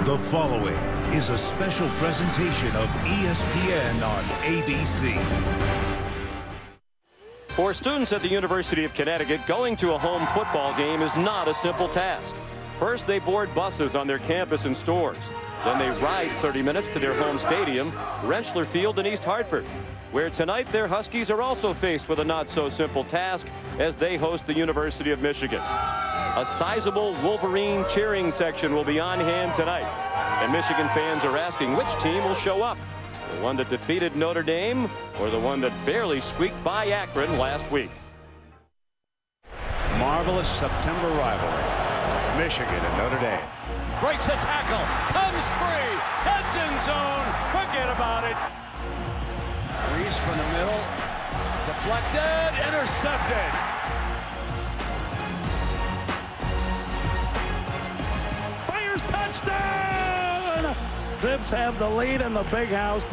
The following is a special presentation of ESPN on ABC. For students at the University of Connecticut, going to a home football game is not a simple task. First, they board buses on their campus and stores. Then they ride 30 minutes to their home stadium, Rentschler Field in East Hartford, where tonight their Huskies are also faced with a not-so-simple task as they host the University of Michigan. A sizable Wolverine cheering section will be on hand tonight, and Michigan fans are asking which team will show up, the one that defeated Notre Dame or the one that barely squeaked by Akron last week. Marvelous September rivalry. Michigan and Notre Dame. Breaks a tackle, comes free, heads in zone, forget about it. Reese from the middle, deflected, intercepted. Fires, touchdown! Zips have the lead in the big house.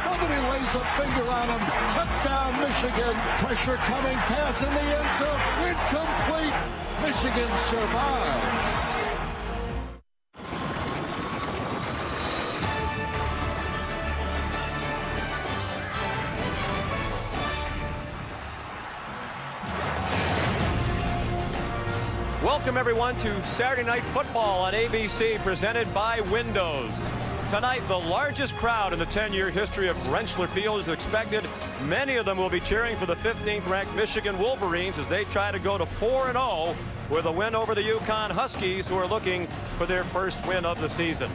Nobody lays a finger on him. Touchdown, Michigan. Pressure coming, pass in the end zone. Incomplete. Michigan survives. Welcome everyone to Saturday Night Football on ABC, presented by Windows. Tonight, the largest crowd in the 10-year history of Rentschler Field is expected. Many of them will be cheering for the 15th-ranked Michigan Wolverines as they try to go to 4-0 with a win over the UConn Huskies, who are looking for their first win of the season.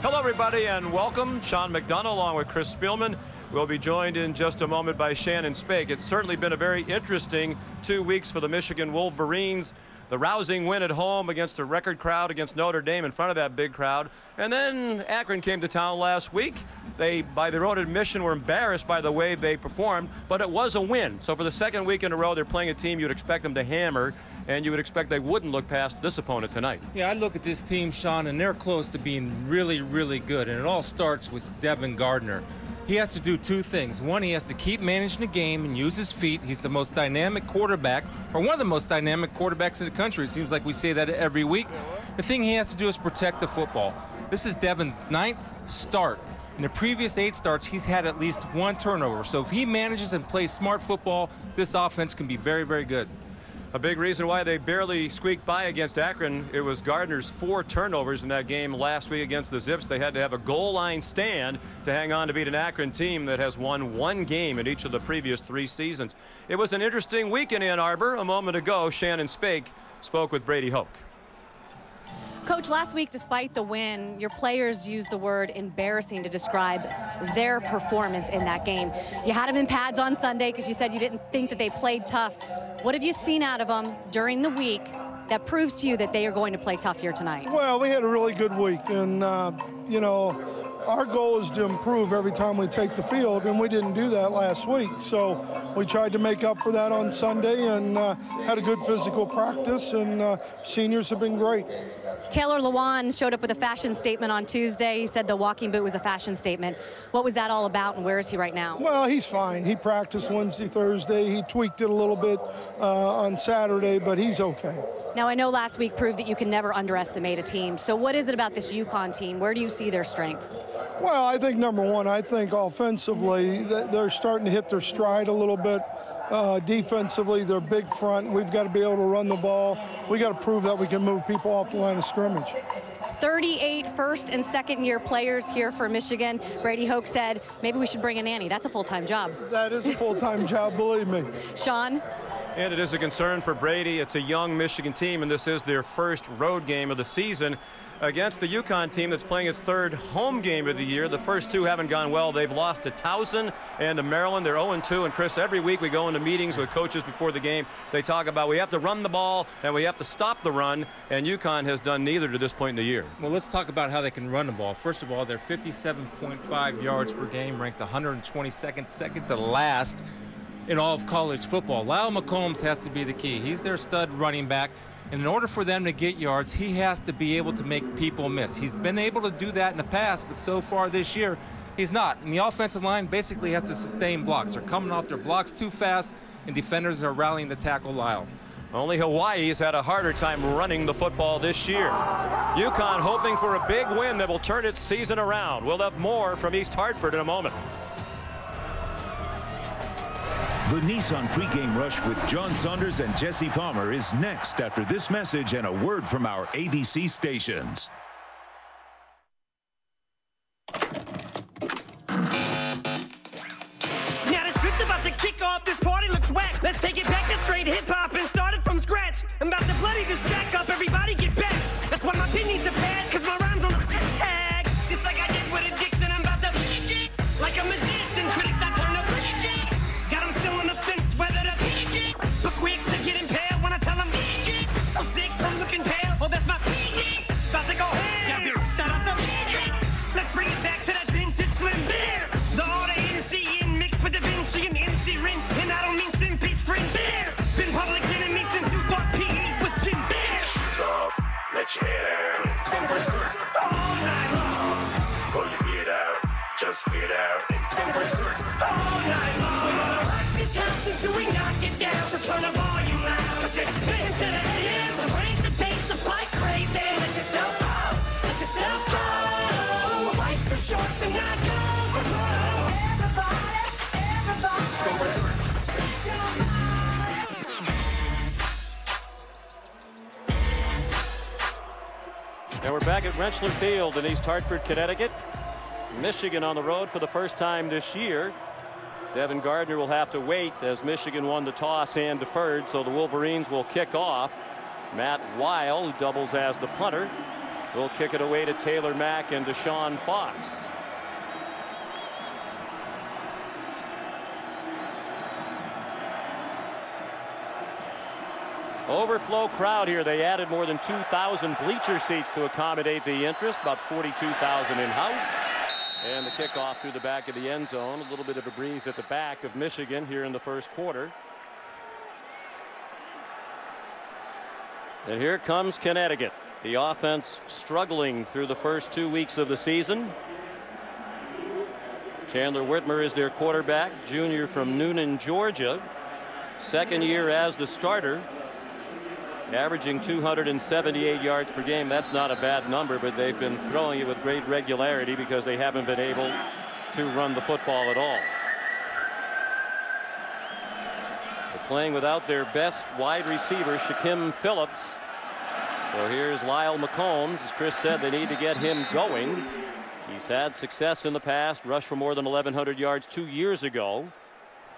Hello, everybody, and welcome. Sean McDonough along with Chris Spielman. We'll be joined in just a moment by Shannon Spake. It's certainly been a very interesting 2 weeks for the Michigan Wolverines. The rousing win at home against a record crowd against Notre Dame in front of that big crowd. And then Akron came to town last week. They, by their own admission, were embarrassed by the way they performed, but it was a win. So for the second week in a row, they're playing a team you'd expect them to hammer, and you would expect they wouldn't look past this opponent tonight. Yeah, I look at this team, Sean, and they're close to being really, really good. And it all starts with Devin Gardner. He has to do two things. One, he has to keep managing the game and use his feet. He's the most dynamic quarterback, or one of the most dynamic quarterbacks in the country. It seems like we say that every week. The thing he has to do is protect the football. This is Devin's 9th start. In the previous 8 starts, he's had at least 1 turnover. So if he manages and plays smart football, this offense can be very, very good. A big reason why they barely squeaked by against Akron, it was Gardner's 4 turnovers in that game last week against the Zips. They had to have a goal line stand to hang on to beat an Akron team that has won 1 game in each of the previous 3 seasons. It was an interesting week in Ann Arbor. A moment ago, Shannon Spake spoke with Brady Hoke. Coach, last week, despite the win, your players used the word embarrassing to describe their performance in that game. You had them in pads on Sunday because you said you didn't think that they played tough. What have you seen out of them during the week that proves to you that they are going to play tough here tonight? Well, we had a really good week, and, you know, our goal is to improve every time we take the field, and we didn't do that last week. So we tried to make up for that on Sunday and had a good physical practice, and seniors have been great. Taylor Lewan showed up with a fashion statement on Tuesday. He said the walking boot was a fashion statement. What was that all about, and where is he right now? Well, he's fine. He practiced Wednesday, Thursday. He tweaked it a little bit on Saturday, but he's okay. Now, I know last week proved that you can never underestimate a team. So what is it about this UConn team? Where do you see their strengths? Well, I think number one, I think offensively they're starting to hit their stride a little bit. Defensively, they're big front. We've got to be able to run the ball. We got to prove that we can move people off the line of scrimmage. 38 first and second year players here for Michigan. Brady Hoke said maybe we should bring a nanny. That's a full-time job. That is a full-time job, believe me. Sean? And it is a concern for Brady. It's a young Michigan team, and this is their first road game of the season against the UConn team that's playing its 3rd home game of the year. The first 2 haven't gone well. They've lost to Towson and to Maryland. They're 0-2. And Chris, every week we go into meetings with coaches before the game. They talk about we have to run the ball and we have to stop the run, and UConn has done neither to this point in the year. Well, let's talk about how they can run the ball. First of all, they're 57.5 yards per game, ranked 122nd, second to last in all of college football. Lyle McCombs has to be the key. He's their stud running back. And in order for them to get yards, he has to be able to make people miss. He's been able to do that in the past, but so far this year, he's not. And the offensive line basically has to sustain blocks. They're coming off their blocks too fast, and defenders are rallying to tackle Lyle. Only Hawaii's had a harder time running the football this year. UConn hoping for a big win that will turn its season around. We'll have more from East Hartford in a moment. The Nissan pregame rush with John Saunders and Jesse Palmer is next after this message and a word from our ABC stations. Now this trip's about to kick off. This party looks whack. Let's take it back to straight hip-hop and start it from scratch. I'm about to bloody this jack up. Everybody get back. That's why my pin needs a pad, cause my rhymes on the tag. Just like I did with Dixon, I'm about to like a magician. Critics, I turn up. Got them still on the fence, whether to but quick to get impaled when I tell them so sick, I'm looking pale. Oh, that's my about to go ham. Shout out to let's bring it back to that vintage slim beer. The order MC in mixed with Da Vinci and MC Rin. And I don't mean stem piece friend beer. Been public enemy since you thought PE was chin beer. Shoes off, let your hair down. All night long. Pull your beard out, just weird out. All night long. We're gonna rock this house until we knock it down. So turn the volume loud, cause it's been to the ears. So break the pace up like crazy. Let yourself go, let yourself go. Life's too short to not go for broke. Everybody. And we're back at Rentschler Field in East Hartford, Connecticut. Michigan on the road for the first time this year. Devin Gardner will have to wait as Michigan won the toss and deferred, so the Wolverines will kick off. Matt Weil, who doubles as the punter, will kick it away to Taylor Mack and Deshaun Fox. Overflow crowd here. They added more than 2,000 bleacher seats to accommodate the interest, about 42,000 in-house. And the kickoff through the back of the end zone. A little bit of a breeze at the back of Michigan here in the first quarter. And here comes Connecticut. The offense struggling through the first 2 weeks of the season. Chandler Whitmer is their quarterback, junior from Noonan, Georgia. Second year as the starter. Averaging 278 yards per game. That's not a bad number, but they've been throwing it with great regularity because they haven't been able to run the football at all. They're playing without their best wide receiver, Shaquem Phillips. So here's Lyle McCombs. As Chris said, they need to get him going. He's had success in the past, rushed for more than 1,100 yards 2 years ago,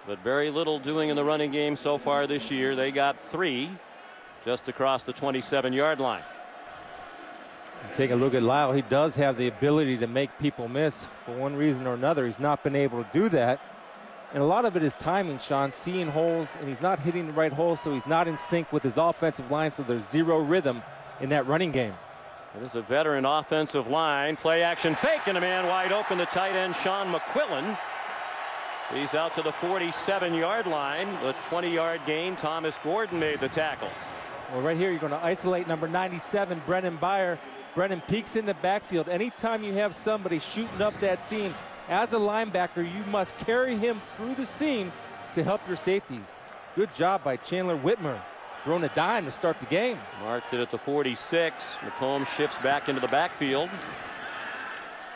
but very little doing in the running game so far this year. They got 3. Just across the 27-yard line. Take a look at Lyle. He does have the ability to make people miss. For one reason or another, he's not been able to do that. And a lot of it is timing, Sean, seeing holes, and he's not hitting the right holes, so he's not in sync with his offensive line, so there's zero rhythm in that running game. It is a veteran offensive line. Play action fake, and a man wide open, the tight end, Sean McQuillan. He's out to the 47-yard line. The 20-yard gain. Thomas Gordon made the tackle. Well, right here, you're going to isolate number 97, Brennan Byer. Brennan peeks in the backfield. Anytime you have somebody shooting up that seam, as a linebacker, you must carry him through the seam to help your safeties. Good job by Chandler Whitmer, throwing a dime to start the game. Marked it at the 46. McCombs shifts back into the backfield.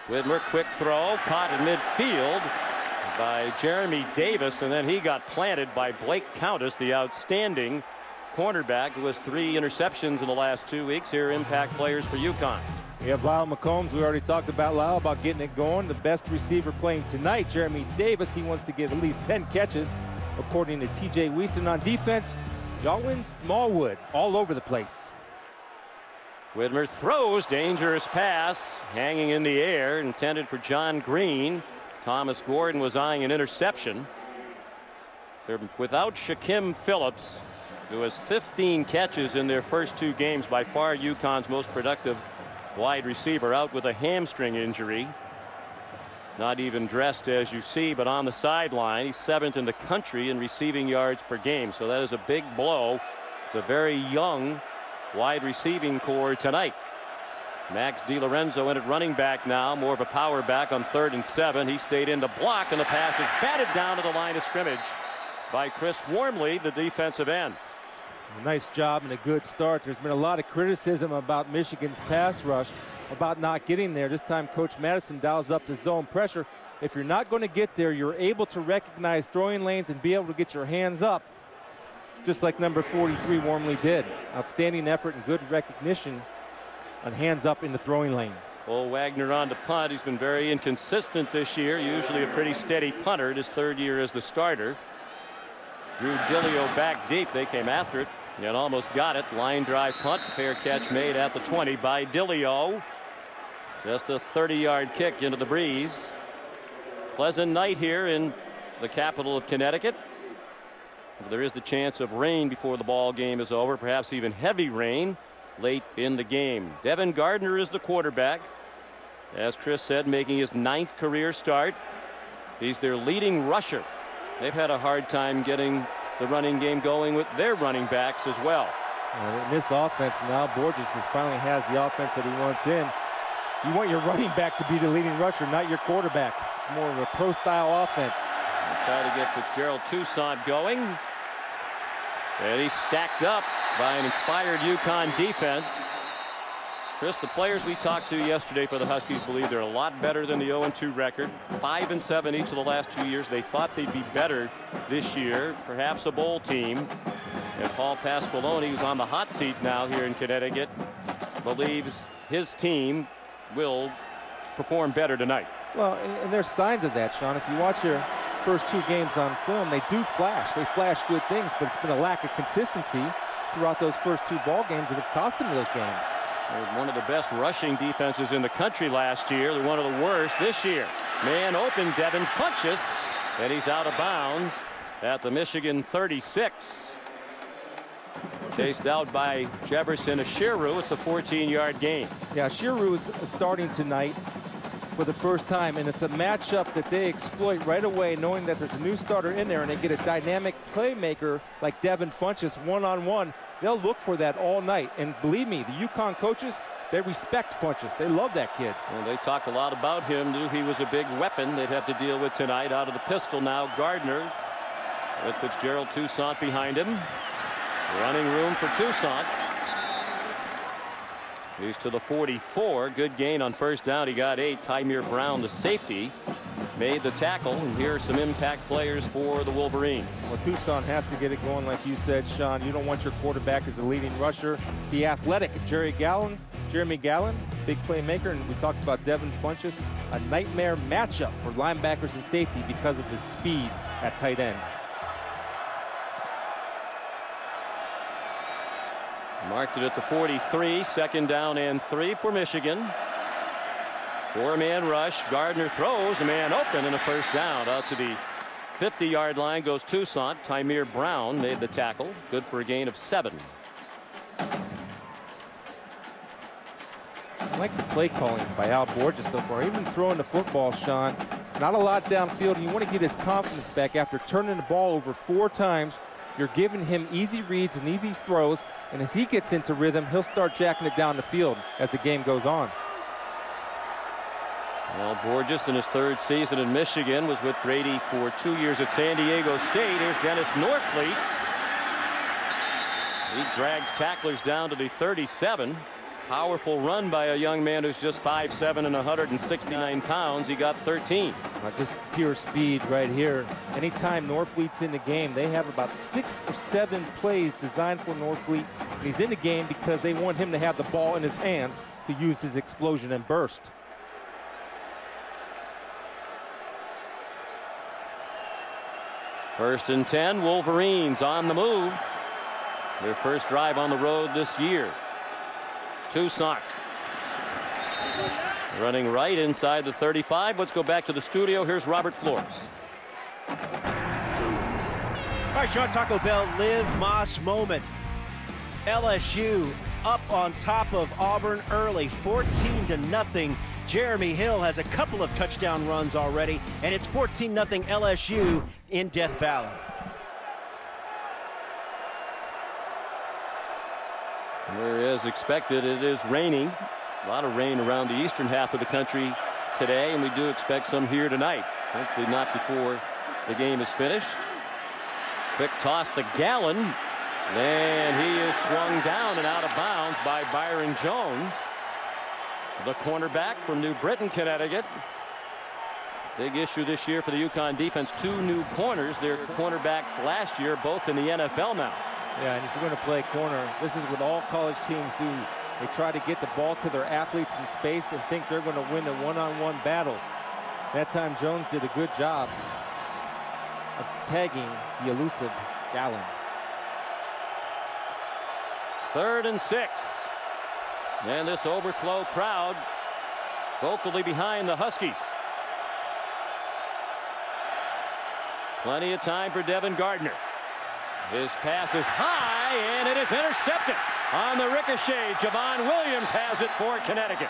Whitmer, quick throw, caught in midfield by Jeremy Davis, and then he got planted by Blake Countess, the outstanding cornerback who has 3 interceptions in the last 2 weeks. Here are impact players for UConn. We have Lyle McCombs. We already talked about Lyle, about getting it going. The best receiver playing tonight, Jeremy Davis. He wants to get at least 10 catches, according to TJ Wieston. On defense, Jalen Smallwood all over the place. Whitmer throws, dangerous pass, hanging in the air, intended for John Green. Thomas Gordon was eyeing an interception. They're without Shaquem Phillips, who has 15 catches in their first 2 games, by far UConn's most productive wide receiver, out with a hamstring injury. Not even dressed, as you see, but on the sideline. He's 7th in the country in receiving yards per game, so that is a big blow. It's a very young wide receiving core tonight. Max DiLorenzo in at running back now, more of a power back on 3rd and 7. He stayed in to block, and the pass is batted down to the line of scrimmage by Chris Wormley, the defensive end. A nice job and a good start. There's been a lot of criticism about Michigan's pass rush, about not getting there. This time Coach Madison dials up the zone pressure. If you're not going to get there, you're able to recognize throwing lanes and be able to get your hands up, just like number 43 Wormley did. Outstanding effort and good recognition on hands up in the throwing lane. Well, Wagner on to punt. He's been very inconsistent this year, usually a pretty steady punter in his third year as the starter. Drew Dillio back deep. They came after it and almost got it. Line drive punt. Fair catch made at the 20 by Dillio. Just a 30-yard kick into the breeze. Pleasant night here in the capital of Connecticut. There is the chance of rain before the ball game is over, perhaps even heavy rain late in the game. Devin Gardner is the quarterback. As Chris said, making his 9th career start. He's their leading rusher. They've had a hard time getting the running game going with their running backs as well. In this offense now, Borges finally has the offense that he wants in. You want your running back to be the leading rusher, not your quarterback. It's more of a pro-style offense. They'll try to get Fitzgerald Toussaint going. And he's stacked up by an inspired UConn defense. Chris, the players we talked to yesterday for the Huskies believe they're a lot better than the 0-2 record. 5-7 each of the last 2 years. They thought they'd be better this year, perhaps a bowl team. And Paul Pasqualoni, who's on the hot seat now here in Connecticut, believes his team will perform better tonight. Well, and there's signs of that, Sean. If you watch your first 2 games on film, they do flash. They flash good things, but it's been a lack of consistency throughout those first 2 ball games that have cost them those games. They're one of the best rushing defenses in the country last year. They're one of the worst this year. Man open, Devin Funchess, and he's out of bounds at the Michigan 36. Chased out by Jefferson Ashiru. It's a 14-yard gain. Yeah, Ashiru is starting tonight for the first time, and it's a matchup that they exploit right away, knowing that there's a new starter in there, and they get a dynamic playmaker like Devin Funchess one-on-one. They'll look for that all night, and believe me, the UConn coaches, they respect Funchess. They love that kid. Well, they talked a lot about him, knew he was a big weapon they'd have to deal with tonight. Out of the pistol now, Gardner with Fitzgerald Toussaint behind him. Running room for Toussaint. He's to the 44. Good gain on first down. He got 8. Tymir Brown, the safety, made the tackle. And here are some impact players for the Wolverines. Well, Toussaint has to get it going, like you said, Sean. You don't want your quarterback as the leading rusher. The athletic Jeremy Gallon, big playmaker. And we talked about Devin Funchess, a nightmare matchup for linebackers and safety because of his speed at tight end. Marked it at the 43. 2nd down and 3 for Michigan. 4-man rush. Gardner throws. A man open and a first down. Out to the 50-yard line goes Toussaint. Tymir Brown made the tackle. Good for a gain of 7. I like the play calling by Al Borges so far. Even throwing the football, Sean, not a lot downfield. And you want to get his confidence back after turning the ball over 4 times. You're giving him easy reads and easy throws, and as he gets into rhythm, he'll start jacking it down the field as the game goes on. Well, Borges in his 3rd season in Michigan was with Brady for 2 years at San Diego State. Here's Dennis Norfleet. He drags tacklers down to the 37. Powerful run by a young man who's just 5'7" and 169 pounds. He got 13. Just pure speed right here. Anytime Norfleet's in the game, they have about 6 or 7 plays designed for Norfleet. And he's in the game because they want him to have the ball in his hands to use his explosion and burst. First and 10, Wolverines on the move. Their first drive on the road this year. Toussaint running right inside the 35. Let's go back to the studio. Here's Robert Flores. All right, Sean, Taco Bell Liv Moss moment. LSU up on top of Auburn early, 14-0. Jeremy Hill has a couple of touchdown runs already, and it's 14-0 LSU in Death Valley. As expected, it is raining. A lot of rain around the eastern half of the country today, and we do expect some here tonight. Hopefully not before the game is finished. Quick toss to Gallon. And he is swung down and out of bounds by Byron Jones, the cornerback from New Britain, Connecticut. Big issue this year for the UConn defense. 2 new corners. Their cornerbacks last year, both in the NFL now. Yeah, and if you're going to play corner, this is what all college teams do. They try to get the ball to their athletes in space and think they're going to win the one-on-one battles. That time Jones did a good job of tagging the elusive Gallen. 3rd and 6. And this overflow crowd vocally behind the Huskies. Plenty of time for Devin Gardner. His pass is high, and it is intercepted. On the ricochet, Javon Williams has it for Connecticut.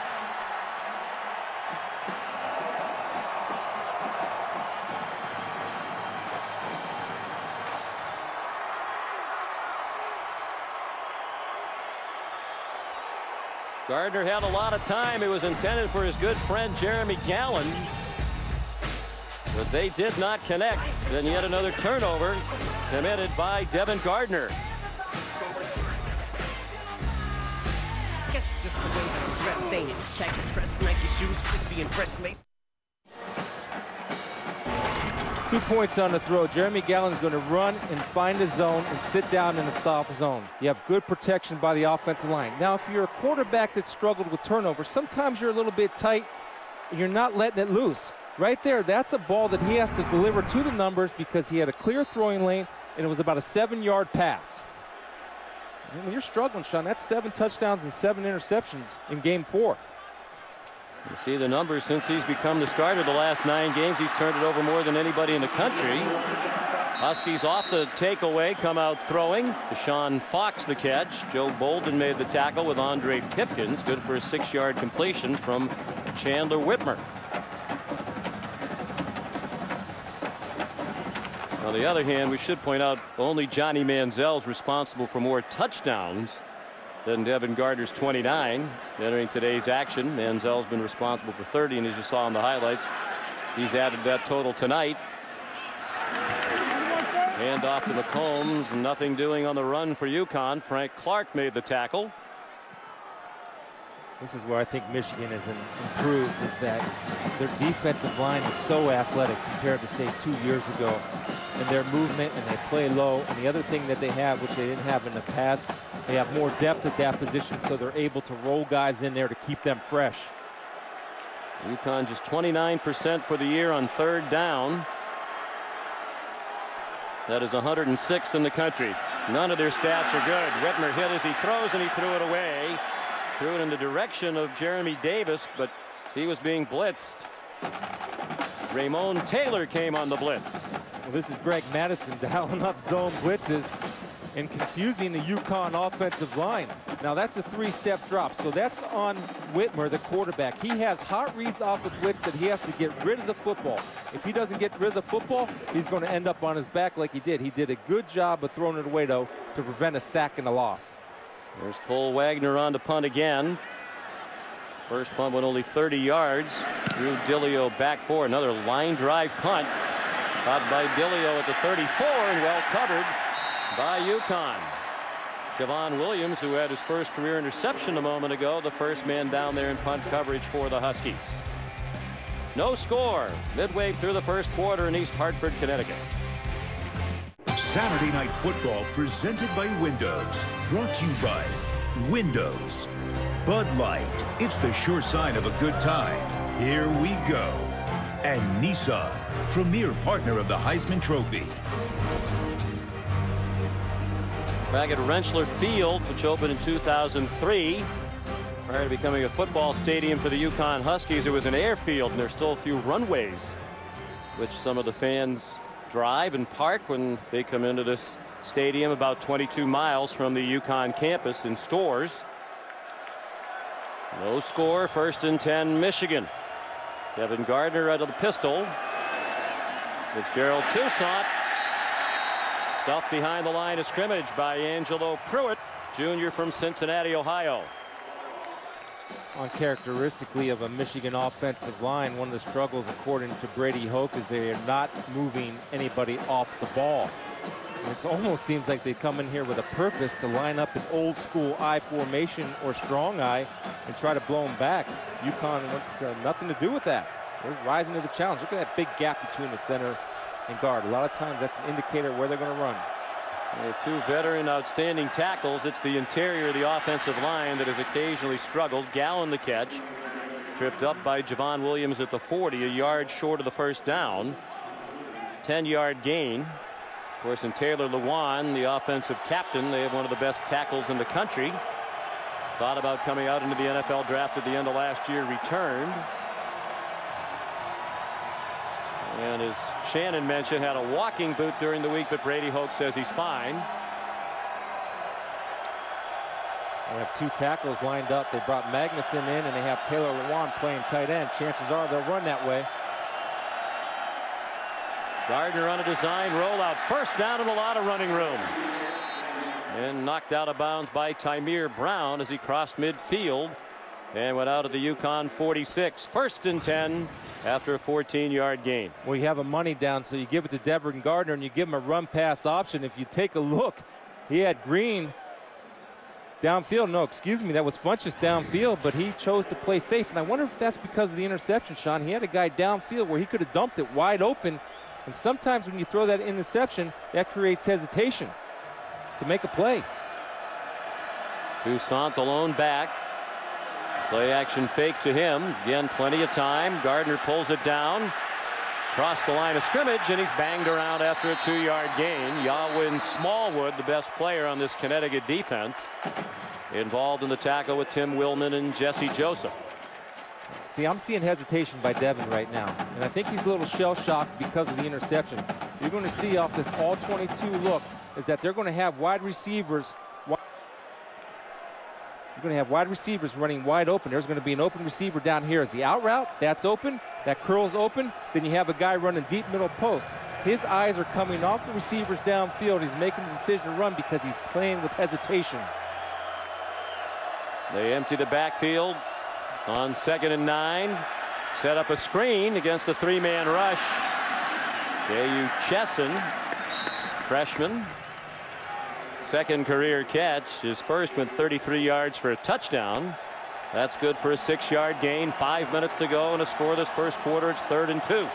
Gardner had a lot of time. It was intended for his good friend Jeremy Gallen, but they did not connect. Then yet another turnover committed by Devin Gardner. Guess it's just the way that I'm dressed, ain't it? Khakis pressed, Nike shoes, crispy and fresh lace. 2 points on the throw. Jeremy Gallen's going to run and find a zone and sit down in the soft zone. You have good protection by the offensive line. Now, if you're a quarterback that struggled with turnovers, sometimes you're a little bit tight and you're not letting it loose. Right there, that's a ball that he has to deliver to the numbers because he had a clear throwing lane and it was about a 7-yard pass. And when you're struggling, Sean, that's 7 touchdowns and 7 interceptions in game 4. You see the numbers since he's become the starter the last 9 games. He's turned it over more than anybody in the country. Huskies off the takeaway, come out throwing. Deshaun Fox the catch. Joe Bolden made the tackle with Andre Pipkins. Good for a 6-yard completion from Chandler Whitmer. On the other hand, we should point out only Johnny Manziel's responsible for more touchdowns than Devin Gardner's 29. Entering today's action, Manziel's been responsible for 30, and as you saw in the highlights, he's added that total tonight. Hand off to McCombs, nothing doing on the run for UConn. Frank Clark made the tackle. This is where I think Michigan has improved, is that their defensive line is so athletic compared to, say, 2 years ago. And their movement, and they play low. And the other thing that they have, which they didn't have in the past, they have more depth at that position, so they're able to roll guys in there to keep them fresh. UConn just 29% for the year on 3rd down. That is 106th in the country. None of their stats are good. Whitmer hit as he throws, and he threw it away. Threw it in the direction of Jeremy Davis, but he was being blitzed. Ramon Taylor came on the blitz. Well, this is Greg Madison dialing up zone blitzes and confusing the UConn offensive line. Now that's a 3-step drop, so that's on Whitmer, the quarterback. He has hot reads off the blitz that he has to get rid of the football. If he doesn't get rid of the football, he's going to end up on his back like he did. He did a good job of throwing it away, though, to prevent a sack and a loss. There's Cole Wagner on to punt again. First punt went only 30 yards. Drew Dillio back for another line drive punt. Caught by Dillio at the 34 and well covered by UConn. Javon Williams, who had his first career interception a moment ago, the first man down there in punt coverage for the Huskies. No score midway through the first quarter in East Hartford, Connecticut. Saturday Night Football presented by Windows. Brought to you by Windows. Bud Light. It's the sure sign of a good time. Here we go. And Nissan, premier partner of the Heisman Trophy. Back at Rentschler Field, which opened in 2003. Prior to becoming a football stadium for the UConn Huskies, it was an airfield, and there's still a few runways, which some of the fans drive and park when they come into this stadium about 22 miles from the UConn campus in Stores. No score, 1st and 10, Michigan. Devin Gardner out of the pistol. Fitzgerald Toussaint stuffed behind the line of scrimmage by Angelo Pruitt, junior from Cincinnati, Ohio. Uncharacteristically of a Michigan offensive line, one of the struggles, according to Brady Hoke, is they are not moving anybody off the ball. It almost seems like they come in here with a purpose to line up an old school I formation or strong I and try to blow them back. UConn wants nothing to do with that. They're rising to the challenge. Look at that big gap between the center and guard. A lot of times that's an indicator of where they're going to run. Two veteran outstanding tackles. It's the interior of the offensive line that has occasionally struggled. Gallen the catch. Tripped up by Javon Williams at the 40, a yard short of the first down. 10-yard gain. Of course, in Taylor Lewan, the offensive captain, they have one of the best tackles in the country. Thought about coming out into the NFL draft at the end of last year, returned. And as Shannon mentioned, had a walking boot during the week, but Brady Hoke says he's fine. They have two tackles lined up. They brought Magnuson in, and they have Taylor Lewan playing tight end. Chances are they'll run that way. Gardner on a design rollout. First down and a lot of running room. And knocked out of bounds by Tymir Brown as he crossed midfield and went out of the UConn 46. 1st and 10 after a 14-yard gain. Well, you have a money down, so you give it to Devin Gardner and you give him a run pass option. If you take a look, he had Green downfield. No, excuse me, that was Funchess downfield, but he chose to play safe. And I wonder if that's because of the interception, Sean. He had a guy downfield where he could have dumped it wide open. And sometimes when you throw that interception, that creates hesitation to make a play. Toussaint alone back. Play action fake to him. Again, plenty of time. Gardner pulls it down. Crossed the line of scrimmage, and he's banged around after a 2-yard gain. Yawin Smallwood, the best player on this Connecticut defense, involved in the tackle with Tim Willman and Jesse Joseph. See, I'm seeing hesitation by Devin right now, and I think he's a little shell-shocked because of the interception. You're going to see off this all-22 look is that they're going to have wide receivers. You're going to have wide receivers running wide open. There's going to be an open receiver down here. Is the out route? That's open. That curl's open. Then you have a guy running deep middle post. His eyes are coming off the receivers downfield. He's making the decision to run because he's playing with hesitation. They empty the backfield on 2nd and 9. Set up a screen against the 3-man rush. J.U. Chesson, freshman. Second career catch. His first went 33 yards for a touchdown. That's good for a 6-yard gain. 5 minutes to go and a score this first quarter. It's 3rd and 2.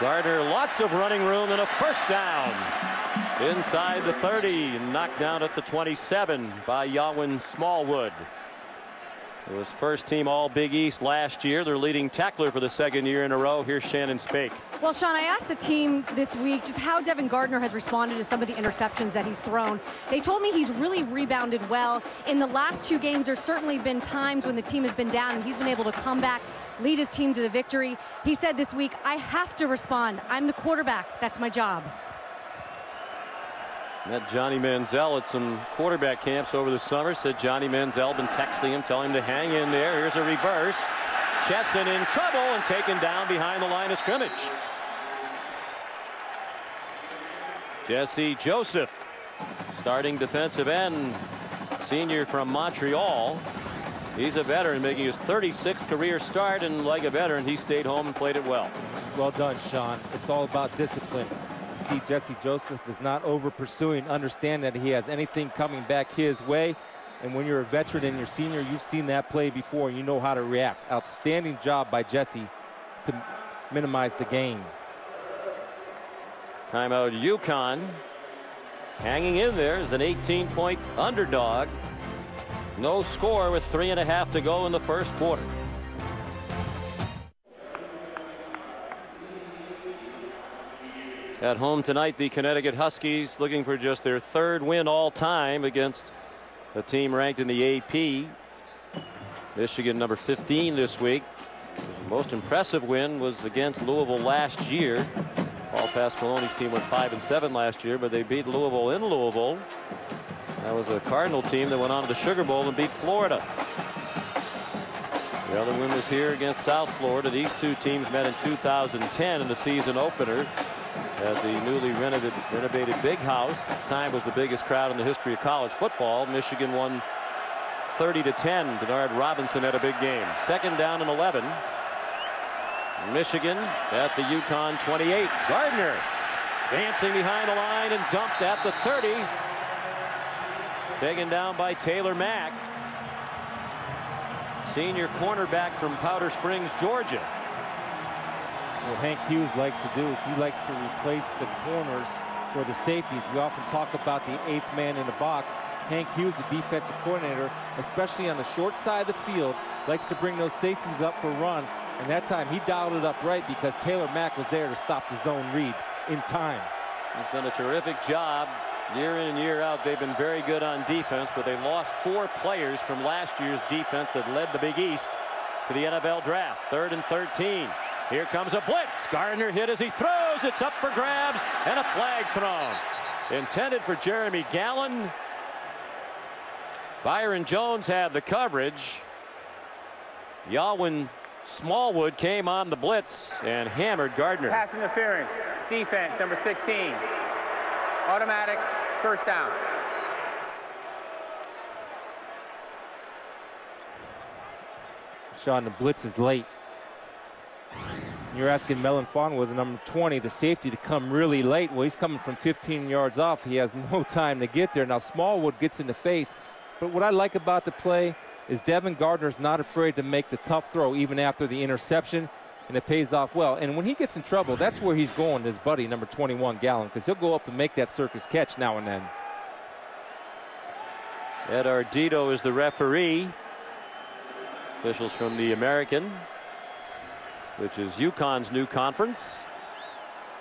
Gardner, lots of running room and a first down inside the 30, knocked down at the 27 by Yawin Smallwood. It was first team All Big East last year. Their leading tackler for the 2nd year in a row. Here's Shannon Spake. Well, Sean, I asked the team this week just how Devin Gardner has responded to some of the interceptions that he's thrown. They told me he's really rebounded well. In the last 2 games, there's certainly been times when the team has been down and he's been able to come back, lead his team to the victory. He said this week, I have to respond. I'm the quarterback. That's my job. Met Johnny Manziel at some quarterback camps over the summer. Said Johnny Manziel been texting him, telling him to hang in there. Here's a reverse. Chesson in trouble and taken down behind the line of scrimmage. Jesse Joseph, starting defensive end, senior from Montreal. He's a veteran, making his 36th career start, and like a veteran, he stayed home and played it well. Well done, Sean. It's all about discipline. You see, Jesse Joseph is not over pursuing. Understand that he has anything coming back his way. And when you're a veteran and you're senior, you've seen that play before. You know how to react. Outstanding job by Jesse to minimize the gain. Timeout UConn. Hanging in there as an 18-point underdog. No score with 3.5 to go in the first quarter. At home tonight, the Connecticut Huskies looking for just their 3rd win all time against a team ranked in the AP. Michigan number 15 this week. The most impressive win was against Louisville last year. Paul Pasqualoni's team went 5-7 last year, but they beat Louisville in Louisville. That was a Cardinal team that went on to the Sugar Bowl and beat Florida. The other win was here against South Florida. These two teams met in 2010 in the season opener at the newly renovated Big House. At the time was the biggest crowd in the history of college football. Michigan won 30-10. Denard Robinson had a big game. 2nd down and 11. Michigan at the UConn 28. Gardner dancing behind the line and dumped at the 30. Taken down by Taylor Mack, senior cornerback from Powder Springs, Georgia. What Hank Hughes likes to do is he likes to replace the corners for the safeties. We often talk about the 8th man in the box. Hank Hughes, the defensive coordinator, especially on the short side of the field, likes to bring those safeties up for run. And that time he dialed it up right because Taylor Mack was there to stop the zone read in time. He's done a terrific job. Year in and year out, they've been very good on defense, but they lost 4 players from last year's defense that led the Big East to the NFL draft. 3rd and 13. Here comes a blitz. Gardner hit as he throws. It's up for grabs and a flag thrown. Intended for Jeremy Gallon. Byron Jones had the coverage. Yalwin Smallwood came on the blitz and hammered Gardner. Pass interference. Defense, number 16. Automatic, 1st down. Sean, the blitz is late. You're asking Melon Fawn the number 20, the safety, to come really late. Well, he's coming from 15 yards off. He has no time to get there. Now, Smallwood gets in the face. But what I like about the play is Devin Gardner's not afraid to make the tough throw even after the interception, and it pays off well. And when he gets in trouble, that's where he's going, his buddy, number 21, Gallon, because he'll go up and make that circus catch now and then. Ed Ardito is the referee. Officials from the American, which is UConn's new conference,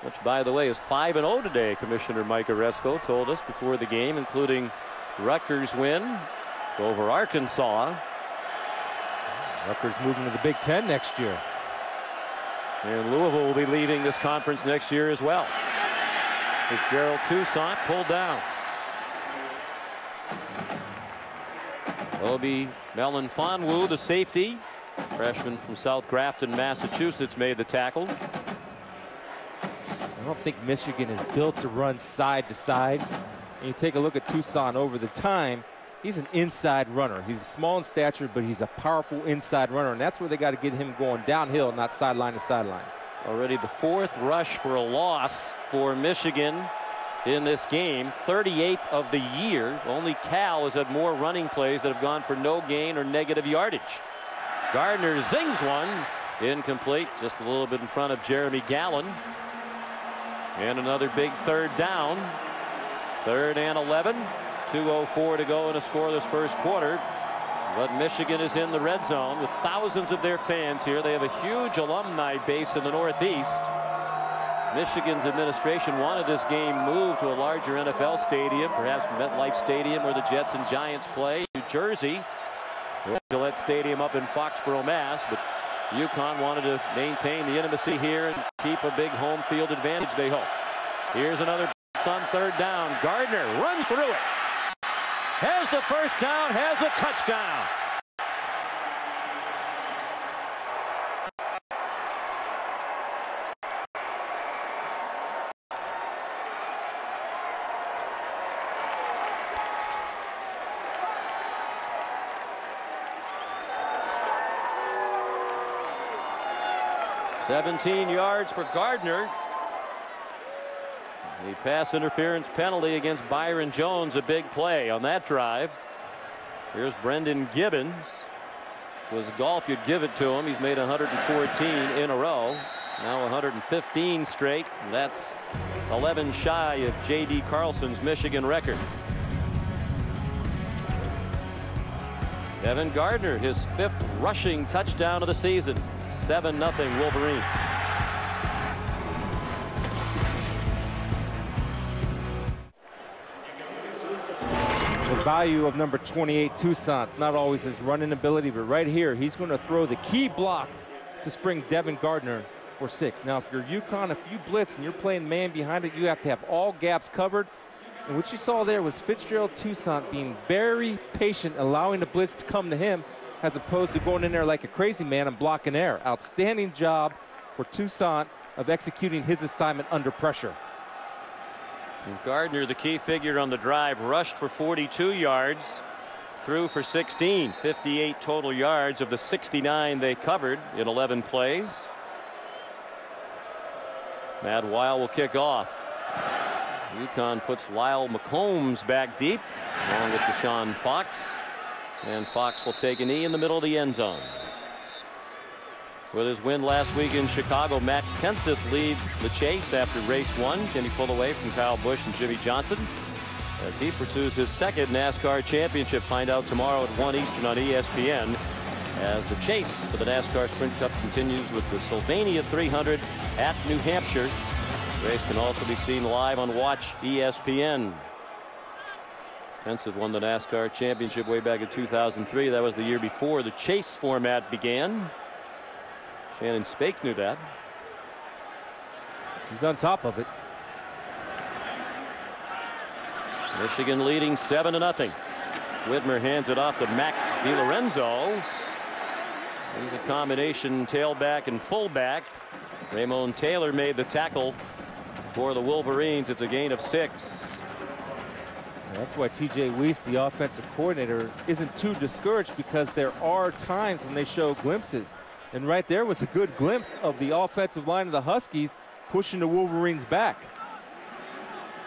which, by the way, is 5-0 today. Commissioner Mike Oresco told us before the game, including Rutgers win over Arkansas. Rutgers moving to the Big Ten next year. And Louisville will be leaving this conference next year as well. Fitzgerald Toussaint pulled down. Obi Melanfonwu, the safety, freshman from South Grafton, Massachusetts, made the tackle. I don't think Michigan is built to run side to side. And you take a look at Toussaint over the time, he's an inside runner. He's small in stature, but he's a powerful inside runner, and that's where they got to get him going downhill, not sideline to sideline. Already the 4th rush for a loss for Michigan in this game, 38th of the year. Only Cal has had more running plays that have gone for no gain or negative yardage. Gardner zings one, incomplete, just a little bit in front of Jeremy Gallon. And another big 3rd down. 3rd and 11. 2:04 to go in a scoreless first quarter. But Michigan is in the red zone with thousands of their fans here. They have a huge alumni base in the Northeast. Michigan's administration wanted this game moved to a larger NFL stadium, perhaps MetLife Stadium where the Jets and Giants play. New Jersey, Gillette Stadium up in Foxborough, Mass. But UConn wanted to maintain the intimacy here and keep a big home field advantage, they hope. Here's another on 3rd down. Gardner runs through it. Has the 1st down, has a touchdown. "17 yards for Gardner." The pass interference penalty against Byron Jones, a big play on that drive. Here's Brendan Gibbons. If it was golf, you'd give it to him. He's made 114 in a row. Now 115 straight. And that's 11 shy of J.D. Carlson's Michigan record. Devin Gardner, his 5th rushing touchdown of the season. 7-0 Wolverines. The value of number 28, Toussaint. It's not always his running ability, but right here, he's going to throw the key block to spring Devin Gardner for 6. Now, if you're UConn, if you blitz and you're playing man behind it, you have to have all gaps covered. And what you saw there was Fitzgerald Toussaint being very patient, allowing the blitz to come to him, as opposed to going in there like a crazy man and blocking air. Outstanding job for Toussaint of executing his assignment under pressure. And Gardner, the key figure on the drive, rushed for 42 yards, threw for 16, 58 total yards of the 69 they covered in 11 plays. Matt Weil will kick off. UConn puts Lyle McCombs back deep, along with Deshaun Fox. And Fox will take a knee in the middle of the end zone. With his win last week in Chicago, Matt Kenseth leads the chase after race 1. Can he pull away from Kyle Busch and Jimmy Johnson as he pursues his second NASCAR championship? Find out tomorrow at 1 Eastern on ESPN as the chase for the NASCAR Sprint Cup continues with the Sylvania 300 at New Hampshire. The race can also be seen live on Watch ESPN. Kenseth won the NASCAR championship way back in 2003. That was the year before the chase format began. Shannon Spake knew that. He's on top of it. Michigan leading 7-0. Whitmer hands it off to Max DiLorenzo. He's a combination tailback and fullback. Raymond Taylor made the tackle for the Wolverines. It's a gain of 6. That's why TJ Weiss, the offensive coordinator, isn't too discouraged, because there are times when they show glimpses. And right there was a good glimpse of the offensive line of the Huskies pushing the Wolverines back.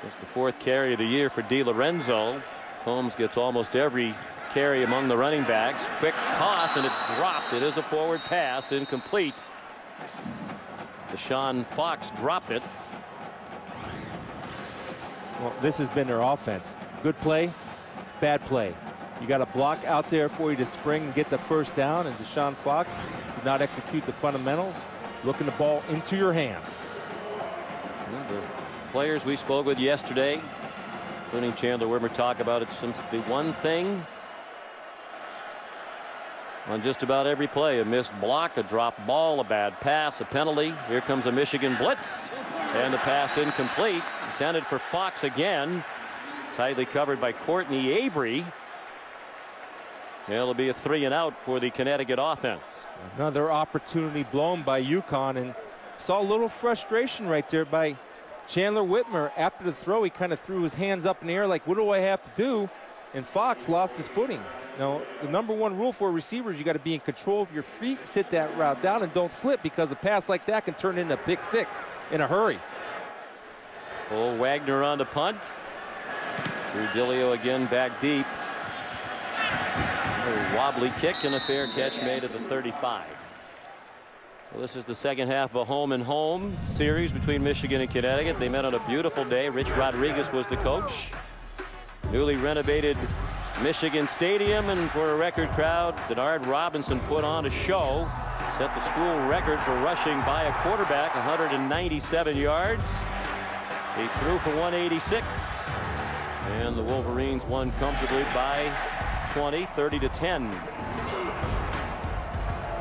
It's the 4th carry of the year for DiLorenzo. Combs gets almost every carry among the running backs. Quick toss, and it's dropped. It is a forward pass, incomplete. Deshaun Fox dropped it. Well, this has been their offense. Good play, bad play. You got a block out there for you to spring and get the first down, and Deshaun Fox did not execute the fundamentals, looking the ball into your hands. The players we spoke with yesterday, including Chandler Whitmer, talk about it. The one thing on just about every play: a missed block, a dropped ball, a bad pass, a penalty. Here comes a Michigan blitz, and the pass incomplete, intended for Fox again, tightly covered by Courtney Avery. It'll be a 3-and-out for the Connecticut offense. Another opportunity blown by UConn, and saw a little frustration right there by Chandler Whitmer. After the throw, he kind of threw his hands up in the air like, what do I have to do? And Fox lost his footing. Now, the #1 rule for receivers, you got to be in control of your feet, sit that route down, and don't slip, because a pass like that can turn into a pick 6 in a hurry. Cole Wagner on the punt. Rudilio again back deep. A wobbly kick and a fair catch made at the 35. Well, this is the second half of a home-and-home series between Michigan and Connecticut. They met on a beautiful day. Rich Rodriguez was the coach. Newly renovated Michigan Stadium, and for a record crowd, Denard Robinson put on a show. Set the school record for rushing by a quarterback, 197 yards. He threw for 186. And the Wolverines won comfortably by 20, 30-10.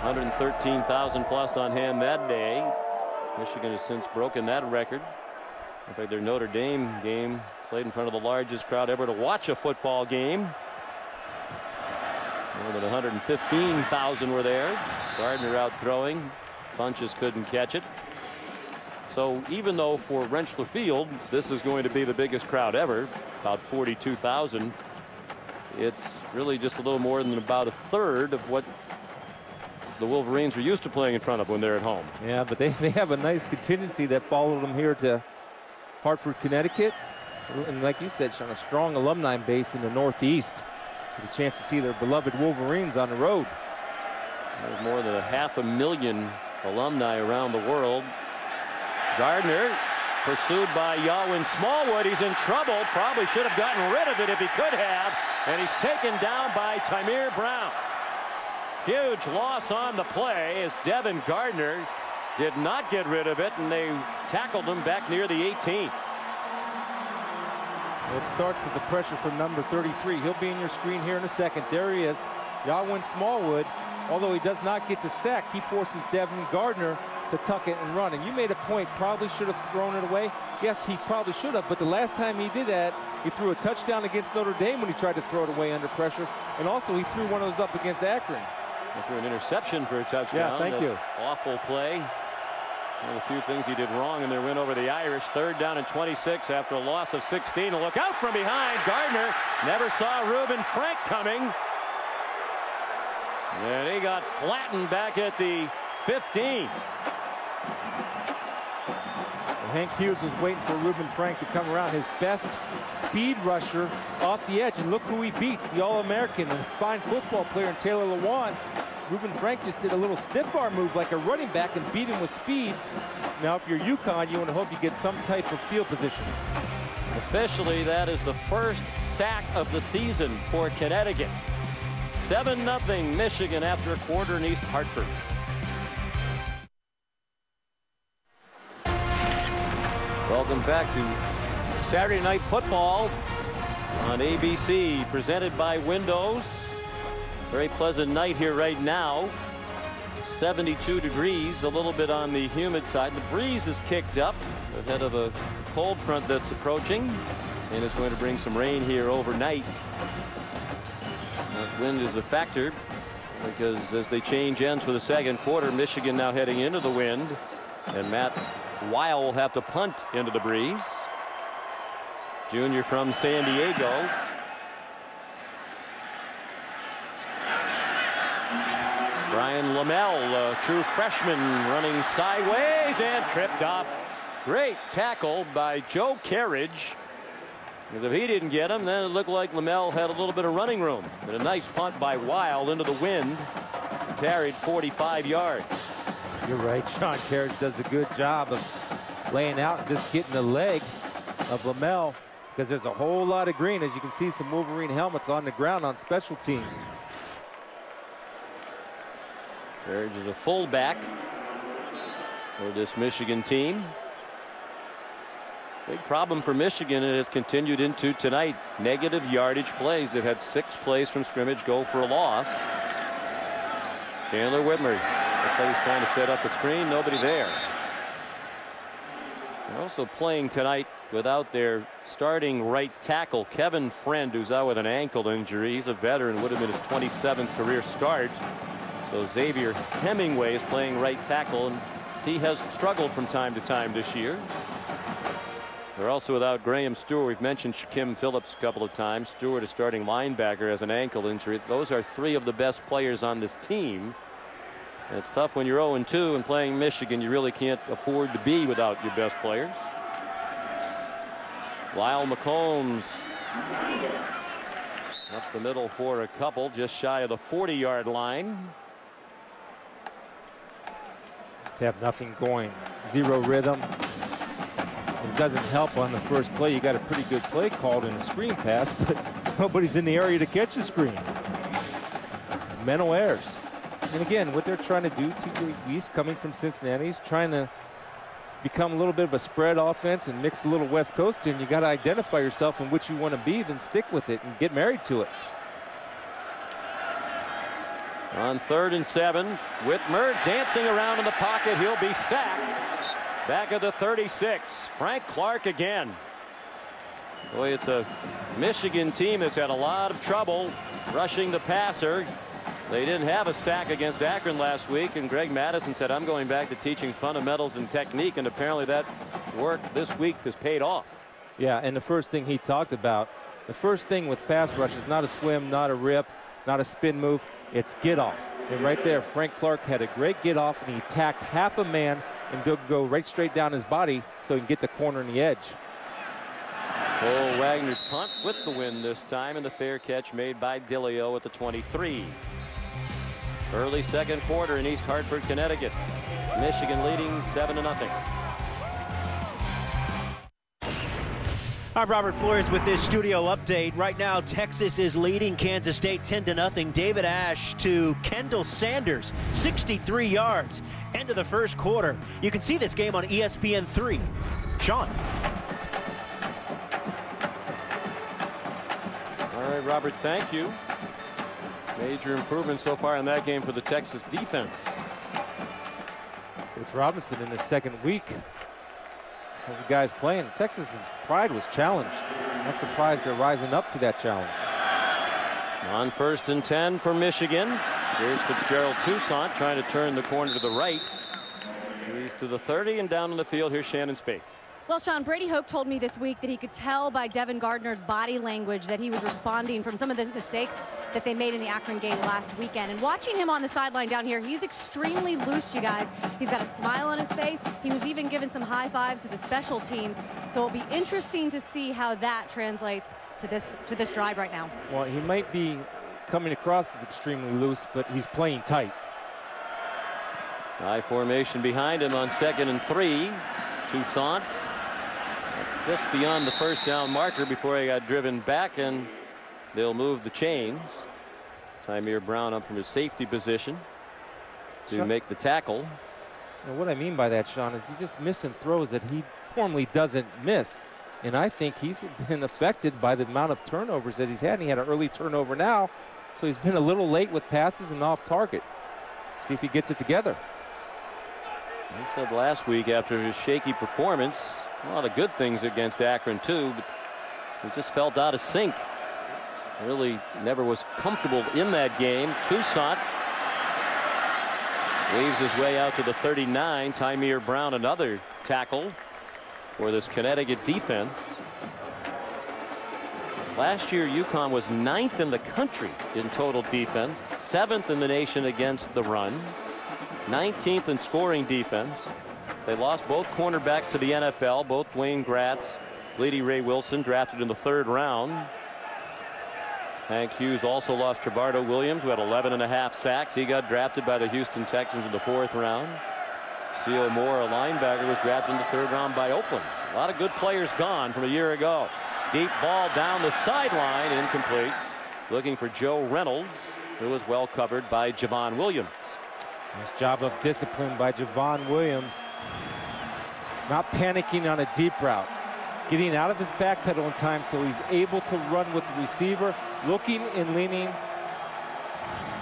113,000 plus on hand that day. Michigan has since broken that record. In fact, their Notre Dame game played in front of the largest crowd ever to watch a football game. More than 115,000 were there. Gardner out throwing. Funches couldn't catch it. So even though for Rentschler Field this is going to be the biggest crowd ever, about 42,000, it's really just a little more than about a third of what the Wolverines are used to playing in front of when they're at home. Yeah, but they have a nice contingency that followed them here to Hartford, Connecticut. And like you said, Sean, a strong alumni base in the Northeast. Get a chance to see their beloved Wolverines on the road. There's more than 500,000 alumni around the world. Gardner pursued by Yawin Smallwood. He's in trouble. Probably should have gotten rid of it if he could have. And he's taken down by Tamir Brown. Huge loss on the play as Devin Gardner did not get rid of it, and they tackled him back near the 18. Well, it starts with the pressure from number 33. He'll be in your screen here in a second. There he is, Yawin Smallwood. Although he does not get the sack, he forces Devin Gardner to tuck it and run. And you made a point, probably should have thrown it away. Yes, he probably should have, but the last time he did that, he threw a touchdown against Notre Dame when he tried to throw it away under pressure. And also he threw one of those up against Akron. He threw an interception for a touchdown. Yeah, thank you. Awful play. One of the few things he did wrong in their win over the Irish. 3rd down and 26 after a loss of 16. A look out from behind. Gardner never saw Reuben Frank coming. And he got flattened back at the 15. Hank Hughes was waiting for Reuben Frank to come around, his best speed rusher off the edge. And look who he beats, the All-American and fine football player in Taylor Lewan. Reuben Frank just did a little stiff arm move like a running back and beat him with speed. Now, if you're UConn, you want to hope you get some type of field position. Officially, that is the first sack of the season for Connecticut. 7-0 Michigan after a quarter in East Hartford. Welcome back to Saturday Night Football on ABC, presented by Windows. Very pleasant night here right now. 72 degrees, a little bit on the humid side. The breeze is kicked up ahead of a cold front that's approaching and is going to bring some rain here overnight. That wind is a factor because as they change ends for the second quarter, Michigan now heading into the wind, and Matt Weil will have to punt into the breeze. Junior from San Diego. Brian Lamel, a true freshman, running sideways and tripped up. Great tackle by Joe Carriage. Because if he didn't get him, then it looked like Lamel had a little bit of running room. But a nice punt by Weil into the wind. Carried 45 yards. You're right. Sean Carriage does a good job of laying out and just getting the leg of Lamel, because there's a whole lot of green. As you can see, some Wolverine helmets on the ground on special teams. Carriage is a fullback for this Michigan team. Big problem for Michigan, and it has continued into tonight. Negative yardage plays. They've had 6 plays from scrimmage go for a loss. Chandler Whitmer. Looks like he's trying to set up a screen. Nobody there. They're also playing tonight without their starting right tackle, Kevin Friend, who's out with an ankle injury. He's a veteran, would have been his 27th career start. So Xavier Hemingway is playing right tackle, and he has struggled from time to time this year. They're also without Graham Stewart. We've mentioned Shaquem Phillips a couple of times. Stewart, a starting linebacker, has an ankle injury. Those are 3 of the best players on this team. And it's tough when you're 0-2 and playing Michigan. You really can't afford to be without your best players. Lyle McCombs up the middle for a couple, just shy of the 40-yard line. Just have nothing going. 0 rhythm. It doesn't help on the first play. You got a pretty good play called in a screen pass, but nobody's in the area to catch the screen. Mental errors. And again, what they're trying to do, TJ Weiss coming from Cincinnati, is trying to become a little bit of a spread offense and mix a little West Coast in. You got to identify yourself in which you want to be, then stick with it and get married to it. On 3rd and 7, Whitmer dancing around in the pocket. He'll be sacked. Back at the 36. Frank Clark again. Boy, it's a Michigan team that's had a lot of trouble rushing the passer. They didn't have a sack against Akron last week, and Greg Madison said, I'm going back to teaching fundamentals and technique, and apparently that work this week has paid off. Yeah, and the first thing he talked about, the first thing with pass rush is not a swim, not a rip, not a spin move, it's get off. And right there, Frank Clark had a great get off, and he tacked half a man and go right straight down his body so he can get the corner and the edge. Cole Wagner's punt with the win this time, and the fair catch made by Dillio at the 23. Early second quarter in East Hartford, Connecticut. Michigan leading 7-0. I'm Robert Flores with this studio update. Right now, Texas is leading Kansas State 10-0. David Ash to Kendall Sanders, 63 yards. End of the first quarter. You can see this game on ESPN3. Sean. All right, Robert, thank you. Major improvement so far in that game for the Texas defense. Coach Robinson in his second week as the guys playing. Texas's pride was challenged. Not surprised they're rising up to that challenge. On 1st and 10 for Michigan. Here's Fitzgerald Toussaint trying to turn the corner to the right. He's to the 30 and down in the field. Here's Shannon Spake. Well, Sean, Brady Hoke told me this week that he could tell by Devin Gardner's body language that he was responding from some of the mistakes that they made in the Akron game last weekend. And watching him on the sideline down here, he's extremely loose, you guys. He's got a smile on his face. He was even giving some high fives to the special teams. So it'll be interesting to see how that translates to this drive right now. Well, he might be coming across as extremely loose, but he's playing tight. High formation behind him on 2nd and 3. Toussaint just beyond the first down marker before he got driven back, and they'll move the chains. Tymir Brown up from his safety position to make the tackle. And what I mean by that, Sean, is he's just missing throws that he normally doesn't miss. And I think he's been affected by the amount of turnovers that he's had. And he had an early turnover now, so he's been a little late with passes and off target. See if he gets it together. He said last week after his shaky performance, a lot of good things against Akron too, but he just felt out of sync. Really never was comfortable in that game. Toussaint weaves his way out to the 39. Tymir Brown another tackle for this Connecticut defense. Last year UConn was 9th in the country in total defense, 7th in the nation against the run, 19th in scoring defense. They lost both cornerbacks to the NFL, both Dwayne Gratz, Lady Ray Wilson, drafted in the 3rd round. Hank Hughes also lost Trevardo Williams, who had 11.5 sacks. He got drafted by the Houston Texans in the 4th round. C.O. Moore, a linebacker, was drafted in the 3rd round by Oakland. A lot of good players gone from a year ago. Deep ball down the sideline, incomplete. Looking for Joe Reynolds, who was well covered by Javon Williams. Nice job of discipline by Javon Williams. Not panicking on a deep route. Getting out of his back pedal in time so he's able to run with the receiver, looking and leaning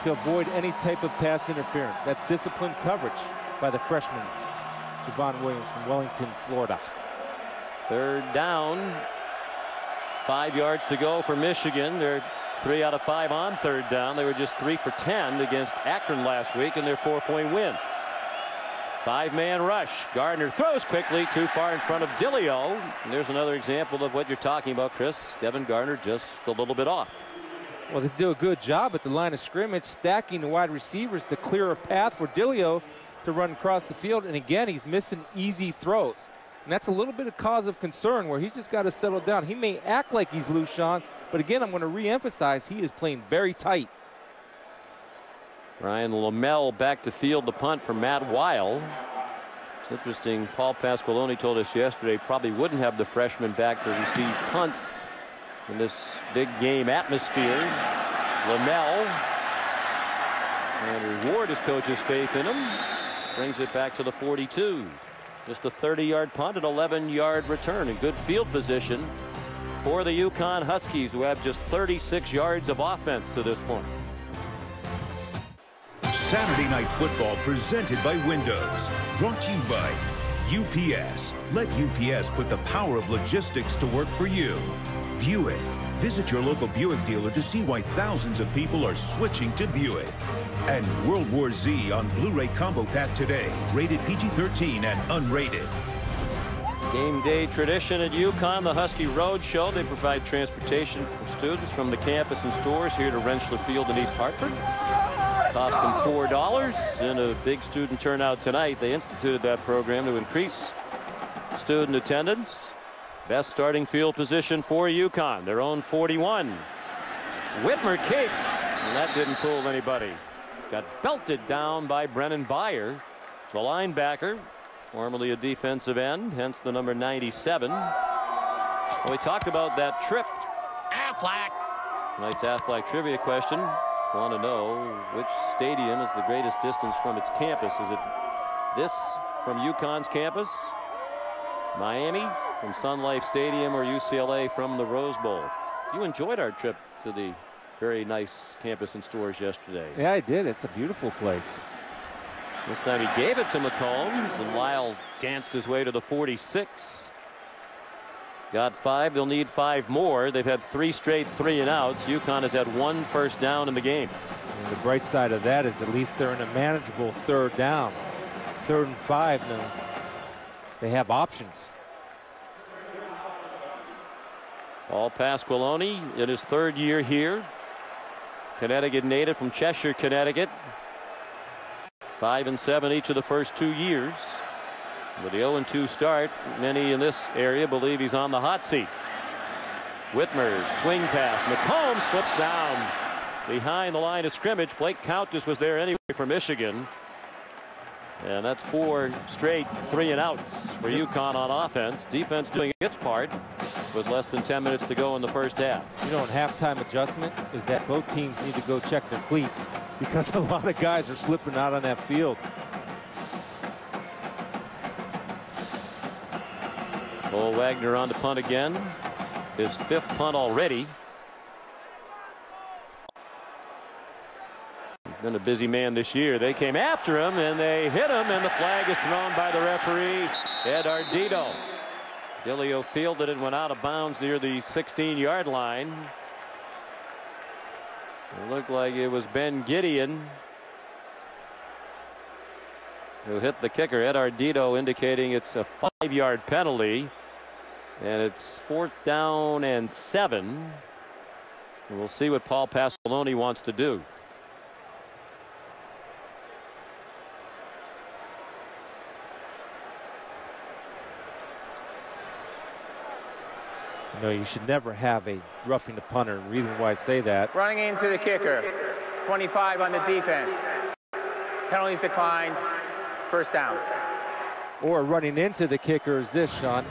to avoid any type of pass interference. That's disciplined coverage by the freshman, Javon Williams from Wellington, Florida. 3rd down. 5 yards to go for Michigan. They're 3 out of 5 on 3rd down. They were just 3 for 10 against Akron last week in their 4-point win. 5-man rush. Gardner throws quickly, too far in front of Dillio. And there's another example of what you're talking about, Chris. Devin Gardner just a little bit off. Well, they do a good job at the line of scrimmage, stacking the wide receivers to clear a path for Dillio to run across the field. And again, he's missing easy throws. And that's a little bit of cause of concern where he's just got to settle down. He may act like he's loose, Sean, but again, I'm going to re-emphasize he is playing very tight. Ryan Lamel back to field the punt for Matt Weil. It's interesting, Paul Pasqualoni told us yesterday probably wouldn't have the freshman back to receive punts in this big game atmosphere. Lamel, and reward his coach's faith in him, brings it back to the 42. Just a 30-yard punt, an 11-yard return in good field position for the UConn Huskies, who have just 36 yards of offense to this point. Saturday Night Football presented by Windows. Brought to you by UPS. Let UPS put the power of logistics to work for you. Buick. Visit your local Buick dealer to see why thousands of people are switching to Buick. And World War Z on Blu-ray Combo Pack today. Rated PG-13 and unrated. Game day tradition at UConn, the Husky Road Show. They provide transportation for students from the campus and stores here to Rentschler Field in East Hartford. Cost them $4 and a big student turnout tonight. They instituted that program to increase student attendance. Best starting field position for UConn, their own 41. Whitmer kicks, and that didn't fool anybody. Got belted down by Brennan Byer, the linebacker, formerly a defensive end, hence the number 97. Well, we talked about that trip. Aflac. Tonight's Aflac trivia question. Want to know which stadium is the greatest distance from its campus? Is it this from UConn's campus, Miami from Sun Life Stadium, or UCLA from the Rose Bowl? You enjoyed our trip to the very nice campus and stores yesterday. Yeah, I did. It's a beautiful place. This time he gave it to McCombs, and Lyle danced his way to the 46. Got 5. They'll need 5 more. They've had 3 straight 3-and-outs. UConn has had 1 first down in the game. And the bright side of that is at least they're in a manageable 3rd down. 3rd and 5 now. They have options. Paul Pasqualoni in his 3rd year here. Connecticut native from Cheshire, Connecticut. 5 and 7 each of the first 2 years. With the 0-2 start, many in this area believe he's on the hot seat. Whitmer's swing pass. McCombs slips down behind the line of scrimmage. Blake Countess was there anyway for Michigan. And that's 4 straight 3-and-outs for UConn on offense. Defense doing its part with less than 10 minutes to go in the first half. You know, in halftime adjustment is that both teams need to go check their cleats because a lot of guys are slipping out on that field. Cole Wagner on to punt again. His 5th punt already. Been a busy man this year. They came after him and they hit him, and the flag is thrown by the referee, Ed Ardito. Dillio fielded it, went out of bounds near the 16-yard line. It looked like it was Ben Gideon who hit the kicker. Ed Ardito indicating it's a 5-yard penalty, and it's 4th down and 7. And we'll see what Paul Pasqualoni wants to do. No, you should never have a roughing the punter. The reason why I say that. Running into the kicker. 25 on the defense. Penalties declined. First down. Or running into the kicker is this, Sean.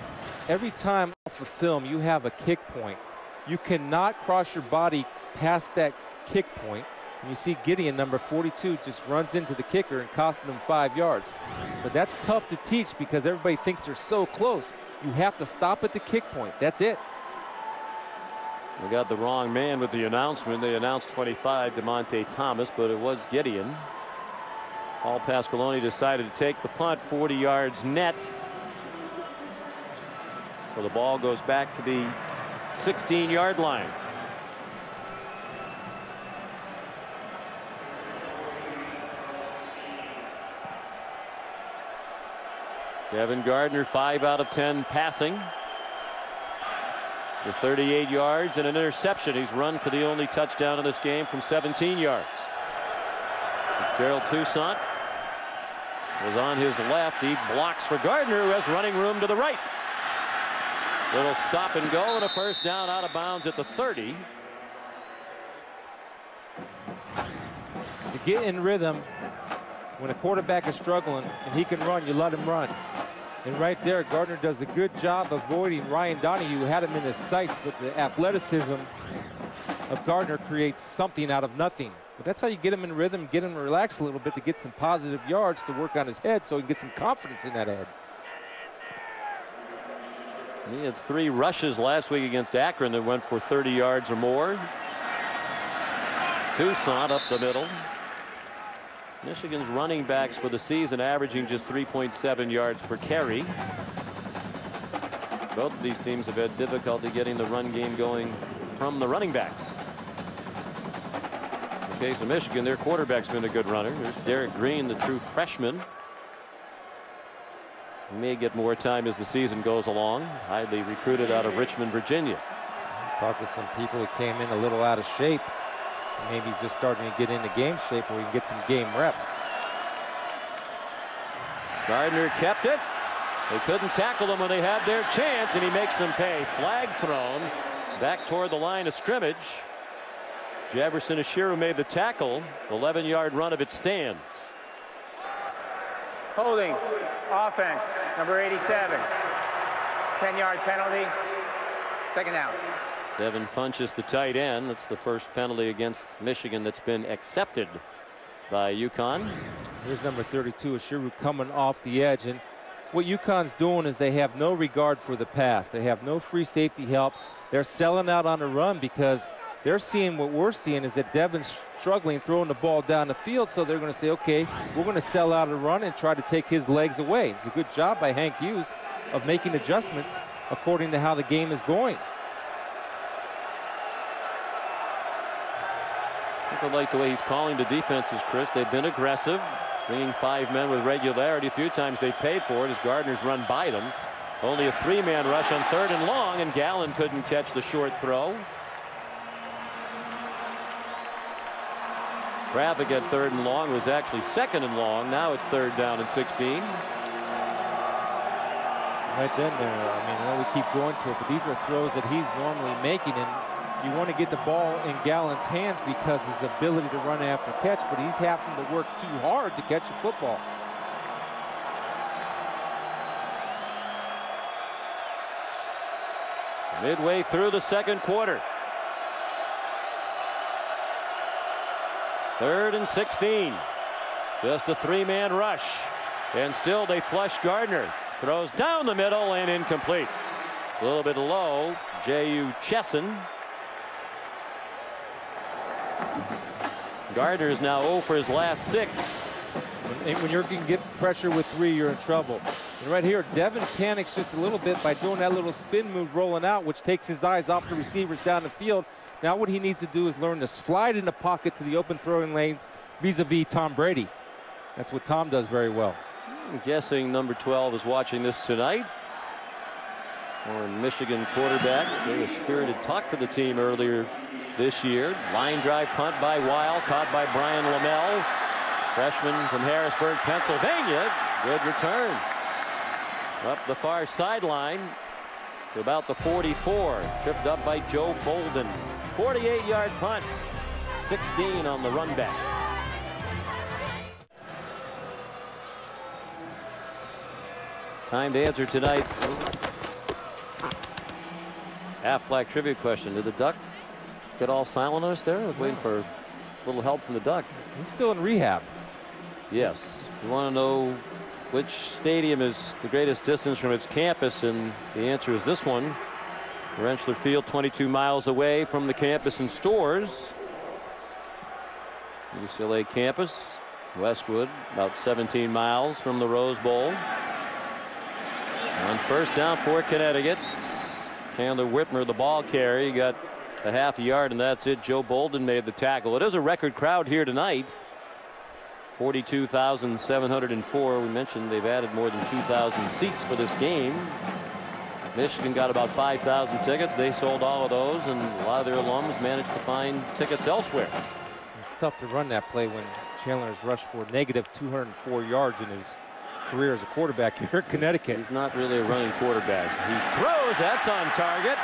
Every time off the film you have a kick point, you cannot cross your body past that kick point. And you see Gideon, number 42, just runs into the kicker and costing him 5 yards. But that's tough to teach because everybody thinks they're so close. You have to stop at the kick point. That's it. We got the wrong man with the announcement. They announced 25, DeMonte Thomas, but it was Gideon. Paul Pasqualoni decided to take the punt 40 yards net. So the ball goes back to the 16-yard line. Kevin Gardner, 5 out of 10 passing. With 38 yards and an interception. He's run for the only touchdown in this game from 17 yards. Gerald Toussaint was on his left. He blocks for Gardner, who has running room to the right. Little stop and go and a first down out of bounds at the 30. To get in rhythm, when a quarterback is struggling and he can run, you let him run. And right there, Gardner does a good job avoiding Ryan Donahue, who had him in his sights, but the athleticism of Gardner creates something out of nothing. But that's how you get him in rhythm, get him to relax a little bit to get some positive yards to work on his head so he can get some confidence in that head. He had 3 rushes last week against Akron that went for 30 yards or more. Toussaint up the middle. Michigan's running backs for the season averaging just 3.7 yards per carry. Both of these teams have had difficulty getting the run game going from the running backs. In the case of Michigan, their quarterback's been a good runner. There's Derek Green, the true freshman. He may get more time as the season goes along. Highly recruited out of Richmond, Virginia. Let's talk to some people who came in a little out of shape. Maybe he's just starting to get into game shape where he can get some game reps. Gardner kept it. They couldn't tackle him when they had their chance, and he makes them pay. Flag thrown back toward the line of scrimmage. Jefferson Ashiru made the tackle. 11-yard run of it stands. Holding. Offense. Number 87. 10-yard penalty. Second down. Devin Funchess, the tight end. That's the first penalty against Michigan that's been accepted by UConn. Here's number 32, Ashiru, coming off the edge. And what UConn's doing is they have no regard for the pass. They have no free safety help. They're selling out on the run because they're seeing what we're seeing, is that Devin's struggling throwing the ball down the field, so they're going to say, okay, we're going to sell out a run and try to take his legs away. It's a good job by Hank Hughes of making adjustments according to how the game is going. I like the way he's calling the defenses, Chris. They've been aggressive, bringing 5 men with regularity. A few times they paid for it as Gardner's run by them. Only a 3-man rush on 3rd and long, and Gallen couldn't catch the short throw. Traffic at 3rd and long was actually 2nd and long. Now it's 3rd down and 16. Right then there, I mean, I know we keep going to it, but these are throws that he's normally making, and you want to get the ball in Gallen's hands because his ability to run after catch, but he's having to work too hard to catch a football. Midway through the 2nd quarter. 3rd and 16. Just a 3-man rush. And still they flush Gardner. Throws down the middle and incomplete. A little bit low. J.U. Chesson. Gardner is now 0 for his last 6. When you're going to get pressure with 3, you're in trouble. And right here, Devin panics just a little bit by doing that little spin move rolling out, which takes his eyes off the receivers down the field. Now what he needs to do is learn to slide in the pocket to the open throwing lanes vis-a-vis Tom Brady. That's what Tom does very well. I'm guessing number 12 is watching this tonight. Or Michigan quarterback. Gave a spirited talk to the team earlier this year. Line drive punt by Weil, caught by Brian Lamel. Freshman from Harrisburg, Pennsylvania. Good return. Up the far sideline to about the 44. Tripped up by Joe Bolden. 48-yard punt. 16 on the run back. Time to answer tonight's Aflac trivia question. Did the Duck get all silent on us there? I was waiting for a little help from the Duck. He's still in rehab. Yes. You want to know which stadium is the greatest distance from its campus, and the answer is this one. Rentschler Field, 22 miles away from the campus and stores. UCLA campus, Westwood, about 17 miles from the Rose Bowl. On 1st down for Connecticut. Chandler Whitmer, the ball carry, got a half a yard, and that's it. Joe Bolden made the tackle. It is a record crowd here tonight. 42,704. We mentioned they've added more than 2,000 seats for this game. Michigan got about 5,000 tickets. They sold all of those, and a lot of their alums managed to find tickets elsewhere. It's tough to run that play when Chandler has rushed for negative 204 yards in his career as a quarterback here at Connecticut. He's not really a running quarterback. He throws. That's on target.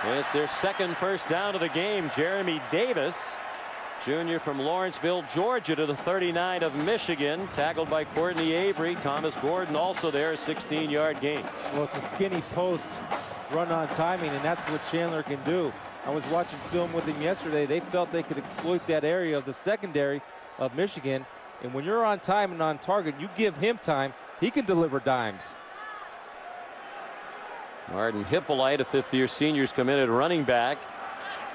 And it's their 2nd first down of the game. Jeremy Davis, junior from Lawrenceville, Georgia, to the 39 of Michigan. Tackled by Courtney Avery. Thomas Gordon also there, a 16-yard gain. Well, it's a skinny post run on timing, and that's what Chandler can do. I was watching film with him yesterday. They felt they could exploit that area of the secondary of Michigan. And when you're on time and on target, you give him time, he can deliver dimes. Martin Hippolyte, a 5th-year senior's committed running back.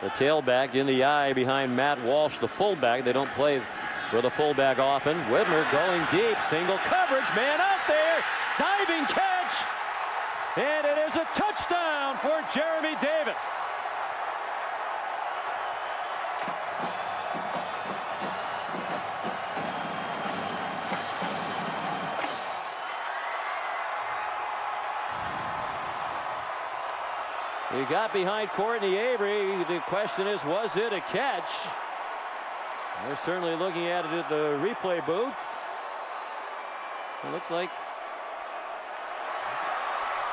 The tailback in the eye behind Matt Walsh, the fullback. They don't play with a fullback often. Whitmer going deep, single coverage, man out there, diving catch, and it is a touchdown for Jeremy Davis. He got behind Courtney Avery. The question is, was it a catch? They're certainly looking at it at the replay booth. It looks like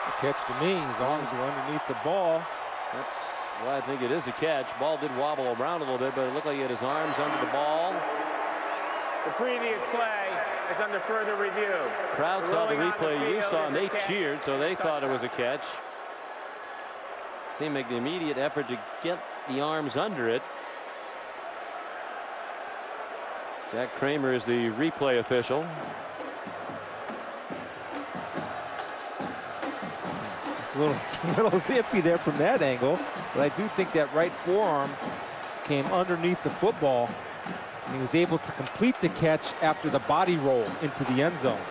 a catch to me. His arms are underneath the ball. That's why I think it is a catch. Ball did wobble around a little bit, but it looked like he had his arms under the ball. The previous play is under further review. Crowd saw the replay you saw, and they cheered, so they thought it was a catch. Seemed like the immediate effort to get the arms under it. Jack Kramer is the replay official. It's a little iffy there from that angle, but I do think that right forearm came underneath the football, and he was able to complete the catch after the body roll into the end zone.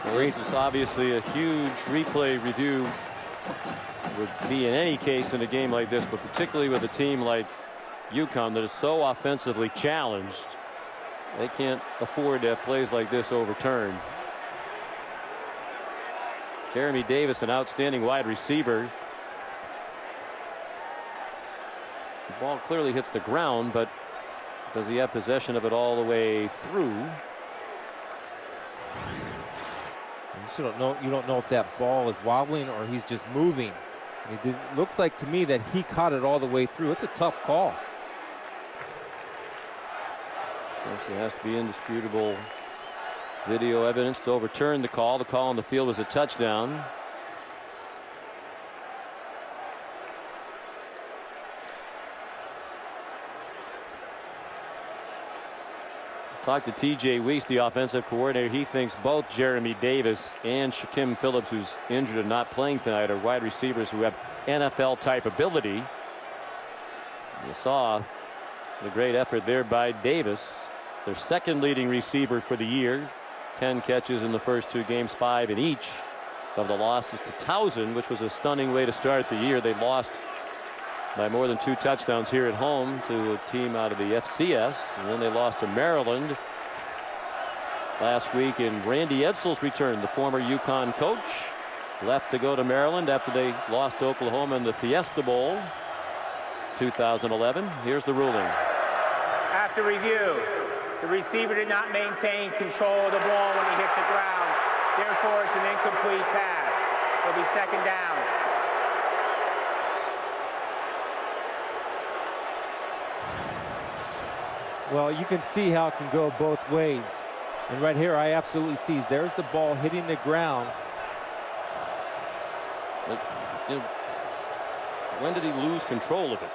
Well, this is obviously a huge replay review. Would be in any case in a game like this, but particularly with a team like UConn that is so offensively challenged, they can't afford to have plays like this overturned. Jeremy Davis, an outstanding wide receiver. The ball clearly hits the ground, but does he have possession of it all the way through? You don't know if that ball is wobbling or he's just moving. It looks like to me that he caught it all the way through. It's a tough call. Of course, there has to be indisputable video evidence to overturn the call. The call on the field was a touchdown. Talked to TJ Weiss, the offensive coordinator. He thinks both Jeremy Davis and Shaquem Phillips, who's injured and not playing tonight, are wide receivers who have NFL type ability. You saw the great effort there by Davis, their second leading receiver for the year. 10 catches in the first 2 games, 5 in each of the losses to Towson, which was a stunning way to start the year. They lost by more than 2 touchdowns here at home to a team out of the FCS, and then they lost to Maryland last week. And Randy Edsall's return, the former UConn coach, left to go to Maryland after they lost to Oklahoma in the Fiesta Bowl 2011. Here's the ruling. After review, the receiver did not maintain control of the ball when he hit the ground. Therefore, it's an incomplete pass. It'll be second down. Well, you can see how it can go both ways. And right here, I absolutely see there's the ball hitting the ground. But, when did he lose control of it?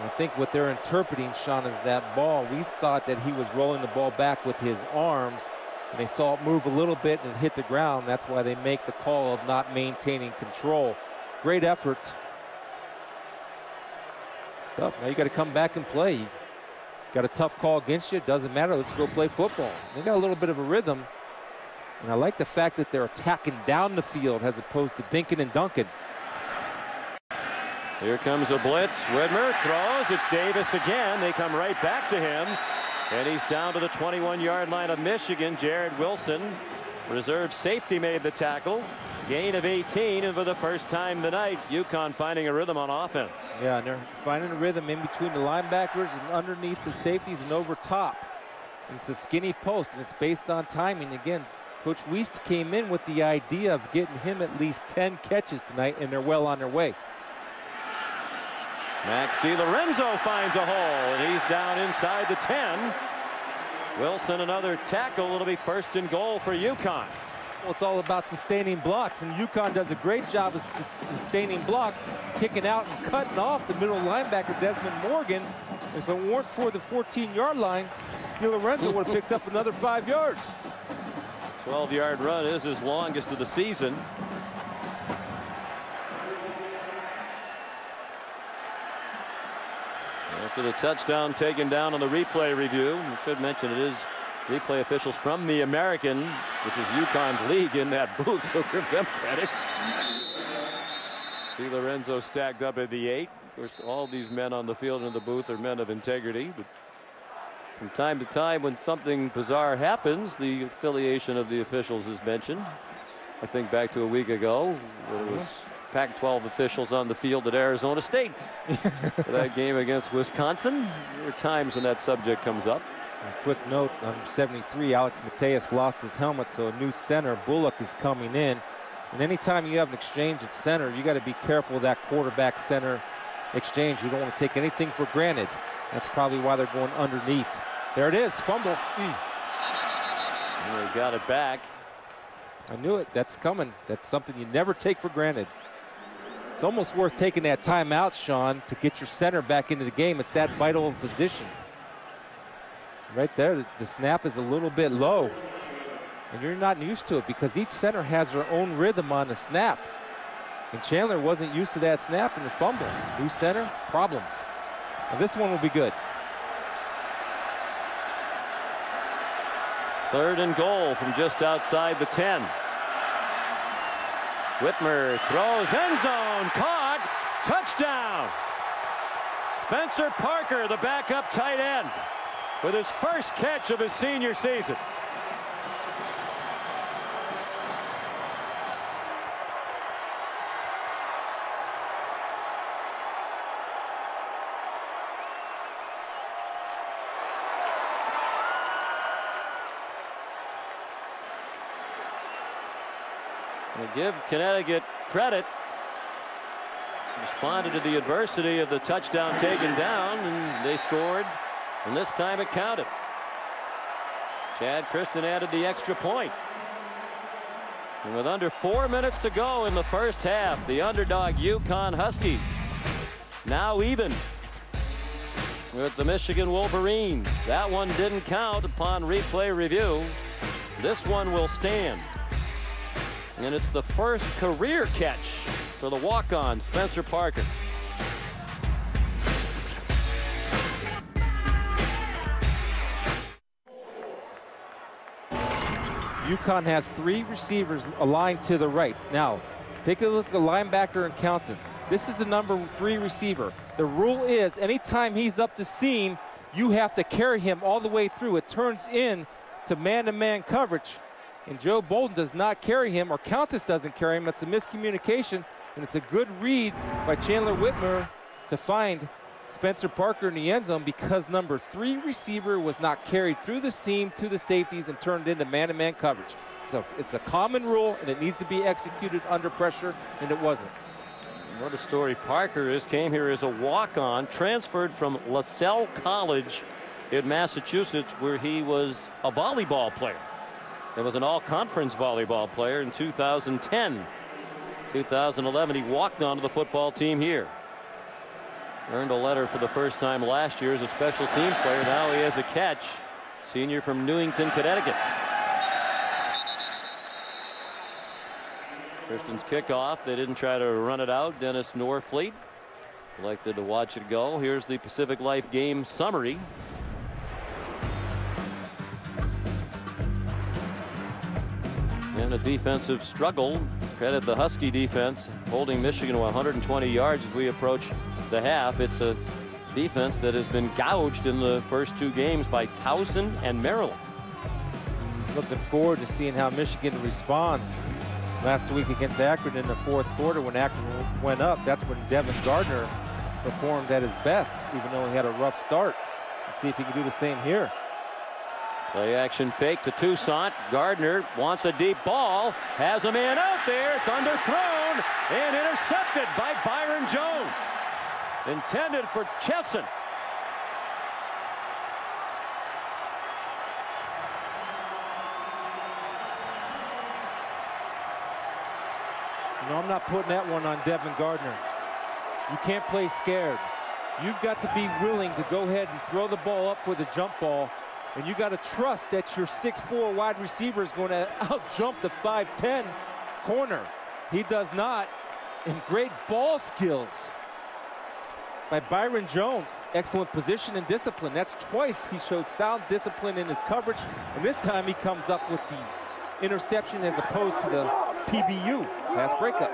I think what they're interpreting, Sean, is that ball. We thought that he was rolling the ball back with his arms, and they saw it move a little bit and hit the ground. That's why they make the call of not maintaining control. Great effort. Stuff. Now you got to come back and play. You got a tough call against you. It doesn't matter. Let's go play football. They got a little bit of a rhythm, and I like the fact that they're attacking down the field as opposed to dinking and dunking. Here comes a blitz. Widmer throws. It's Davis again. They come right back to him. And he's down to the 21-yard line of Michigan. Jared Wilson, reserve safety, made the tackle. Gain of 18. And for the first time tonight, UConn finding a rhythm on offense. Yeah, and they're finding a rhythm in between the linebackers and underneath the safeties and over top. And it's a skinny post, and it's based on timing. Again, Coach Wiest came in with the idea of getting him at least 10 catches tonight, and they're well on their way. Max DiLorenzo finds a hole, and he's down inside the 10. Wilson, another tackle. It'll be first and goal for UConn. Well, it's all about sustaining blocks, and UConn does a great job of sustaining blocks, kicking out and cutting off the middle linebacker, Desmond Morgan. If it weren't for the 14-yard line, DiLorenzo would have picked up another 5 yards. 12-yard run is his longest of the season. After the touchdown taken down on the replay review, we should mention it is replay officials from the American, which is UConn's league, in that booth, so give them credit. DiLorenzo stacked up at the 8. Of course, all these men on the field in the booth are men of integrity, but from time to time when something bizarre happens, the affiliation of the officials is mentioned. I think back to a week ago when it was Pac-12 officials on the field at Arizona State for that game against Wisconsin. There are times when that subject comes up. A quick note, number 73, Alex Mateus lost his helmet, so a new center, Bullock, is coming in. And anytime you have an exchange at center, you got to be careful of that quarterback center exchange. You don't want to take anything for granted. That's probably why they're going underneath. There it is, fumble. And they got it back. I knew it. That's coming. That's something you never take for granted. It's almost worth taking that timeout, Sean, to get your center back into the game. It's that vital of position. Right there, the snap is a little bit low. And you're not used to it because each center has their own rhythm on the snap. And Chandler wasn't used to that snap and the fumble. Loose center, problems. Now this one will be good. 3rd and goal from just outside the 10. Whitmer throws, end zone, caught, touchdown. Spencer Parker, the backup tight end, with his first catch of his senior season. We'll give Connecticut credit. Responded to the adversity of the touchdown taken down, and they scored, and this time it counted. Chad Christen added the extra point. And with under 4 minutes to go in the first half, the underdog UConn Huskies now even with the Michigan Wolverines. That one didn't count upon replay review. This one will stand. And it's the first career catch for the walk-on Spencer Parker. UConn has 3 receivers aligned to the right. Now, take a look at the linebacker and count this. This is the number 3 receiver. The rule is anytime he's up to seam, you have to carry him all the way through. It turns in to man-to-man coverage. And Joe Bolden does not carry him, or Countess doesn't carry him. That's a miscommunication, and it's a good read by Chandler Whitmer to find Spencer Parker in the end zone because number 3 receiver was not carried through the seam to the safeties and turned into man-to-man coverage. So it's a common rule, and it needs to be executed under pressure, and it wasn't. What a story Parker is. Came here as a walk-on, transferred from LaSalle College in Massachusetts, where he was a volleyball player. He was an all-conference volleyball player in 2010. 2011, he walked onto the football team here. Earned a letter for the first time last year as a special teams player. Now he has a catch. Senior from Newington, Connecticut. Christian's kickoff. They didn't try to run it out. Dennis Norfleet elected to watch it go. Here's the Pacific Life game summary. And a defensive struggle. Credit the Husky defense, holding Michigan to 120 yards as we approach the half. It's a defense that has been gouged in the first 2 games by Towson and Maryland. Looking forward to seeing how Michigan responds. Last week against Akron in the 4th quarter, when Akron went up, that's when Devin Gardner performed at his best, even though he had a rough start. Let's see if he can do the same here. Play action fake to Toussaint. Gardner wants a deep ball. Has a man out there. It's underthrown and intercepted by Byron Jones. Intended for Chesson. No, I'm not putting that one on Devin Gardner. You can't play scared. You've got to be willing to go ahead and throw the ball up for the jump ball. And you got to trust that your 6'4" wide receiver is going to out-jump the 5'10" corner. He does not. And great ball skills by Byron Jones. Excellent position and discipline. That's twice he showed sound discipline in his coverage. And this time he comes up with the interception as opposed to the PBU, pass breakup.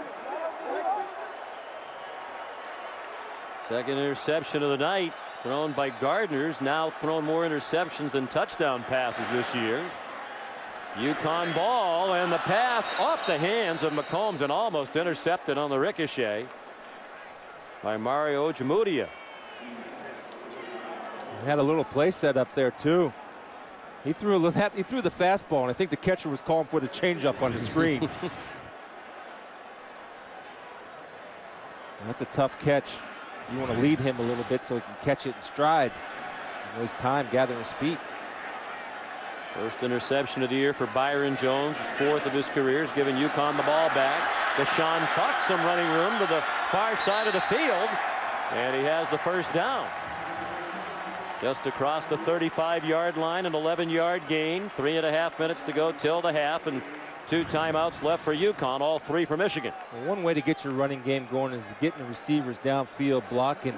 Second interception of the night. Thrown by Gardner's, now thrown more interceptions than touchdown passes this year. UConn ball, and the pass off the hands of McCombs and almost intercepted on the ricochet by Mario Jamudia. He had a little play set up there too. He threw the fastball, and I think the catcher was calling for the changeup on the screen. That's a tough catch. You want to lead him a little bit so he can catch it in stride. He waste time gathering his feet. First interception of the year for Byron Jones, 4th of his career. He's giving UConn the ball back. Deshaun Fox some running room to the far side of the field, and he has the first down. Just across the 35-yard line, an 11-yard gain. 3.5 minutes to go till the half, and 2 timeouts left for UConn, all 3 for Michigan. Well, one way to get your running game going is getting the receivers downfield blocking.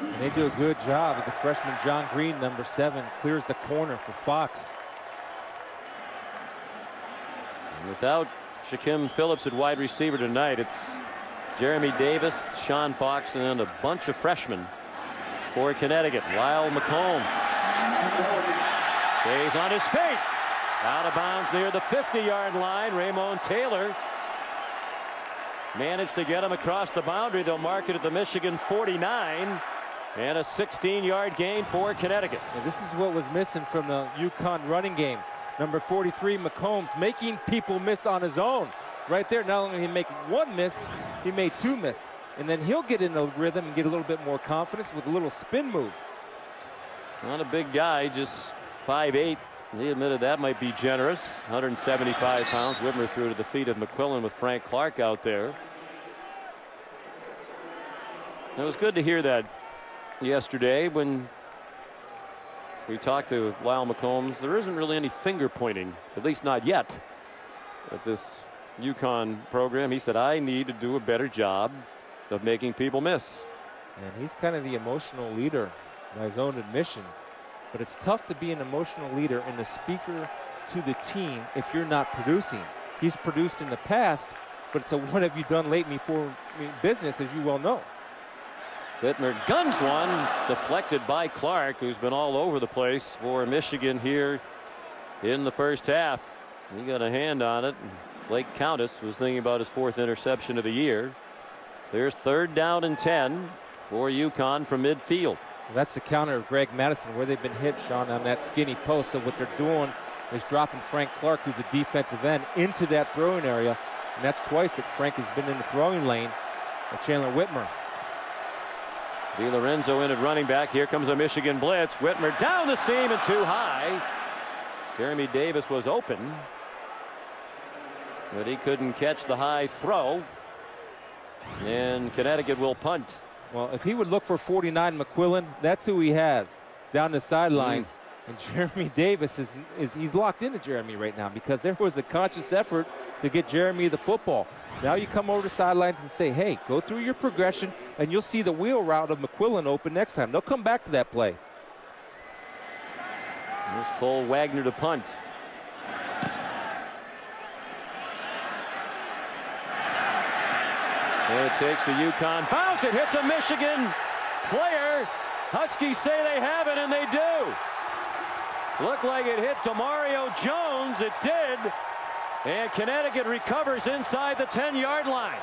And they do a good job. The freshman John Green, number 7, clears the corner for Fox. And without Shaquem Phillips at wide receiver tonight, it's Jeremy Davis, Sean Fox, and a bunch of freshmen for Connecticut. Lyle McCombs stays on his feet. Out of bounds near the 50-yard line. Raymond Taylor managed to get him across the boundary. They'll mark it at the Michigan 49. And a 16-yard gain for Connecticut. And this is what was missing from the UConn running game. Number 43, McCombs, making people miss on his own. Right there, not only did he make 1 miss, he made 2 miss. And then he'll get in a rhythm and get a little bit more confidence with a little spin move. Not a big guy, just 5'8". He admitted that might be generous. 175 pounds. Whitmer threw to the feet of McQuillan with Frank Clark out there. It was good to hear that yesterday when we talked to Lyle McCombs. There isn't really any finger pointing, at least not yet, at this UConn program. He said, I need to do a better job of making people miss. And he's kind of the emotional leader by his own admission. But it's tough to be an emotional leader and a speaker to the team if you're not producing. He's produced in the past, but it's a what have you done lately for business, as you well know. Whitmer guns one, deflected by Clark, who's been all over the place for Michigan here in the first half. He got a hand on it. Blake Countess was thinking about his 4th interception of the year. So here's 3rd down and 10 for UConn from midfield. Well, that's the counter of Greg Madison, where they've been hit, Sean, on that skinny post. So what they're doing is dropping Frank Clark, who's a defensive end, into that throwing area. And that's twice that Frank has been in the throwing lane of Chandler Whitmer. DiLorenzo in at running back. Here comes a Michigan blitz. Whitmer down the seam and too high. Jeremy Davis was open, but he couldn't catch the high throw. And Connecticut will punt. Well, if he would look for 49 McQuillan, that's who he has down the sidelines. And Jeremy Davis he's locked into Jeremy right now because there was a conscious effort to get Jeremy the football. Now you come over to the sidelines and say, hey, go through your progression and you'll see the wheel route of McQuillan open next time. They'll come back to that play. Here's Cole Wagner to punt. And it takes the UConn bounce. It hits a Michigan player. Huskies say they have it, and they do. Looked like it hit Demario Jones. It did. And Connecticut recovers inside the 10-yard line.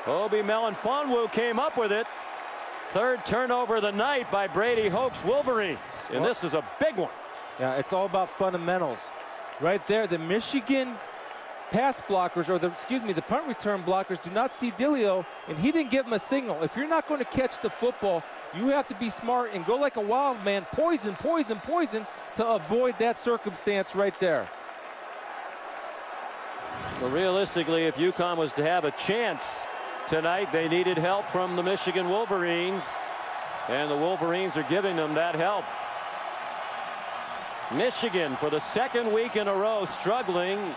Obi Melifonwu came up with it. 3rd turnover of the night by Brady Hope's Wolverines. And this is a big one. Yeah, it's all about fundamentals. Right there, the Michigan pass blockers, or the punt return blockers do not see Dilio, and he didn't give him a signal. If you're not going to catch the football, you have to be smart and go like a wild man, poison, poison, poison, to avoid that circumstance right there. Well, realistically, if UConn was to have a chance tonight, they needed help from the Michigan Wolverines, and the Wolverines are giving them that help. Michigan, for the 2nd week in a row, struggling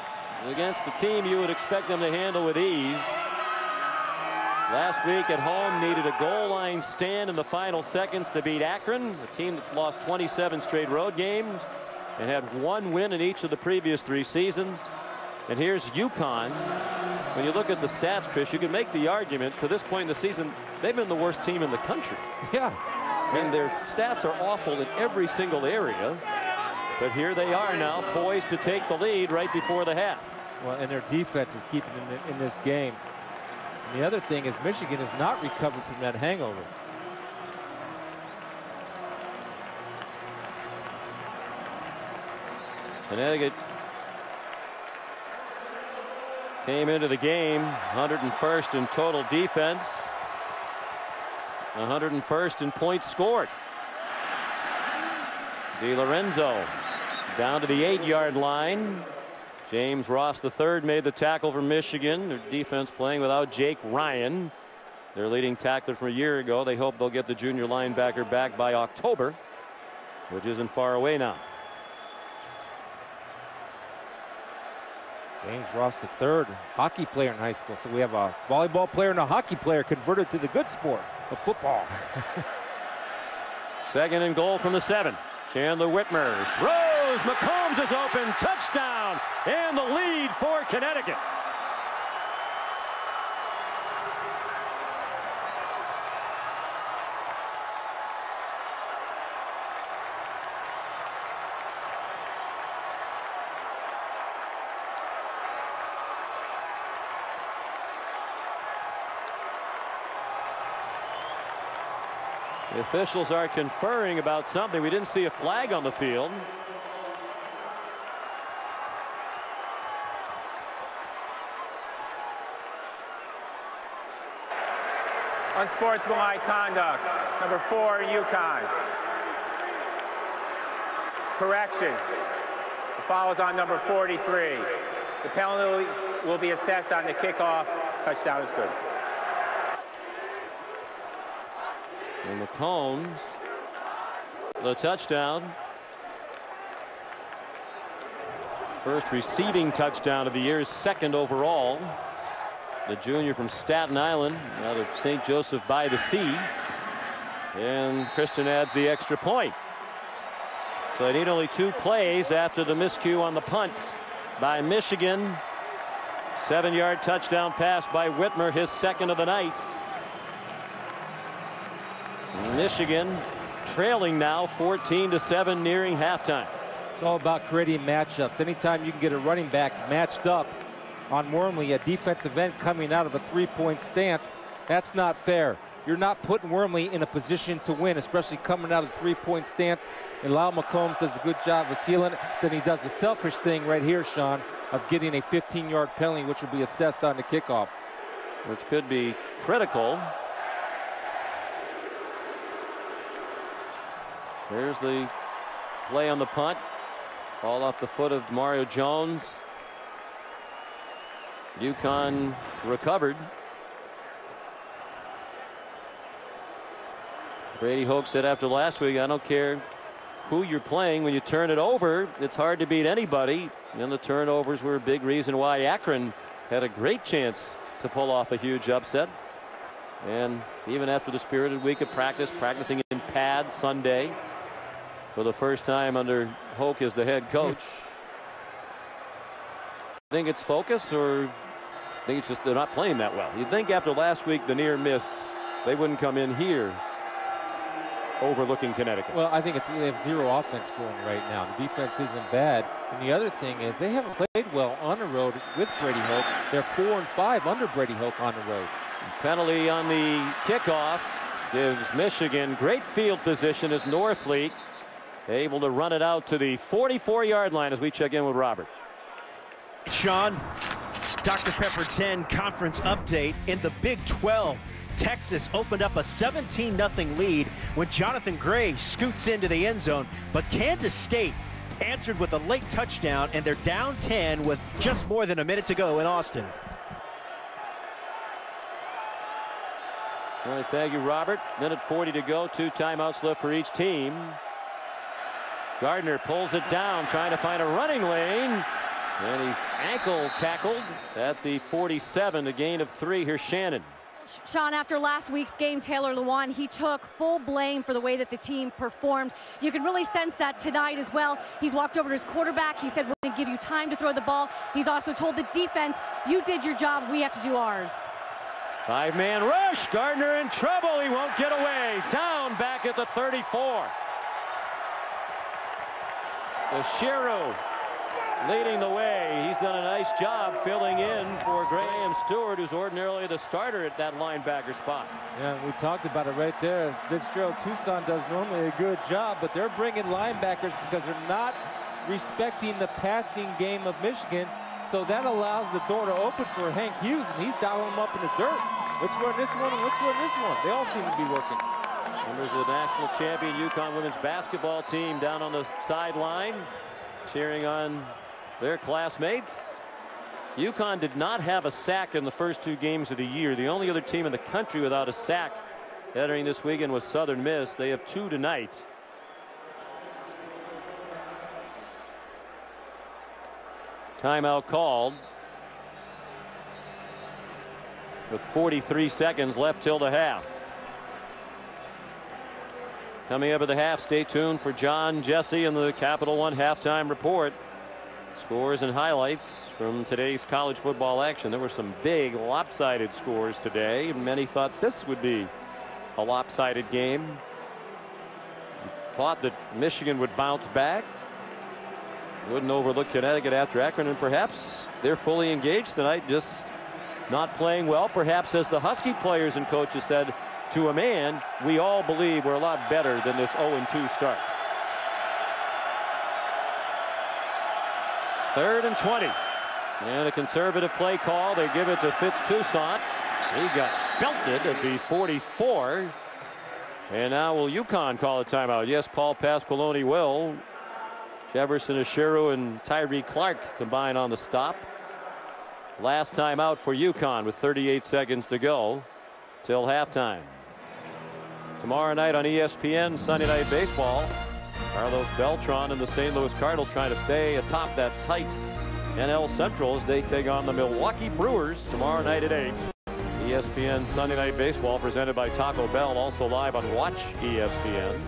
against the team you would expect them to handle with ease. Last week at home, needed a goal line stand in the final seconds to beat Akron, a team that's lost 27 straight road games and had 1 win in each of the previous 3 seasons. And here's UConn. When you look at the stats, Chris, you can make the argument to this point in the season, they've been the worst team in the country. Yeah. I mean, their stats are awful in every single area. But here they are now, poised to take the lead right before the half. Well, and their defense is keeping them in this game. And the other thing is Michigan has not recovered from that hangover. Connecticut came into the game 101st in total defense, 101st in points scored. DiLorenzo down to the 8-yard line. James Ross III made the tackle for Michigan. Their defense playing without Jake Ryan. their leading tackler from a year ago. They hope they'll get the junior linebacker back by October, which isn't far away now. James Ross III, hockey player in high school. So we have a volleyball player and a hockey player converted to the good sport of football. Second and goal from the 7. Chandler Whitmer throws. McCombs is open. Touchdown. And the lead for Connecticut. The officials are conferring about something. We didn't see a flag on the field. Unsportsmanlike conduct, number 4, UConn. Correction. The foul is on number 43. The penalty will be assessed on the kickoff. Touchdown is good. And McCombs, the touchdown. First receiving touchdown of the year, second overall. The junior from Staten Island, out of St. Joseph by the Sea. And Christian adds the extra point. So they need only 2 plays after the miscue on the punt by Michigan. 7-yard touchdown pass by Whitmer, his second of the night. Michigan trailing now 14-7, nearing halftime. It's all about creating matchups. Anytime you can get a running back matched up on Wormley, a defensive end coming out of a 3-point stance, that's not fair. You're not putting Wormley in a position to win, especially coming out of the 3-point stance. And Lyle McCombs does a good job of sealing it. Then he does the selfish thing right here, Sean, of getting a 15-yard penalty, which will be assessed on the kickoff. Which could be critical. There's the play on the punt. Ball off the foot of Mario Jones. UConn recovered. Brady Hoke said after last week, I don't care who you're playing, when you turn it over, it's hard to beat anybody. And the turnovers were a big reason why Akron had a great chance to pull off a huge upset. And even after the spirited week of practice, practicing in pads Sunday for the first time under Hoke as the head coach. Think it's focus, or think it's just they're not playing that well? You'd think after last week, the near miss, they wouldn't come in here overlooking Connecticut. Well, I think they have 0 offense going right now. The defense isn't bad. And the other thing is they haven't played well on the road with Brady Hoke. They're 4-5 under Brady Hoke on the road. Penalty on the kickoff gives Michigan great field position as Norfleet able to run it out to the 44-yard line as we check in with Robert. Sean, Dr. Pepper 10 conference update. In the Big 12, Texas opened up a 17-0 lead when Jonathan Gray scoots into the end zone, but Kansas State answered with a late touchdown, and they're down 10 with just more than a minute to go in Austin. All right, thank you, Robert. Minute 40 to go. 2 timeouts left for each team. Gardner pulls it down, trying to find a running lane. And he's ankle tackled at the 47, a gain of 3. Here's Shannon. Sean, after last week's game, Taylor Lewan, he took full blame for the way that the team performed. You can really sense that tonight as well. He's walked over to his quarterback. He said, we're going to give you time to throw the ball. He's also told the defense, you did your job. We have to do ours. 5-man rush. Gardner in trouble. He won't get away. Down back at the 34. Ashiru leading the way. He's done a nice job filling in for Graham Stewart, who's ordinarily the starter at that linebacker spot. Yeah, we talked about it right there. Fitzgerald Tucson does normally a good job, but they're bringing linebackers because they're not respecting the passing game of Michigan. So that allows the door to open for Hank Hughes, and he's dialing them up in the dirt. Let's run this one and let's run this one. They all seem to be working. Members of the national champion UConn women's basketball team down on the sideline, cheering on their classmates. UConn did not have a sack in the first 2 games of the year. The only other team in the country without a sack entering this weekend was Southern Miss. They have 2 tonight. Timeout called with 43 seconds left till the half. Coming up at the half, stay tuned for John Jesse and the Capital One halftime report. Scores and highlights from today's college football action. There were some big lopsided scores today. Many thought this would be a lopsided game. Thought that Michigan would bounce back. Wouldn't overlook Connecticut after Akron, and perhaps they're fully engaged tonight, just not playing well. Perhaps, as the Husky players and coaches said to a man, we all believe we're a lot better than this 0-2 start. 3rd and 20. And a conservative play call. They give it to Fitz Toussaint. He got belted at the 44. And now will UConn call a timeout? Yes, Paul Pasqualoni will. Jefferson Ashiru and Tyree Clark combine on the stop. Last time out for UConn with 38 seconds to go till halftime. Tomorrow night on ESPN, Sunday Night Baseball, Carlos Beltran and the St. Louis Cardinals trying to stay atop that tight NL Central as they take on the Milwaukee Brewers tomorrow night at 8. ESPN Sunday Night Baseball presented by Taco Bell, also live on Watch ESPN.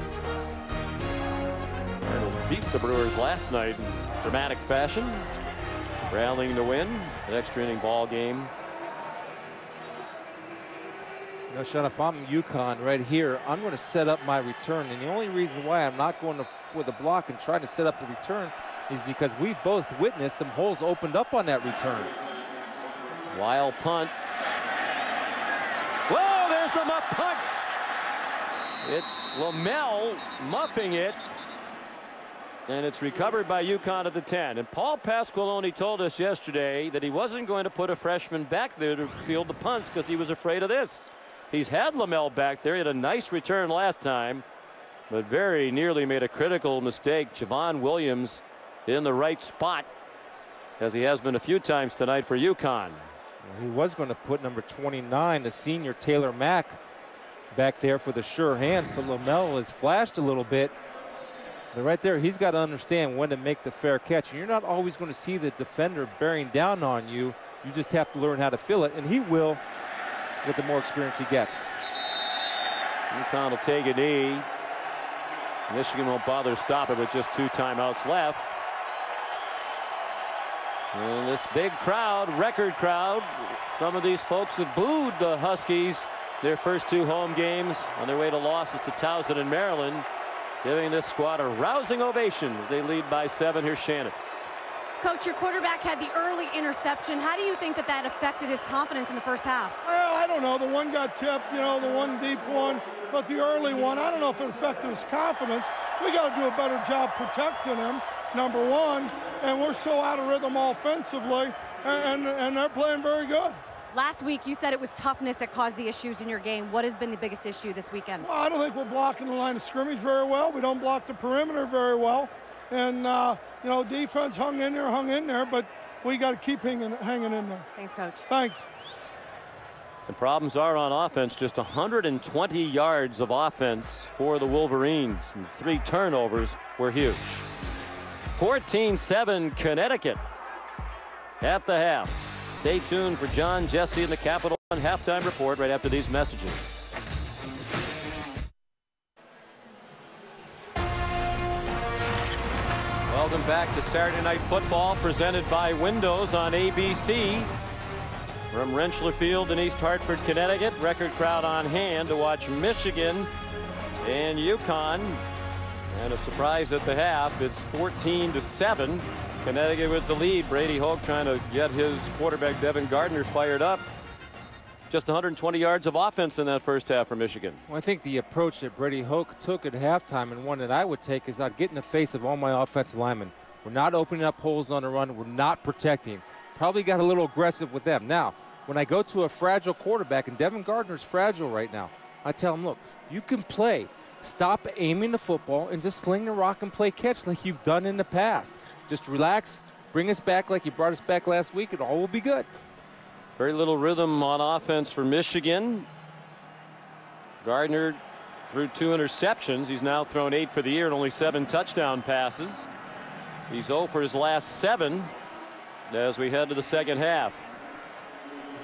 Cardinals beat the Brewers last night in dramatic fashion, rallying to win an extra inning ball game. You know, Sean, if I'm UConn right here, I'm going to set up my return. And the only reason why I'm not going for the block and trying to set up the return is because we've both witnessed some holes opened up on that return. Wild punts. Whoa, there's the muff punt. It's Lamel muffing it. And it's recovered by UConn at the 10. And Paul Pasqualoni told us yesterday that he wasn't going to put a freshman back there to field the punts because he was afraid of this. He's had Lamel back there. He had a nice return last time, but very nearly made a critical mistake. Javon Williams in the right spot, as he has been a few times tonight for UConn. Well, he was going to put number 29, the senior Taylor Mack, back there for the sure hands, but Lamel has flashed a little bit. But right there, he's got to understand when to make the fair catch. And you're not always going to see the defender bearing down on you. You just have to learn how to fill it, and he will with the more experience he gets. UConn will take a knee. Michigan won't bother to stop it with just 2 timeouts left. And this big crowd, record crowd, some of these folks have booed the Huskies their first 2 home games on their way to losses to Towson and Maryland, giving this squad a rousing ovation as they lead by 7. Here's Shannon. Coach, your quarterback had the early interception. How do you think that that affected his confidence in the first half? Well, I don't know. The one got tipped, you know, the one deep one. But the early one, I don't know if it affected his confidence. We got to do a better job protecting him, number one. And we're so out of rhythm offensively, and they're playing very good. Last week, you said it was toughness that caused the issues in your game. What has been the biggest issue this weekend? Well, I don't think we're blocking the line of scrimmage very well. We don't block the perimeter very well. And, you know, defense hung in there, but we got to keep hanging in there. Thanks, Coach. Thanks. The problems are on offense. Just 120 yards of offense for the Wolverines, and 3 turnovers were huge. 14-7 Connecticut at the half. Stay tuned for John Jesse and the Capital One halftime report right after these messages. Welcome back to Saturday Night Football, presented by Windows on ABC. From Rentschler Field in East Hartford, Connecticut, record crowd on hand to watch Michigan and UConn. And a surprise at the half. It's 14-7. Connecticut with the lead. Brady Hoke trying to get his quarterback Devin Gardner fired up. Just 120 yards of offense in that first half for Michigan. Well, I think the approach that Brady Hoke took at halftime, and one that I would take, is I'd get in the face of all my offensive linemen. We're not opening up holes on the run. We're not protecting. Probably got a little aggressive with them. Now, when I go to a fragile quarterback, and Devin Gardner's fragile right now, I tell him, look, you can play. Stop aiming the football and just sling the rock and play catch like you've done in the past. Just relax, bring us back like you brought us back last week, and all will be good. Very little rhythm on offense for Michigan. Gardner threw 2 interceptions. He's now thrown 8 for the year and only 7 touchdown passes. He's 0 for his last 7 as we head to the second half.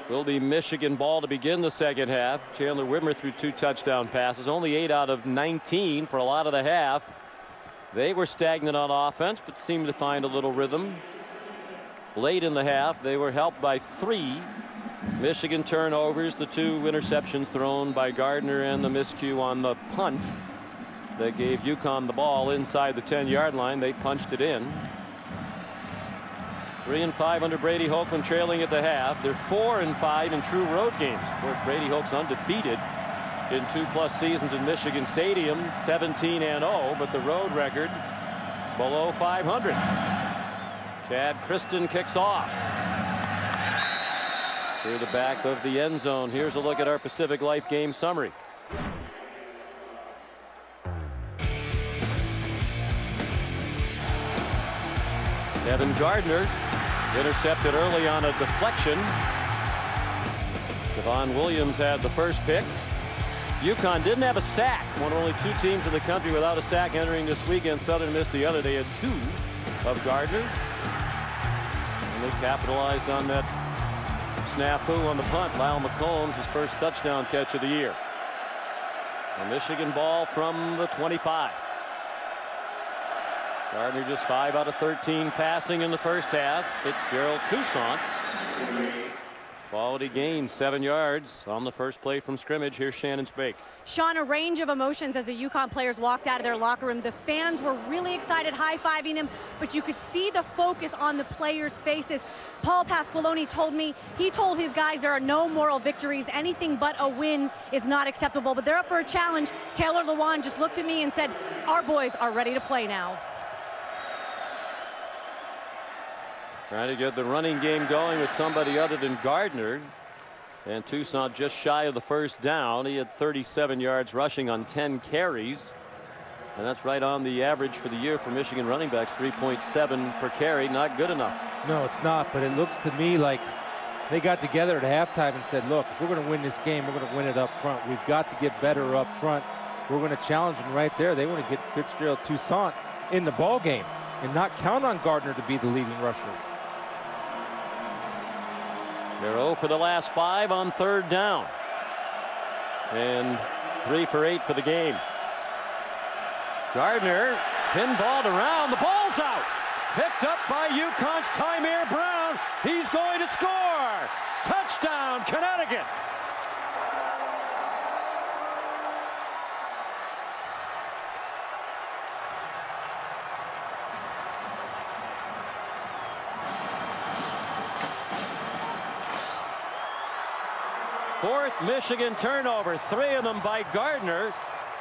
Will be Michigan ball to begin the second half. Chandler Whitmer threw 2 touchdown passes, only 8 out of 19 for a lot of the half. They were stagnant on offense, but seemed to find a little rhythm. Late in the half, they were helped by 3 Michigan turnovers, the 2 interceptions thrown by Gardner, and the miscue on the punt that gave UConn the ball inside the 10-yard line. They punched it in. 3-5 under Brady Hoke when trailing at the half. They're 4-5 in true road games. Of course, Brady Hoke's undefeated in 2+ seasons in Michigan Stadium, 17-0, but the road record below 500. Chad Kristen kicks off through the back of the end zone. Here's a look at our Pacific Life game summary. Devin Gardner intercepted early on a deflection. Devon Williams had the first pick. UConn didn't have a sack. One of only 2 teams in the country without a sack entering this weekend. Southern Miss the other. They had 2 of Gardner. And they capitalized on that snafu on the punt. Lyle McCombs, his first touchdown catch of the year. A Michigan ball from the 25. Gardner just 5 out of 13 passing in the first half. Fitzgerald Toussaint. Quality gain, 7 yards on the first play from scrimmage. Here's Shannon Spake. Sean, a range of emotions as the UConn players walked out of their locker room. The fans were really excited, high-fiving them, but you could see the focus on the players' faces. Paul Pasqualoni told me, he told his guys there are no moral victories. Anything but a win is not acceptable, but they're up for a challenge. Taylor Lewan just looked at me and said, our boys are ready to play now. Trying to get the running game going with somebody other than Gardner. And Toussaint just shy of the first down. He had 37 yards rushing on 10 carries. And that's right on the average for the year for Michigan running backs, 3.7 per carry. Not good enough. No, it's not, but it looks to me like they got together at halftime and said, look, if we're going to win this game, we're going to win it up front. We've got to get better up front. We're going to challenge them right there. They want to get Fitzgerald Toussaint in the ball game and not count on Gardner to be the leading rusher. They're 0 for the last 5 on 3rd down. And 3 for 8 for the game. Gardner pinballed around. The ball's out. Picked up by UConn's Tymere Brown. He's going to score. Touchdown, Connecticut. Fourth Michigan turnover, 3 of them by Gardner,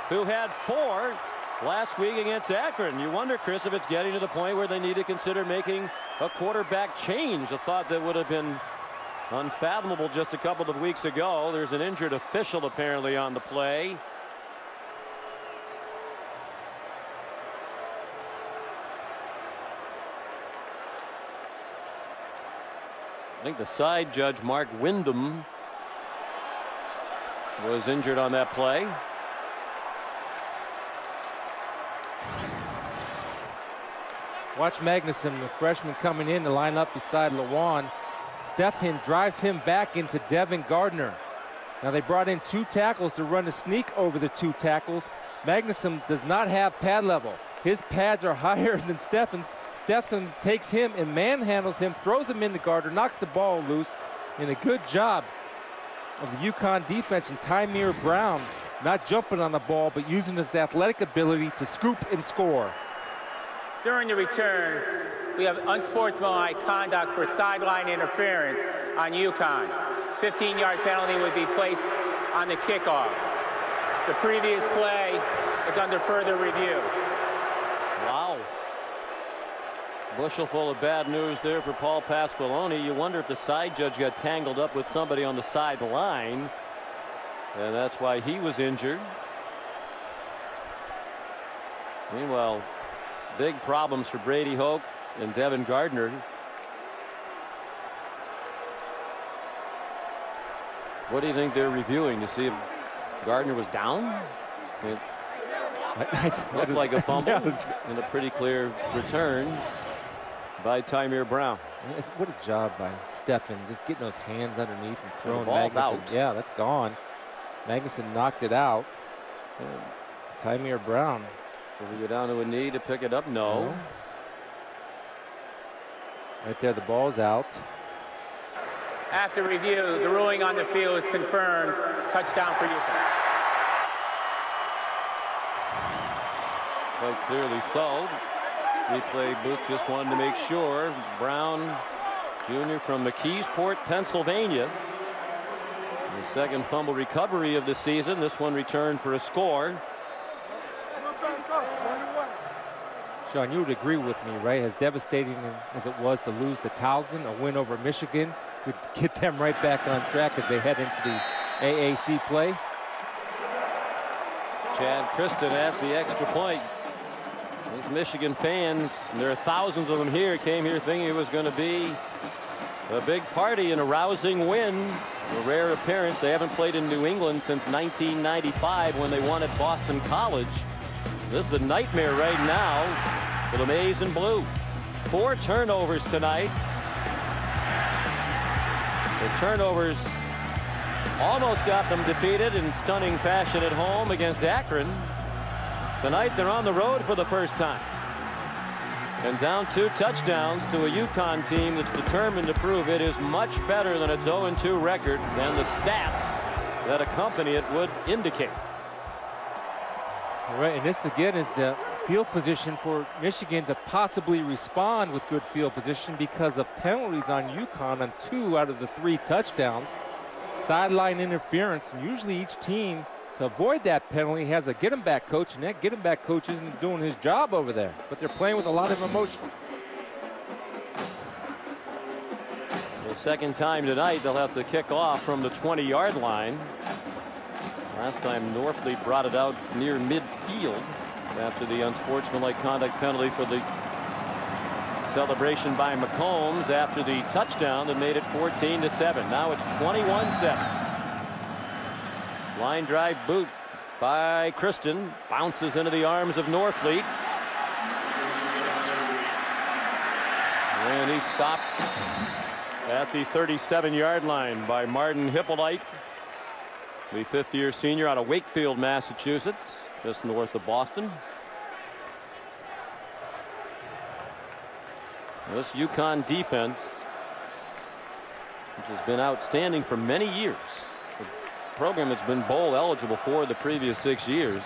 who had 4 last week against Akron. You wonder, Chris, if it's getting to the point where they need to consider making a quarterback change, a thought that would have been unfathomable just a couple of weeks ago. There's an injured official apparently on the play. I think the side judge, Mark Wyndham, was injured on that play. Watch Magnuson, the freshman, coming in to line up beside Lewan. Stephen drives him back into Devin Gardner. Now they brought in 2 tackles to run a sneak over the 2 tackles. Magnuson does not have pad level. His pads are higher than Stephen's. Stephen takes him and manhandles him, throws him into Gardner, knocks the ball loose. And a good job of the UConn defense and Tymere Brown not jumping on the ball, but using his athletic ability to scoop and score. During the return, we have unsportsmanlike conduct for sideline interference on UConn. 15-yard penalty would be placed on the kickoff. The previous play is under further review. Wow. Bushel full of bad news there for Paul Pasqualoni. You wonder if the side judge got tangled up with somebody on the sideline, and that's why he was injured. Meanwhile, big problems for Brady Hoke and Devin Gardner. What do you think they're reviewing to see if Gardner was down? It looked like a fumble and a pretty clear return by Tymir Brown. What a job by Steffen, just getting those hands underneath and throwing the ball's Magnuson. out. Yeah, that's gone. Magnuson knocked it out. Tymir Brown. Does he go down to a knee to pick it up? No. Right there, the ball's out. After review, the ruling on the field is confirmed. Touchdown for UConn. Quite clearly so. Replay booth just wanted to make sure. Brown Jr. from McKeesport, Pennsylvania. The second fumble recovery of the season. This one returned for a score. Sean, you would agree with me, right? As devastating as it was to lose to Towson, a win over Michigan could get them right back on track as they head into the AAC play. Chad Kristen at the extra point. These Michigan fans, and there are thousands of them here, came here thinking it was going to be a big party and a rousing win. A rare appearance. They haven't played in New England since 1995 when they won at Boston College. This is a nightmare right now for the Maize and Blue. 4 turnovers tonight. The turnovers almost got them defeated in stunning fashion at home against Akron. Tonight they're on the road for the first time. And down 2 touchdowns to a UConn team that's determined to prove it is much better than its 0-2 record than the stats that accompany it would indicate. All right, and this again is the field position for Michigan to possibly respond with good field position because of penalties on UConn on 2 out of the 3 touchdowns. Sideline interference, and usually each team to avoid that penalty has a get him back coach, and that get him back coach isn't doing his job over there, but they're playing with a lot of emotion. The second time tonight they'll have to kick off from the 20-yard line. Last time Norfleet brought it out near midfield after the unsportsmanlike conduct penalty for the celebration by McCombs after the touchdown that made it 14-7. Now it's 21-7. Line drive boot by Kristen, bounces into the arms of Norfleet. And he's stopped at the 37-yard line by Martin Hippolyte, the 5th-year senior out of Wakefield, Massachusetts, just north of Boston. This UConn defense, which has been outstanding for many years, program that's been bowl eligible for the previous 6 years.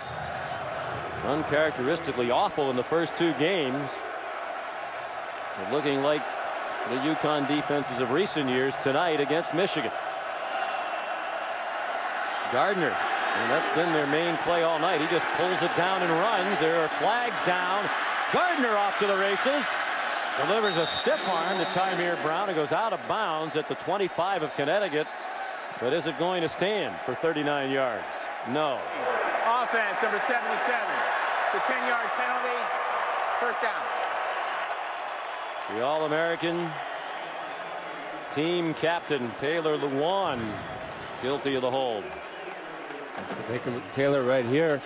Uncharacteristically awful in the first 2 games. But looking like the UConn defenses of recent years tonight against Michigan. Gardner, and that's been their main play all night. He just pulls it down and runs. There are flags down. Gardner off to the races. Delivers a stiff arm to Tymir Brown, who goes out of bounds at the 25 of Connecticut. But is it going to stand for 39 yards? No. Offense, number 77. The 10-yard penalty. First down. The All-American team captain, Taylor Lewan, guilty of the hold. So take a look at Taylor right here.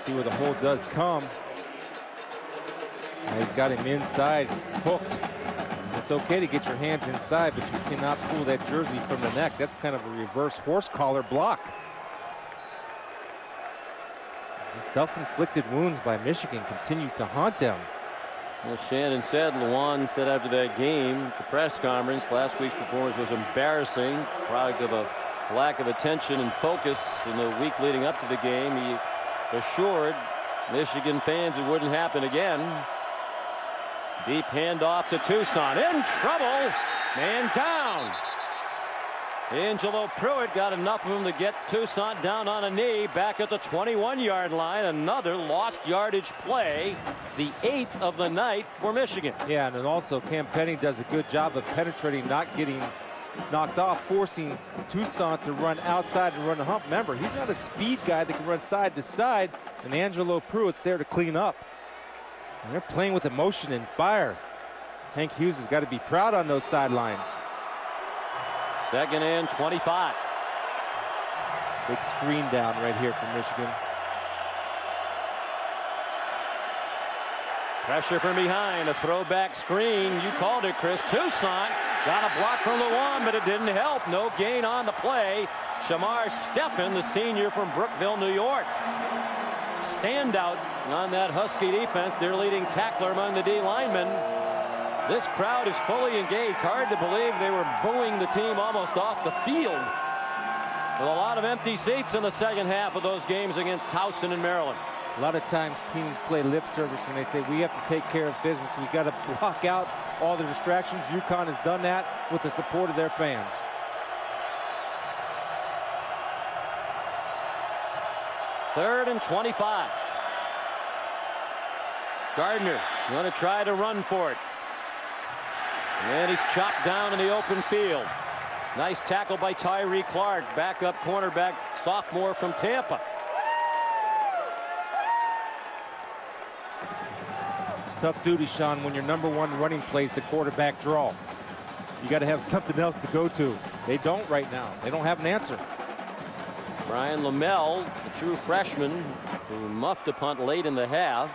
See where the hold does come. Now he's got him inside, hooked. It's okay to get your hands inside, but you cannot pull that jersey from the neck. That's kind of a reverse horse collar block. The self-inflicted wounds by Michigan continue to haunt them. Well, Shannon said, Lewan said after that game at the press conference, last week's performance was embarrassing, product of a lack of attention and focus in the week leading up to the game. He assured Michigan fans it wouldn't happen again. Deep handoff to Tucson. In trouble. Man down. Angelo Pruitt got enough of him to get Tucson down on a knee back at the 21-yard line. Another lost yardage play, the 8th of the night for Michigan. Yeah, and then also Cam Penny does a good job of penetrating, not getting knocked off, forcing Tucson to run outside and run a hump. Remember, he's not a speed guy that can run side to side, and Angelo Pruitt's there to clean up. And they're playing with emotion and fire. Hank Hughes has got to be proud on those sidelines. 2nd and 25. Big screen down right here from Michigan. Pressure from behind, a throwback screen. You called it, Chris. Toussaint got a block from Lewan, but it didn't help. No gain on the play. Shamar Steffen, the senior from Brookville, New York. Standout on that Husky defense. Their leading tackler among the D linemen. This crowd is fully engaged. Hard to believe they were booing the team almost off the field. With a lot of empty seats in the second half of those games against Towson and Maryland. A lot of times teams play lip service when they say we have to take care of business. We got to block out all the distractions. UConn has done that with the support of their fans. Third and 25. Gardner going to try to run for it. And he's chopped down in the open field. Nice tackle by Tyree Clark, backup cornerback, sophomore from Tampa. It's tough duty, Sean, when your #1 running plays the quarterback draw. You got to have something else to go to. They don't right now. They don't have an answer. Brian Lamel, the true freshman, who muffed a punt late in the half.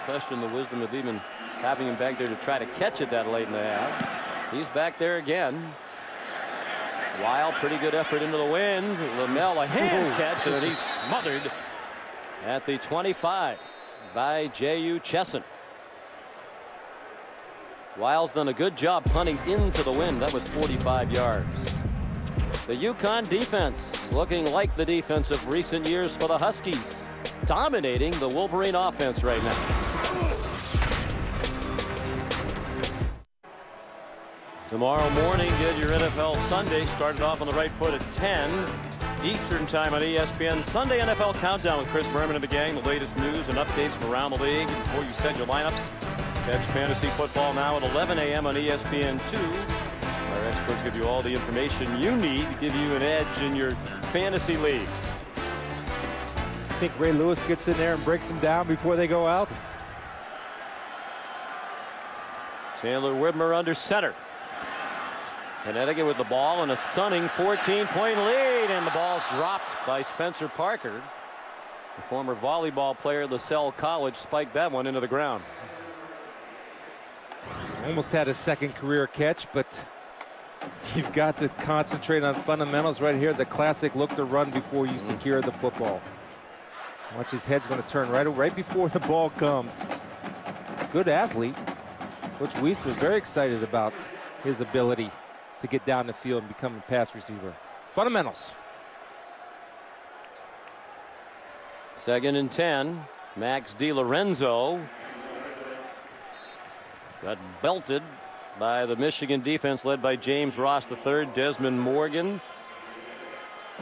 Question the wisdom of even having him back there to try to catch it that late in the half. He's back there again. Wild, pretty good effort into the wind. Lamel, a hands catch, and he's smothered at the 25 by J.U. Chesson. Wild's done a good job punting into the wind. That was 45 yards. The UConn defense looking like the defense of recent years for the Huskies, dominating the Wolverine offense right now. Tomorrow morning, get your NFL Sunday started off on the right foot at 10 Eastern time on ESPN. Sunday NFL Countdown with Chris Berman and the gang. The latest news and updates from around the league. Before you set your lineups, catch fantasy football now at 11 a.m. on ESPN2. Our experts give you all the information you need to give you an edge in your fantasy leagues. I think Ray Lewis gets in there and breaks them down before they go out. Chandler Widmer under center. Connecticut with the ball and a stunning 14-point lead, and the ball's dropped by Spencer Parker. The former volleyball player at LaSalle College spiked that one into the ground. Almost had a second career catch, but you've got to concentrate on fundamentals right here. The classic look to run before you secure the football. Watch, his head's going to turn right before the ball comes. Good athlete. Coach Wiest was very excited about his ability to get down the field and become a pass receiver. Fundamentals. 2nd and 10. Max DiLorenzo got belted by the Michigan defense led by James Ross III. Desmond Morgan,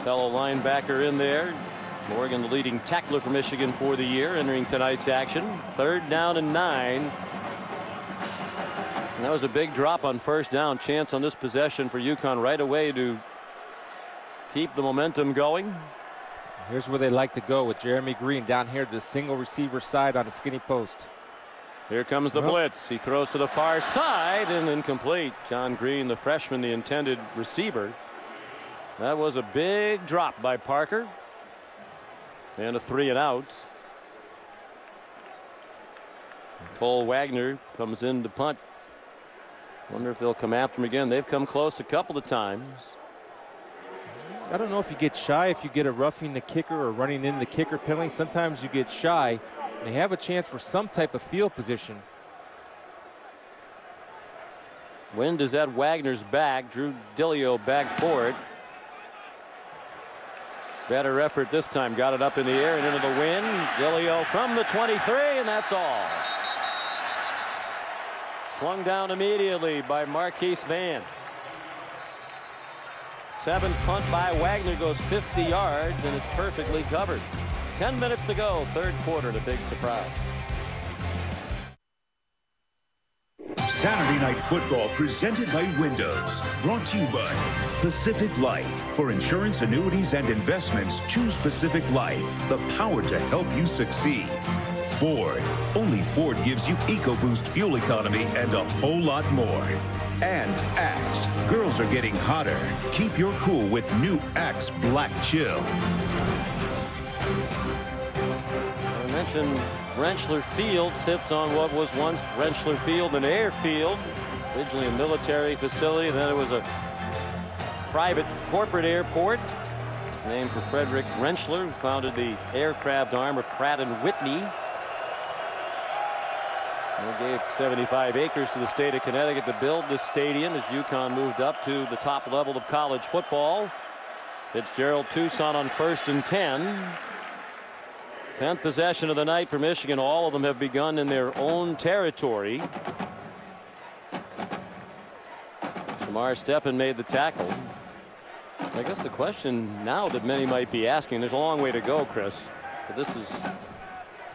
fellow linebacker in there. Morgan, the leading tackler for Michigan for the year, entering tonight's action. 3rd down and 9. And that was a big drop on 1st down. Chance on this possession for UConn right away to keep the momentum going. Here's where they like to go with Jeremy Green down here to the single receiver side on a skinny post. Here comes the blitz. He throws to the far side and incomplete. John Green, the freshman, the intended receiver. That was a big drop by Parker. And a 3 and out. Cole Wagner comes in to punt. Wonder if they'll come after him again. They've come close a couple of times. I don't know if you get shy if you get a roughing the kicker or running in the kicker penalty. Sometimes you get shy. They have a chance for some type of field position. Wind is at Wagner's back. Drew Dillio back for it. Better effort this time. Got it up in the air and into the wind. Dillio from the 23, and that's all. Swung down immediately by Marquise Vann. 7th punt by Wagner goes 50 yards, and it's perfectly covered. 10 minutes to go, 3rd quarter, and a big surprise. Saturday Night Football presented by Windows. Brought to you by Pacific Life. For insurance, annuities, and investments, choose Pacific Life. The power to help you succeed. Ford. Only Ford gives you EcoBoost fuel economy and a whole lot more. And Axe. Girls are getting hotter. Keep your cool with new Axe Black Chill. I mentioned Rentschler Field sits on what was once Rentschler Field and Airfield. Originally a military facility, then it was a private corporate airport named for Frederick Rentschler, who founded the aircraft arm of Pratt & Whitney. They gave 75 acres to the state of Connecticut to build this stadium as UConn moved up to the top level of college football. Fitzgerald Tucson on 1st and 10. 10th possession of the night for Michigan. All of them have begun in their own territory. Shamar Stephan made the tackle. I guess the question now that many might be asking, there's a long way to go, Chris, but this is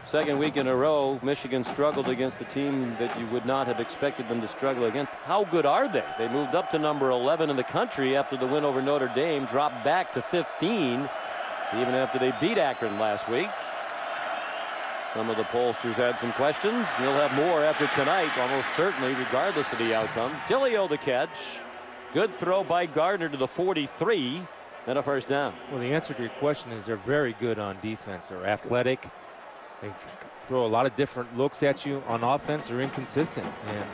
second week in a row Michigan struggled against a team that you would not have expected them to struggle against. How good are they? They moved up to number 11 in the country after the win over Notre Dame, dropped back to 15 even after they beat Akron last week. Some of the pollsters had some questions. They'll have more after tonight, almost certainly, regardless of the outcome. Dillio the catch. Good throw by Gardner to the 43 and a first down. Well, the answer to your question is they're very good on defense. They're athletic. They throw a lot of different looks at you. On offense, they're inconsistent. And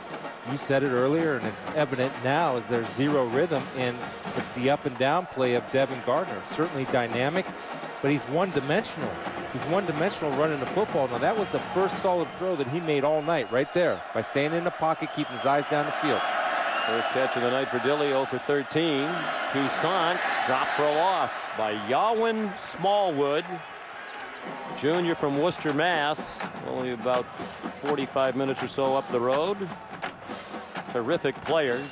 you said it earlier, and it's evident now as there's zero rhythm, and it's the up and down play of Devin Gardner. Certainly dynamic, but he's one-dimensional. He's one-dimensional running the football. Now, that was the first solid throw that he made all night right there by staying in the pocket, keeping his eyes down the field. First catch of the night for Dillio for 13. Toussaint dropped for a loss by Yawin Smallwood, junior from Worcester, Mass. Only about 45 minutes or so up the road. Terrific player.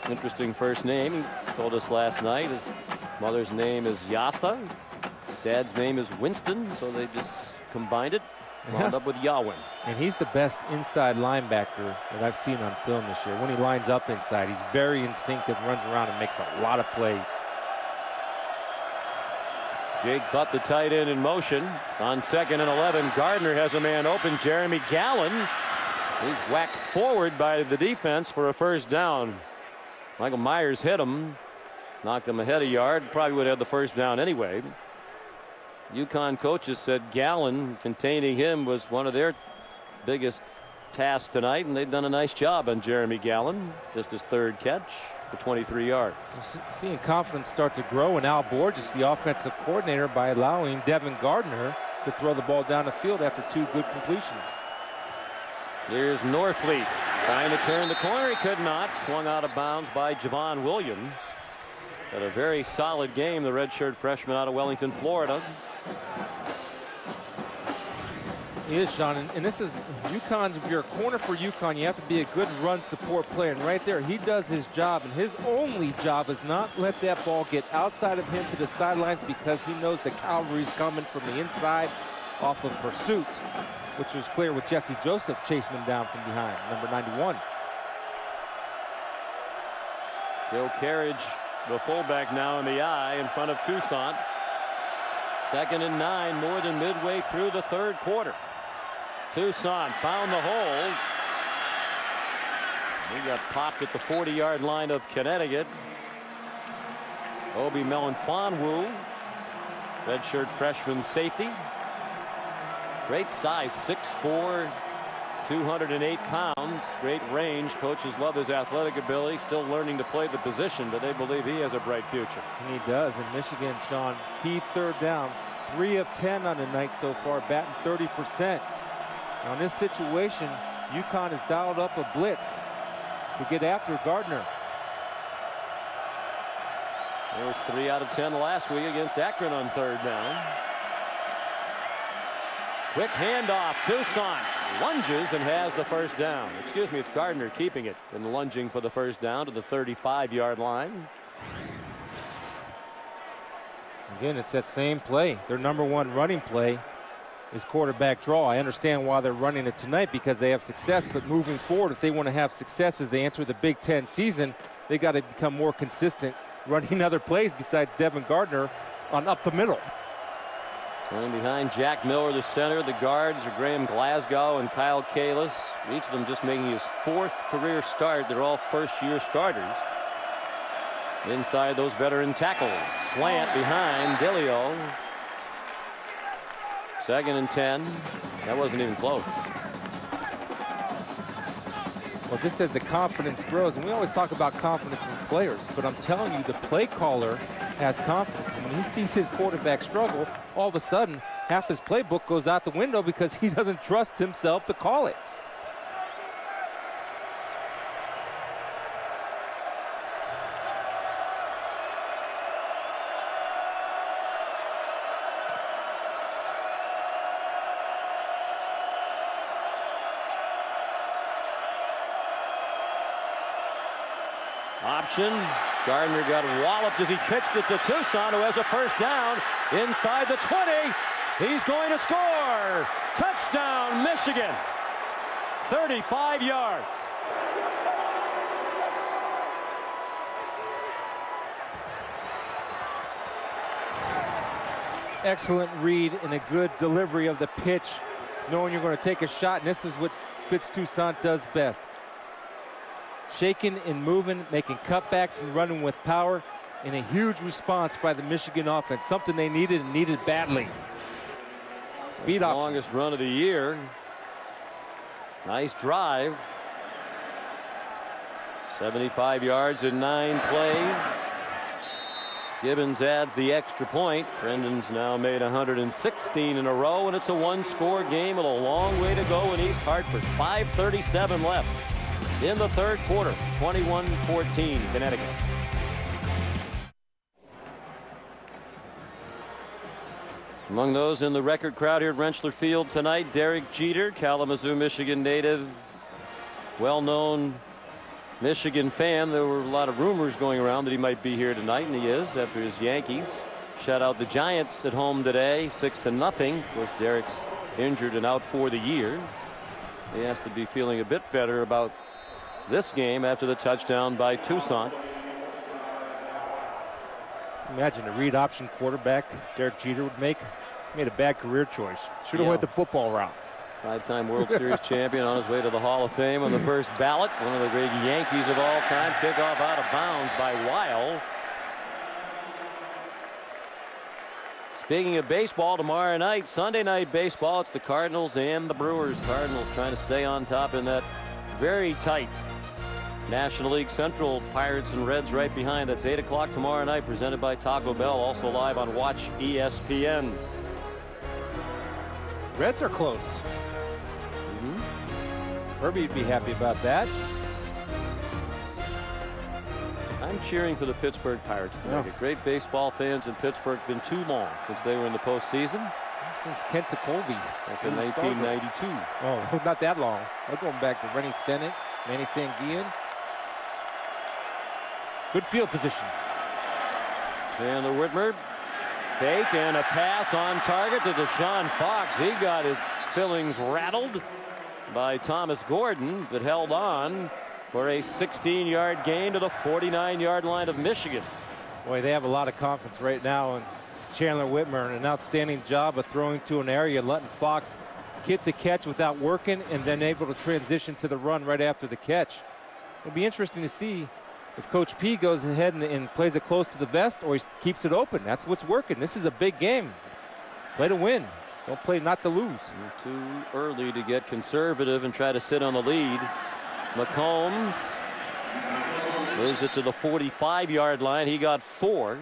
Interesting first name. He told us last night his mother's name is Yasa. Dad's name is Winston, so they just combined it. Wound up with Yawin. And he's the best inside linebacker that I've seen on film this year. When he lines up inside, he's very instinctive, runs around and makes a lot of plays. Jake Butt, the tight end, in motion. On 2nd and 11, Gardner has a man open, Jeremy Gallen. He's whacked forward by the defense for a first down. Michael Myers hit him, knocked him ahead a yard. Probably would have had the first down anyway. UConn coaches said Gallen, containing him, was one of their biggest tasks tonight, and they've done a nice job on Jeremy Gallen. Just his third catch for 23 yards. Seeing confidence start to grow in Al Borges, the offensive coordinator, by allowing Devin Gardner to throw the ball down the field after 2 good completions. Here's Norfleet trying to turn the corner. He could not. Swung out of bounds by Javon Williams. Had a very solid game, the redshirt freshman out of Wellington, Florida. He is, Sean, and this is UConn's. If you're a corner for UConn, you have to be a good run support player. And right there, he does his job, and his only job is not let that ball get outside of him to the sidelines, because he knows the cavalry's coming from the inside off of pursuit, which was clear with Jesse Joseph chasing him down from behind, number 91. Joe Carriage, the fullback, now in the eye in front of Toussaint. 2nd and 9, more than midway through the third quarter. Toussaint found the hole. He got popped at the 40-yard line of Connecticut. Obi Melanfonwu, redshirt freshman safety. Great size, 6'4", 208 pounds. Great range. Coaches love his athletic ability. Still learning to play the position, but they believe he has a bright future. And he does. And Michigan, Sean, key third down. 3 of 10 on the night so far, batting 30%. Now in this situation, UConn has dialed up a blitz to get after Gardner. They were 3 out of 10 last week against Akron on third down. Quick handoff. Toussaint lunges and has the first down. Excuse me, it's Gardner keeping it and lunging for the first down to the 35-yard line. Again, it's that same play. Their #1 running play is quarterback draw. I understand why they're running it tonight, because they have success, but moving forward, if they want to have success as they enter the Big Ten season, they got to become more consistent running other plays besides Devin Gardner on up the middle. And behind Jack Miller, the center, the guards are Graham Glasgow and Kyle Kalis. Each of them just making his 4th career start. They're all first-year starters. Inside those veteran tackles. Slant behind Dilio. 2nd and 10. That wasn't even close. Well, just as the confidence grows, and we always talk about confidence in players, but I'm telling you, the play caller has confidence. And when he sees his quarterback struggle, all of a sudden, half his playbook goes out the window because he doesn't trust himself to call it. Option. Gardner got walloped as he pitched it to Toussaint, who has a first down inside the 20. He's going to score. Touchdown, Michigan. 35 yards. Excellent read and a good delivery of the pitch, knowing you're going to take a shot, and this is what Fitz Toussaint does best. Shaking and moving, making cutbacks and running with power, and a huge response by the Michigan offense, something they needed and needed badly. Speed option. Longest run of the year. Nice drive. 75 yards in 9 plays. Gibbons adds the extra point. Brendan's now made 116 in a row, and it's a 1-score game with a long way to go in East Hartford. 5:37 left in the 3rd quarter. 21-14 Connecticut. Among those in the record crowd here at Rentschler Field tonight, Derek Jeter, Kalamazoo, Michigan native, well-known Michigan fan. There were a lot of rumors going around that he might be here tonight, and he is after his Yankees shut out the Giants at home today 6-0. Of course, Derek's injured and out for the year. He has to be feeling a bit better about this game after the touchdown by Toussaint. Imagine a read option quarterback Derek Jeter would make. Made a bad career choice. Should have went the football route. 5-time World Series champion on his way to the Hall of Fame on the first ballot. One of the great Yankees of all time. Kickoff out of bounds by Weil. Speaking of baseball, tomorrow night, Sunday night baseball, it's the Cardinals and the Brewers. Cardinals trying to stay on top in that very tight National League Central. Pirates and Reds right behind. That's 8 o'clock tomorrow night, presented by Taco Bell. Also live on Watch ESPN. Reds are close. Herbie'd be happy about that. I'm cheering for the Pittsburgh Pirates tonight. Yeah. Great baseball fans in Pittsburgh. Been too long since they were in the postseason. Since Kent Tekulve. Back in 1992. Oh, not that long. I'm going back to Rennie Stennett, Manny Sanguillen. Good field position. Chandler Whitmer. Fake and a pass on target to Deshaun Fox. He got his fillings rattled by Thomas Gordon, but held on for a 16-yard gain to the 49-yard line of Michigan. Boy, they have a lot of confidence right now in Chandler Whitmer, and an outstanding job of throwing to an area, letting Fox get the catch without working, and then able to transition to the run right after the catch. It'll be interesting to see if Coach P goes ahead and plays it close to the vest, or he keeps it open. That's what's working. This is a big game. Play to win. Don't play not to lose. Too early to get conservative and try to sit on the lead. McCombs moves it to the 45-yard line. He got 4.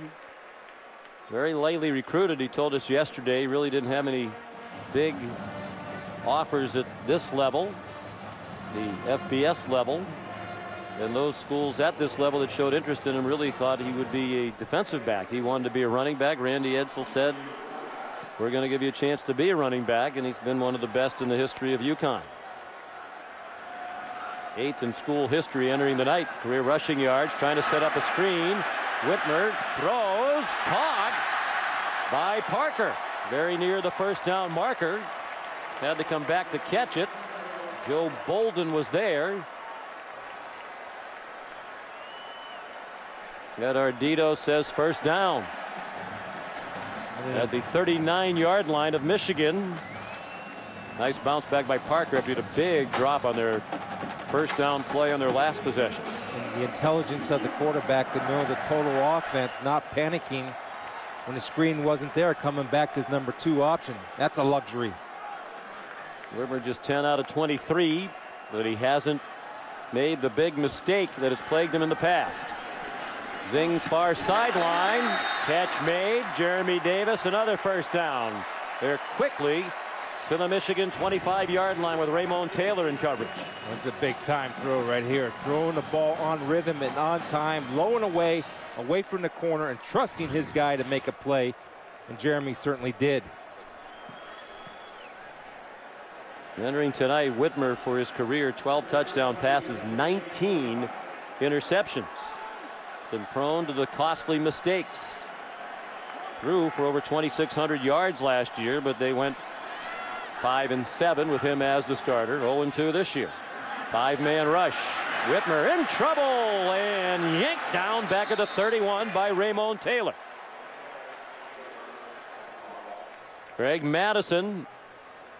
Very lately recruited. He told us yesterday he really didn't have any big offers at this level, the FBS level. And those schools at this level that showed interest in him really thought he would be a defensive back. He wanted to be a running back. Randy Edsall said, we're going to give you a chance to be a running back, and he's been one of the best in the history of UConn. 8th in school history entering the night. Career rushing yards, trying to set up a screen. Whitmer throws, caught by Parker. Very near the first down marker. Had to come back to catch it. Joe Bolden was there. Ed Ardito says first down. at the 39-yard line of Michigan. Nice bounce back by Parker after a big drop on their first down play on their last possession. And the intelligence of the quarterback to know the total offense, not panicking when the screen wasn't there, coming back to his number 2 option. That's a luxury. Whitmer just 10 out of 23, but he hasn't made the big mistake that has plagued him in the past. Zings far sideline. Catch made. Jeremy Davis, another first down. They're quickly to the Michigan 25-yard line with Raymond Taylor in coverage. That's a big-time throw right here. Throwing the ball on rhythm and on time, low and away from the corner, and trusting his guy to make a play. And Jeremy certainly did. Entering tonight, Whitmer for his career, 12 touchdown passes, 19 interceptions. Been prone to the costly mistakes. Threw for over 2,600 yards last year, but they went 5-7 with him as the starter. 0-2 this year. 5-man rush. Whitmer in trouble and yanked down back at the 31 by Raymond Taylor. Greg Madison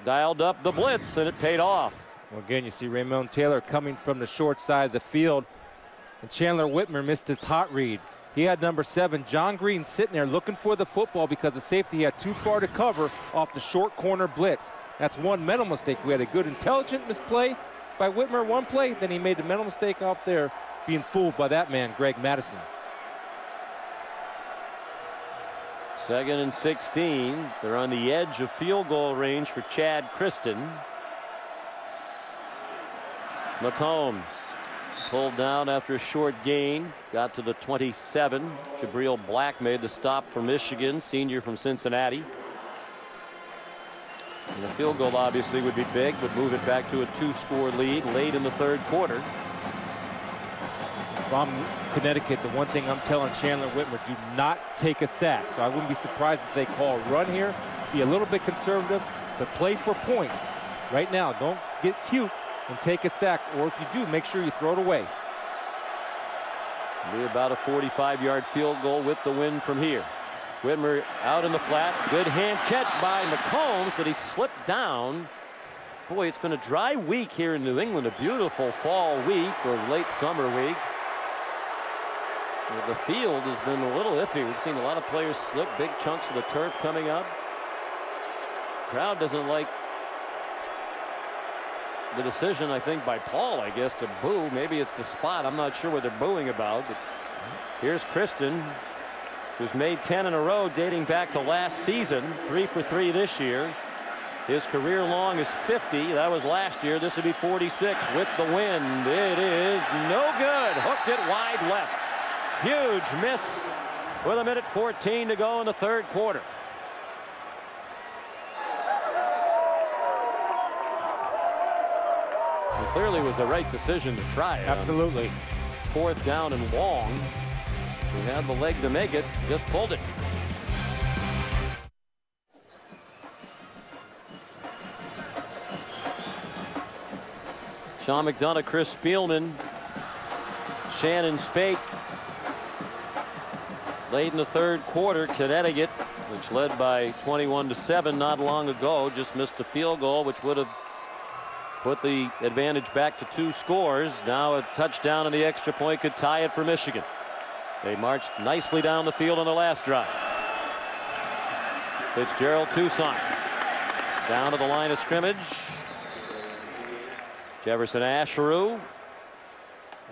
dialed up the blitz and it paid off. Well, again, you see Raymond Taylor coming from the short side of the field, and Chandler Whitmer missed his hot read. He had number 7, John Green, sitting there looking for the football because the safety had too far to cover off the short corner blitz. That's one mental mistake. We had a good intelligent misplay by Whitmer one play, then he made the mental mistake off there, being fooled by that man, Greg Madison. 2nd and 16. They're on the edge of field goal range for Chad Kristen. McCombs pulled down after a short gain, got to the 27. Jabril Black made the stop for Michigan, senior from Cincinnati. And the field goal obviously would be big, but move it back to a 2-score lead late in the 3rd quarter. If I'm Connecticut, the one thing I'm telling Chandler Whitmer, do not take a sack. So I wouldn't be surprised if they call a run here. Be a little bit conservative, but play for points. Right now, don't get cute and take a sack, or if you do, make sure you throw it away. Be about a 45-yard field goal with the win from here. Whitmer out in the flat. Good hands catch by McCombs, but he slipped down. Boy, it's been a dry week here in New England. A beautiful fall week or late summer week. The field has been a little iffy. We've seen a lot of players slip, big chunks of the turf coming up. Crowd doesn't like the decision, I think, by Paul, I guess, to boo. Maybe it's the spot. I'm not sure what they're booing about. But here's Kristen, who's made 10 in a row dating back to last season. 3 for 3 this year. His career long is 50. That was last year. This would be 46 with the wind. It is no good. Hooked it wide left. Huge miss with 1:14 to go in the 3rd quarter. It clearly was the right decision to try it. Absolutely. 4th down and long. He had the leg to make it, just pulled it. Sean McDonough, Chris Spielman, Shannon Spake. Late in the 3rd quarter, Connecticut, which led by 21-7 not long ago, just missed a field goal, which would have put the advantage back to 2 scores. Now a touchdown and the extra point could tie it for Michigan. They marched nicely down the field on the last drive. Fitzgerald Toussaint down to the line of scrimmage. Jefferson Asheru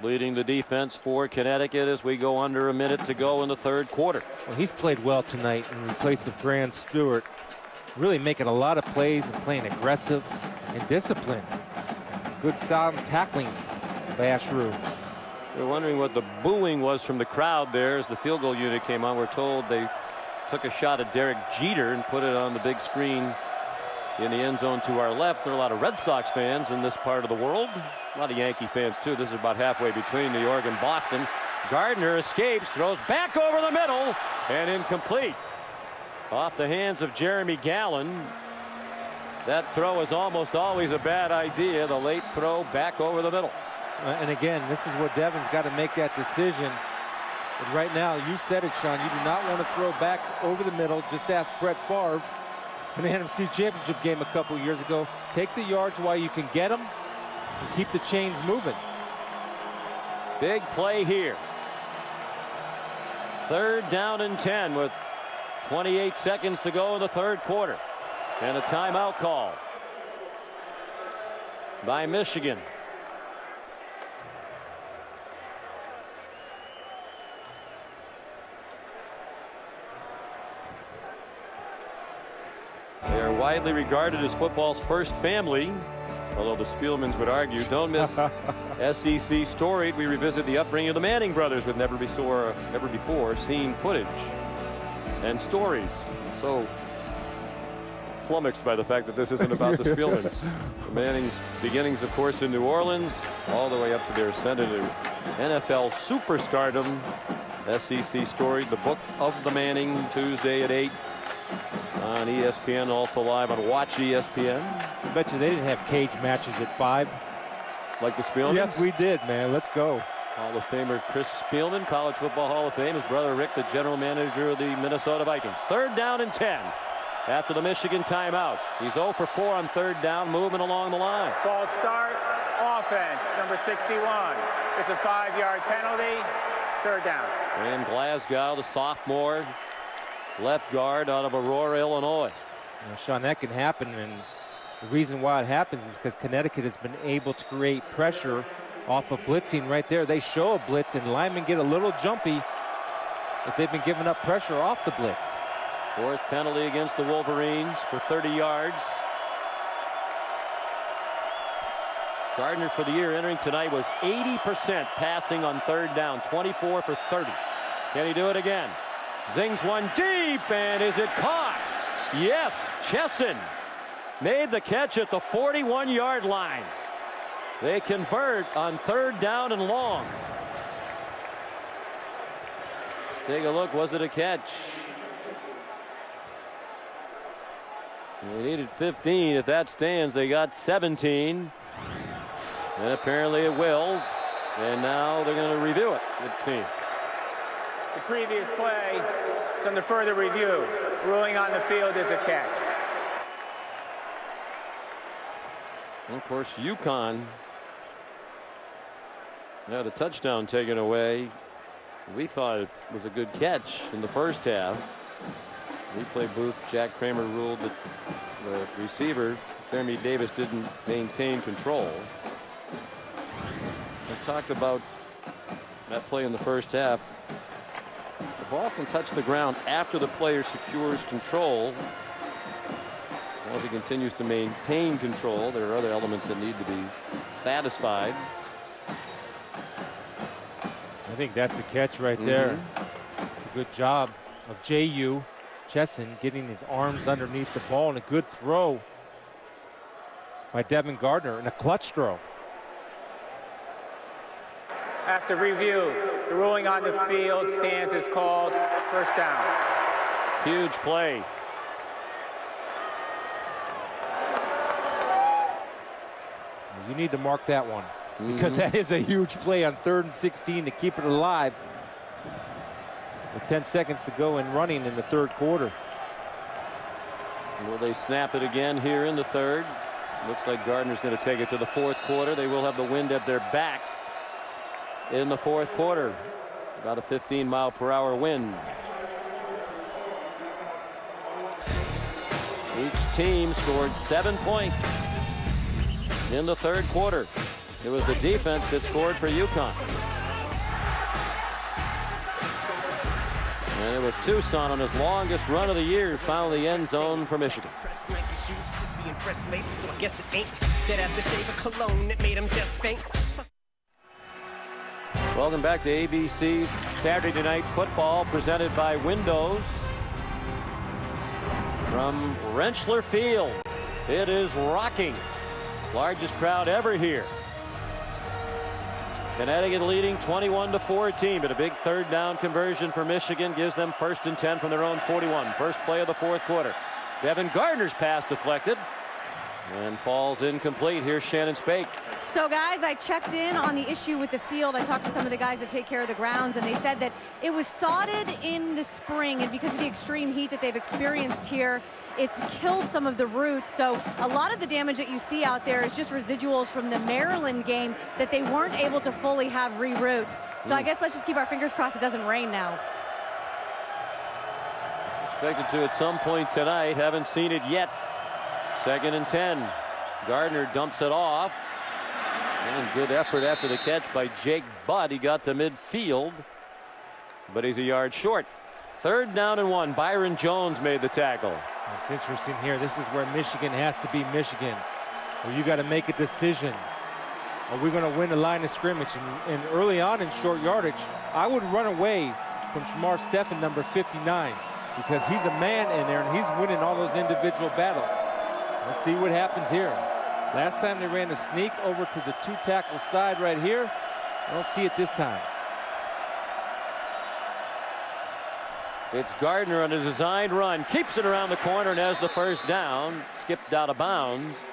leading the defense for Connecticut as we go under a minute to go in the 3rd quarter. Well, he's played well tonight in place of Grant Stewart. Really making a lot of plays and playing aggressive and disciplined. Good sound tackling by Asheru. We're wondering what the booing was from the crowd there as the field goal unit came on. We're told they took a shot at Derek Jeter and put it on the big screen in the end zone to our left. There are a lot of Red Sox fans in this part of the world. A lot of Yankee fans too. This is about halfway between New York and Boston. Gardner escapes, throws back over the middle, and incomplete. Off the hands of Jeremy Gallen. That throw is almost always a bad idea. The late throw back over the middle. And again, this is where Devin's got to make that decision. And right now, you said it, Sean, you do not want to throw back over the middle. Just ask Brett Favre in the NFC Championship game a couple years ago. Take the yards while you can get them and keep the chains moving. Big play here. 3rd down and 10 with 28 seconds to go in the 3rd quarter. And a timeout call by Michigan. They are widely regarded as football's first family, although the Spielmans would argue. Don't miss SEC Storied. We revisit the upbringing of the Manning brothers with never before seen footage and stories. So flummoxed by the fact that this isn't about the Spielmans. The Manning's beginnings, of course, in New Orleans, all the way up to their ascent into NFL superstardom. SEC Storied, the book of the Manning, Tuesday at 8 on ESPN, also live on Watch ESPN. I bet you they didn't have cage matches at 5. Like the Spielmans? Yes, we did, man. Let's go. Hall of Famer Chris Spielman, College Football Hall of Fame. His brother Rick, the general manager of the Minnesota Vikings. 3rd down and 10 after the Michigan timeout. He's 0 for 4 on 3rd down, moving along the line. False start, offense, number 61. It's a 5-yard penalty, 3rd down. And Glasgow, the sophomore left guard out of Aurora, Illinois. Now, Sean, that can happen, and the reason why it happens is because Connecticut has been able to create pressure off of blitzing right there. They show a blitz, and linemen get a little jumpy if they've been giving up pressure off the blitz. 4th penalty against the Wolverines for 30 yards. Gardner for the year entering tonight was 80% passing on 3rd down, 24 for 30. Can he do it again? Zings one deep, and is it caught? Yes, Chesson made the catch at the 41-yard line. They convert on 3rd down and long. Let's take a look. Was it a catch? They needed 15. If that stands, they got 17. And apparently it will. And now they're going to review it, it seems. The previous play is under further review. Ruling on the field is a catch. And of course, UConn had a touchdown taken away. We thought it was a good catch in the first half. Replay booth, Jack Kramer ruled that the receiver, Jeremy Davis, didn't maintain control. I talked about that play in the first half. The ball can touch the ground after the player secures control. As he continues to maintain control, there are other elements that need to be satisfied. I think that's a catch right there. It's a good job of J.U. Chesson getting his arms underneath the ball, and a good throw by Devin Gardner, and a clutch throw. After review, the ruling on the field stands as called. 1st down. Huge play. You need to mark that one, because that is a huge play on 3rd and 16 to keep it alive with 10 seconds to go and running in the 3rd quarter. Will they snap it again here in the 3rd? Looks like Gardner's going to take it to the 4th quarter. They will have the wind at their backs in the 4th quarter. About a 15-mile-per-hour wind. Each team scored 7 points in the 3rd quarter. It was the defense that scored for UConn. And it was Tucson on his longest run of the year, found the end zone for Michigan. Welcome back to ABC's Saturday Night Football, presented by Windows. From Rentschler Field, it is rocking. Largest crowd ever here. Connecticut leading 21-14, but a big 3rd down conversion for Michigan gives them 1st and 10 from their own 41. First play of the 4th quarter. Devin Gardner's pass deflected. And falls incomplete. Here's Shannon Spake. So guys, I checked in on the issue with the field. I talked to some of the guys that take care of the grounds, and they said that it was sodded in the spring, and because of the extreme heat that they've experienced here, it's killed some of the roots. So a lot of the damage that you see out there is just residuals from the Maryland game that they weren't able to fully have reroot. So I guess let's just keep our fingers crossed it doesn't rain now. It's expected to at some point tonight. Haven't seen it yet. 2nd and 10. Gardner dumps it off. And good effort after the catch by Jake Budd. He got to midfield, but he's a yard short. 3rd down and 1. Byron Jones made the tackle. It's interesting here. This is where Michigan has to be Michigan, where you got to make a decision. Are we going to win the line of scrimmage? And early on in short yardage, I would run away from Shamar Stephen, number 59, because he's a man in there and he's winning all those individual battles. Let's see what happens here. Last time they ran a sneak over to the 2-tackle side right here. I don't see it this time. It's Gardner on a designed run. Keeps it around the corner and has the 1st down. Skipped out of bounds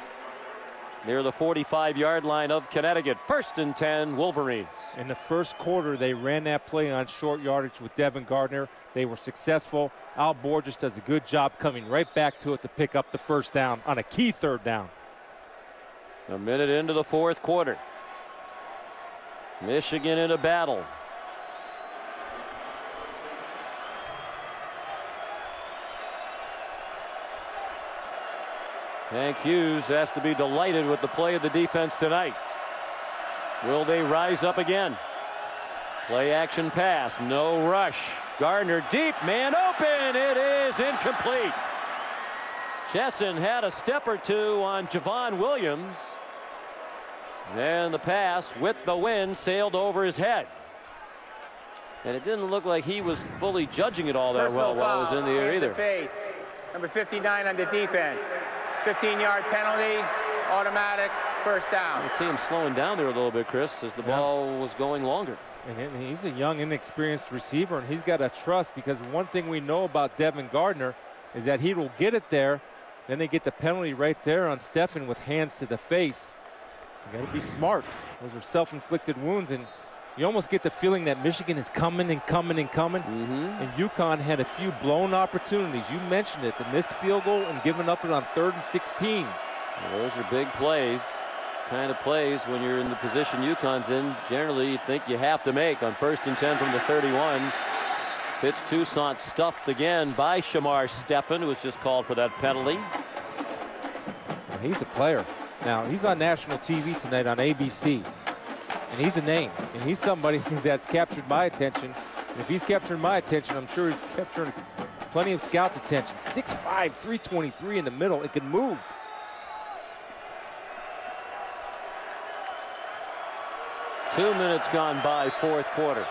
near the 45-yard line of Connecticut. 1st and 10, Wolverines. In the 1st quarter, they ran that play on short yardage with Devin Gardner. They were successful. Al Borges does a good job coming right back to it to pick up the 1st down on a key 3rd down. A minute into the 4th quarter. Michigan in a battle. Hank Hughes has to be delighted with the play of the defense tonight. Will they rise up again? Play action pass, no rush. Gardner deep, man open. It is incomplete. Chesson had a step or two on Javon Williams. And the pass with the wind sailed over his head. And it didn't look like he was fully judging it all that well while it was in the air either. Face. Number 59 on the defense. 15-yard penalty, automatic, 1st down. You see him slowing down there a little bit, Chris, as the ball was going longer. And he's a young, inexperienced receiver, and he's got to trust, because one thing we know about Devin Gardner is that he will get it there. Then they get the penalty right there on Stephen with hands to the face. You got to be smart. Those are self-inflicted wounds, and you almost get the feeling that Michigan is coming and coming and coming. And UConn had a few blown opportunities. You mentioned it, the missed field goal and giving up it on 3rd and 16. Well, those are big plays, kind of plays when you're in the position UConn's in. Generally, you think you have to make on 1st and 10 from the 31. Fitz Toussaint stuffed again by Shamar Stephen, who was just called for that penalty. Well, he's a player. Now, he's on national TV tonight on ABC. And he's a name, and he's somebody that's captured my attention. And if he's capturing my attention, I'm sure he's capturing plenty of scouts' attention. 6'5", 323 in the middle. It can move. Two minutes gone by, 4th quarter.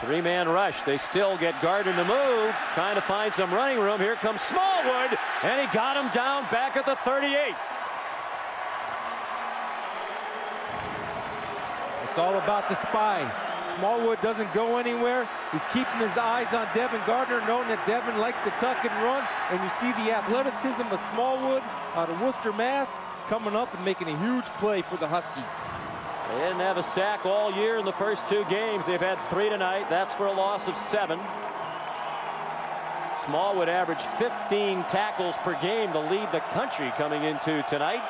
Three-man rush. They still get Gardner to move, trying to find some running room. Here comes Smallwood, and he got him down back at the 38. It's all about the spy. Smallwood doesn't go anywhere. He's keeping his eyes on Devin Gardner, knowing that Devin likes to tuck and run. And you see the athleticism of Smallwood out of Worcester, Mass, coming up and making a huge play for the Huskies. They didn't have a sack all year in the first 2 games. They've had 3 tonight. That's for a loss of 7. Smallwood averaged 15 tackles per game to lead the country coming into tonight.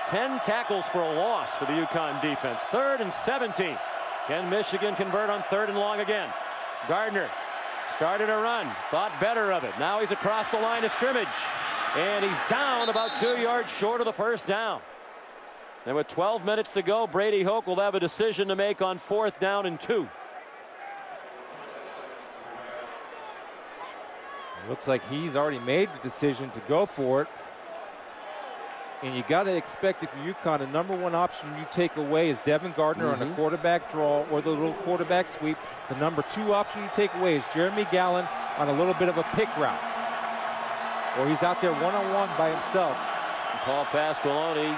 10 tackles for a loss for the UConn defense. 3rd and 17. Can Michigan convert on 3rd and long again? Gardner started a run, thought better of it. Now he's across the line of scrimmage, and he's down about 2 yards short of the 1st down. And with 12 minutes to go, Brady Hoke will have a decision to make on 4th down and 2. It looks like he's already made the decision to go for it. And you got to expect, if you're UConn, the #1 option you take away is Devin Gardner on a quarterback draw or the little quarterback sweep. The #2 option you take away is Jeremy Gallen on a little bit of a pick route, or he's out there one-on-one by himself. Paul Pasqualoni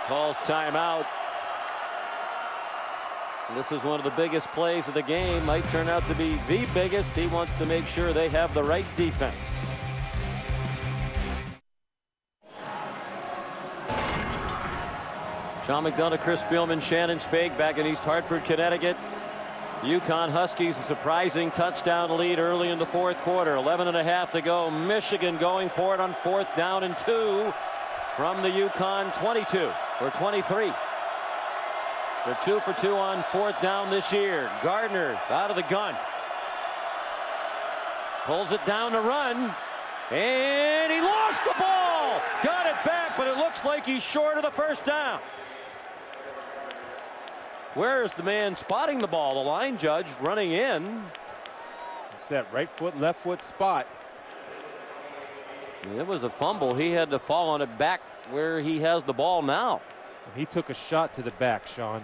calls timeout. This is one of the biggest plays of the game. Might turn out to be the biggest. He wants to make sure they have the right defense. Sean McDonough, Chris Spielman, Shannon Spake back in East Hartford, Connecticut. UConn Huskies a surprising touchdown lead early in the fourth quarter. 11.5 to go. Michigan going for it on 4th down and 2 from the UConn 22 or 23. They're 2 for 2 on 4th down this year. Gardner out of the gun. Pulls it down to run. And he lost the ball. Got it back, but it looks like he's short of the first down. Where's the man spotting the ball? The line judge running in. It's that right foot, left foot spot. It was a fumble. He had to fall on it back where he has the ball now. And he took a shot to the back, Sean.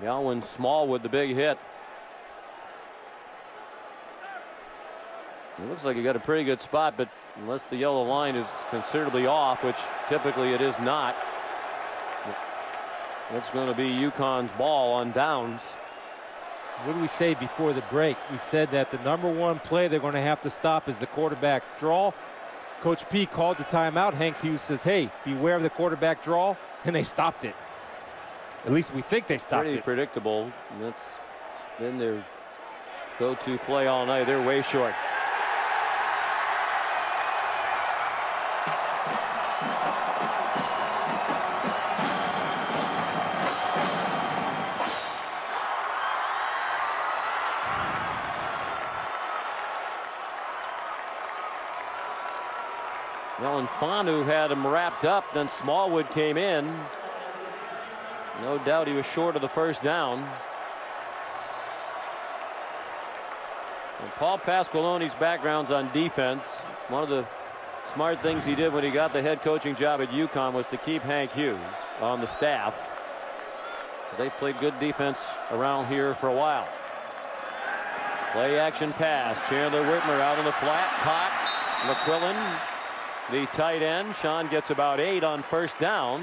Alwyn Smallwood, the big hit. It looks like he got a pretty good spot, but unless the yellow line is considerably off, which typically it is not, it's going to be UConn's ball on downs. What did we say before the break? We said that the #1 play they're going to have to stop is the quarterback draw. Coach P called the timeout. Hank Hughes says, hey, beware of the quarterback draw, and they stopped it. At least we think they stopped it. Pretty predictable. That's been their go-to play all night. They're way short. Well, and Fanu had him wrapped up. Then Smallwood came in. No doubt he was short of the first down. And Paul Pasqualoni's background's on defense. One of the smart things he did when he got the head coaching job at UConn was to keep Hank Hughes on the staff. They played good defense around here for a while. Play action pass. Chandler Whitmer out on the flat. Caught. McQuillan, the tight end. Sean gets about 8 on first down.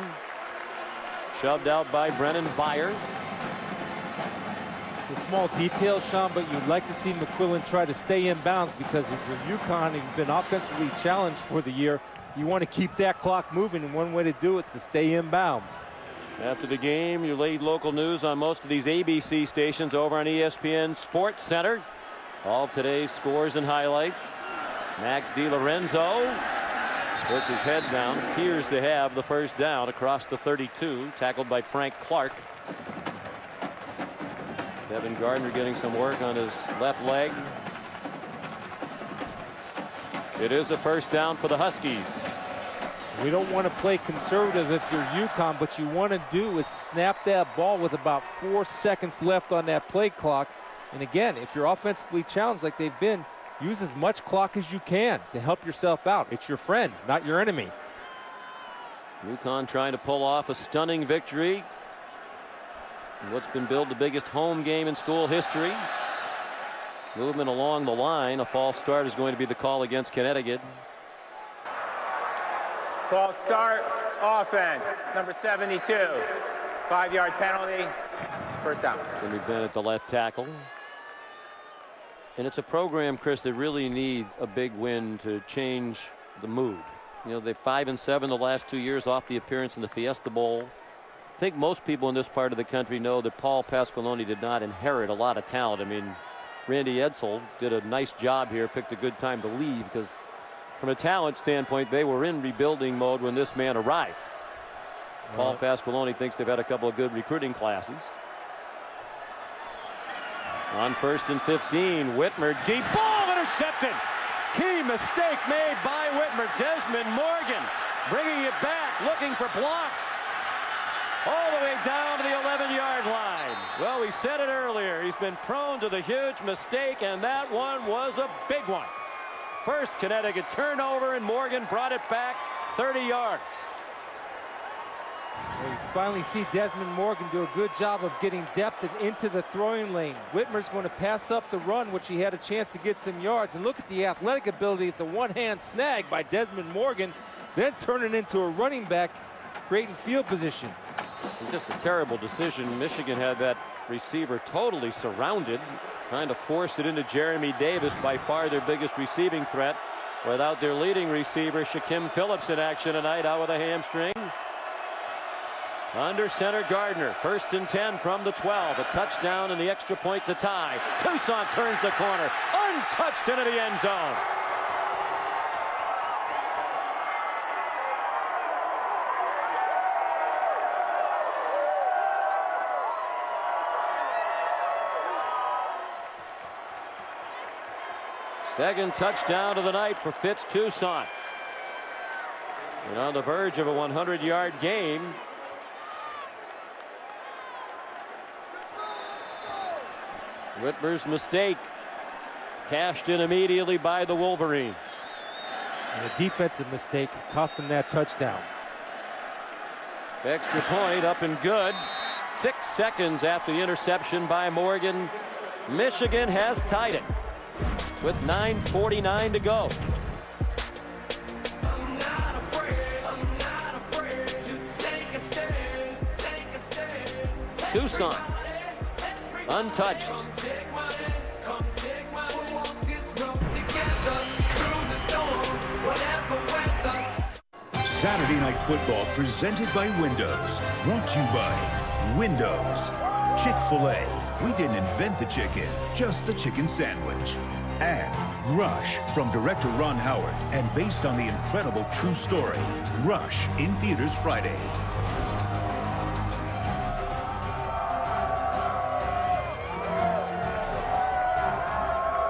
Shoved out by Brennan Byer. It's a small detail, Sean, but you'd like to see McQuillan try to stay in bounds, because if you're UConn, you've been offensively challenged for the year, you want to keep that clock moving, and one way to do it is to stay in bounds. After the game, you laid local news on most of these ABC stations over on ESPN Sports Center. All of today's scores and highlights. Max DiLorenzo puts his head down, appears to have the first down across the 32, tackled by Frank Clark. Devin Gardner getting some work on his left leg. It is a first down for the Huskies. We don't want to play conservative if you're UConn. What you want to do is snap that ball with about 4 seconds left on that play clock. And again, if you're offensively challenged like they've been, use as much clock as you can to help yourself out. It's your friend, not your enemy. UConn trying to pull off a stunning victory in what's been billed the biggest home game in school history. Movement along the line. A false start is going to be the call against Connecticut. False start, offense, number 72. 5-yard penalty, first down. Jimmy Bennett, the left tackle. And it's a program, Chris, that really needs a big win to change the mood. You know, they're 5-7 the last 2 years off the appearance in the Fiesta Bowl. I think most people in this part of the country know that Paul Pasqualoni did not inherit a lot of talent. I mean, Randy Edsall did a nice job here, picked a good time to leave, because from a talent standpoint, they were in rebuilding mode when this man arrived. Paul Pasqualoni thinks they've had a couple of good recruiting classes. On 1st and 15, Whitmer, deep ball intercepted. Key mistake made by Whitmer. Desmond Morgan bringing it back, looking for blocks. All the way down to the 11-yard line. Well, we said it earlier. He's been prone to the huge mistake, and that one was a big one. First Connecticut turnover, and Morgan brought it back 30 yards. Well, you finally see Desmond Morgan do a good job of getting depth and into the throwing lane. Whitmer's going to pass up the run, which he had a chance to get some yards. And look at the athletic ability at the one-hand snag by Desmond Morgan, then turn it into a running back, creating field position. It was just a terrible decision. Michigan had that receiver totally surrounded, trying to force it into Jeremy Davis, by far their biggest receiving threat, without their leading receiver Shaquem Phillips in action tonight, out with a hamstring. Under center, Gardner, 1st and 10 from the 12. A touchdown and the extra point to tie. Toussaint turns the corner, untouched into the end zone. Second touchdown of the night for Fitz Toussaint. And on the verge of a 100-yard game. Whitmer's mistake cashed in immediately by the Wolverines. And a defensive mistake cost them that touchdown. Extra point up and good. 6 seconds after the interception by Morgan. Michigan has tied it with 9:49 to go. Toussaint untouched. Saturday Night Football presented by Windows. Brought to you by Windows. Chick-fil-A. We didn't invent the chicken, just the chicken sandwich. And Rush from director Ron Howard, and based on the incredible true story. Rush in theaters Friday.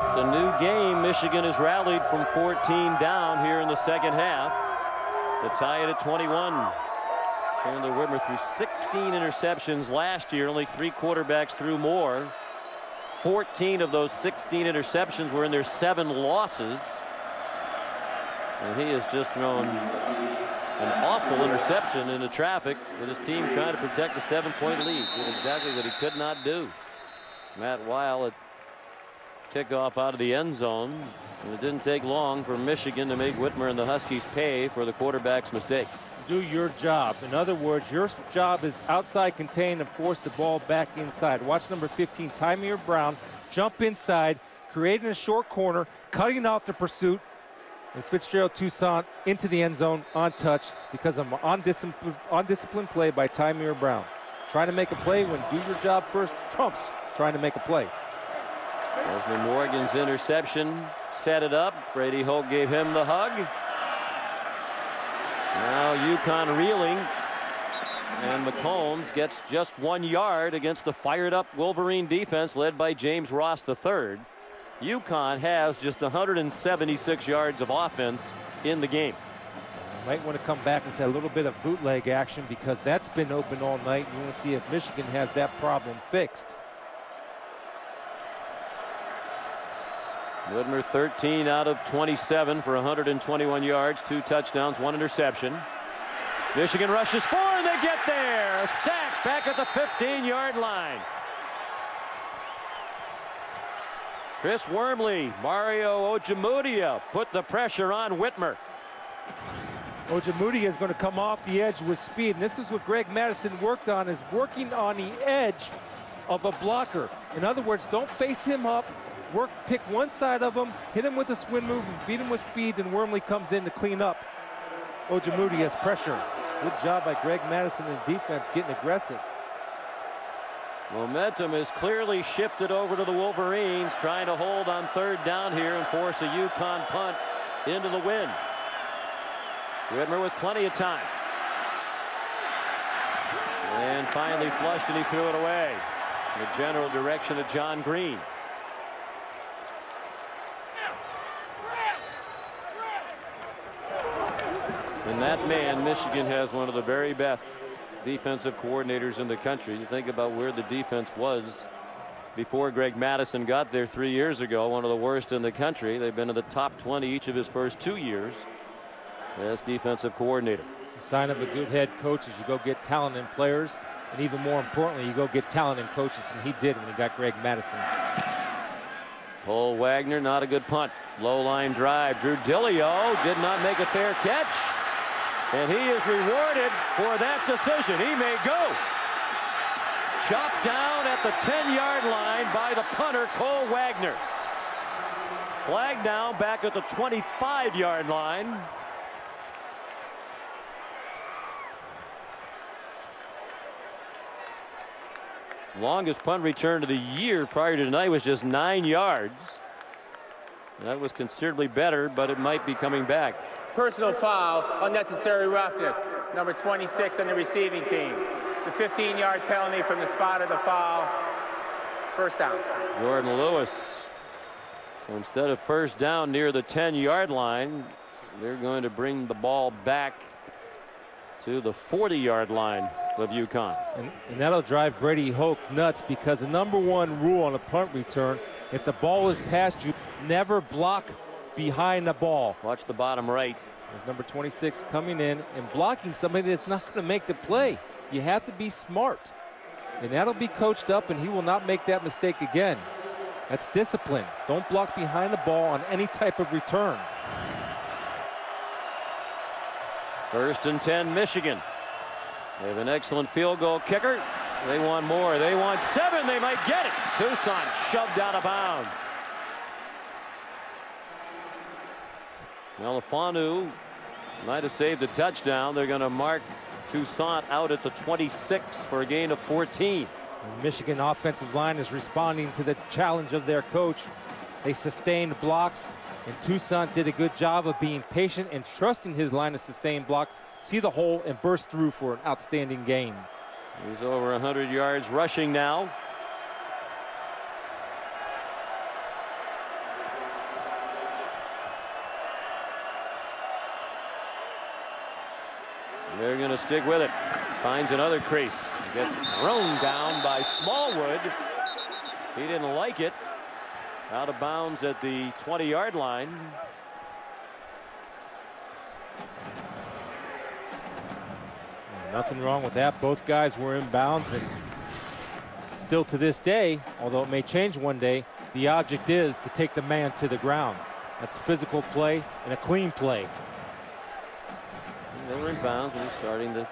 It's a new game. Michigan has rallied from 14 down here in the second half to tie it at 21. Chandler Whitmer threw 16 interceptions last year. Only 3 quarterbacks threw more. 14 of those 16 interceptions were in their 7 losses. And he has just thrown an awful interception into traffic with his team trying to protect a 7-point lead. Did exactly what he could not do. Matt Weil at kickoff out of the end zone. And it didn't take long for Michigan to make Whitmer and the Huskies pay for the quarterback's mistake. Do your job. In other words, your job is outside contain and force the ball back inside. Watch number 15, Tymir Brown, jump inside, creating a short corner, cutting off the pursuit, and Fitzgerald Toussaint into the end zone untouched because of an undisciplined play by Tymir Brown. Trying to make a play when do your job first trumps trying to make a play. Desmond Morgan's interception set it up. Brady Hoke gave him the hug. Now UConn reeling, and McCombs gets just 1 yard against the fired up Wolverine defense led by James Ross III. UConn has just 176 yards of offense in the game. Might want to come back with a little bit of bootleg action because that's been open all night. You want to see if Michigan has that problem fixed. Whitmer 13 out of 27 for 121 yards, 2 touchdowns, 1 interception. Michigan rushes 4 and they get there. A sack back at the 15-yard line. Chris Wormley, Mario Ojemudia put the pressure on Whitmer. Ojemudia is going to come off the edge with speed, and this is what Greg Madison worked on, is working on the edge of a blocker. In other words, don't face him up. Pick one side of him, hit him with a swing move, and beat him with speed, and Wormley comes in to clean up Ojemudia's pressure. Good job by Greg Madison and defense getting aggressive. Momentum is clearly shifted over to the Wolverines, trying to hold on 3rd down here and force a UConn punt into the wind. Whitmer with plenty of time. And finally flushed, and he threw it away. In the general direction of John Green. And that man, Michigan has one of the very best defensive coordinators in the country. You think about where the defense was before Greg Madison got there 3 years ago, one of the worst in the country. They've been in the top 20 each of his first 2 years as defensive coordinator. The sign of a good head coach is you go get talent in players, and even more importantly, you go get talent in coaches, and he did when he got Greg Madison. Cole Wagner, not a good punt. Low line drive. Drew Dillio did not make a fair catch. And he is rewarded for that decision. He may go. Chopped down at the 10-yard line by the punter, Cole Wagner. Flag down back at the 25-yard line. Longest punt return of the year prior to tonight was just 9 yards. That was considerably better, but it might be coming back. Personal foul, unnecessary roughness, number 26 on the receiving team. It's a 15-yard penalty from the spot of the foul. First down. Jordan Lewis. So instead of first down near the 10-yard line, they're going to bring the ball back to the 40-yard line of UConn. And that'll drive Brady Hoke nuts, because the #1 rule on a punt return, if the ball is past you, never block behind the ball. Watch the bottom right. There's number 26 coming in and blocking somebody that's not going to make the play. You have to be smart. And that'll be coached up, and he will not make that mistake again. That's discipline. Don't block behind the ball on any type of return. 1st and 10, Michigan. They have an excellent field goal kicker. They want more. They want 7. They might get it. Toussaint shoved out of bounds. Malafanu might have saved a touchdown. They're going to mark Toussaint out at the 26 for a gain of 14. The Michigan offensive line is responding to the challenge of their coach. They sustained blocks, and Toussaint did a good job of being patient and trusting his line to sustain blocks, see the hole, and burst through for an outstanding game. He's over 100 yards rushing now. They're going to stick with it. Finds another crease. Gets thrown down by Smallwood. He didn't like it. Out of bounds at the 20-yard line. Nothing wrong with that. Both guys were in bounds, and still to this day, although it may change one day, the object is to take the man to the ground. That's physical play and a clean play. They were in bounds when he's starting the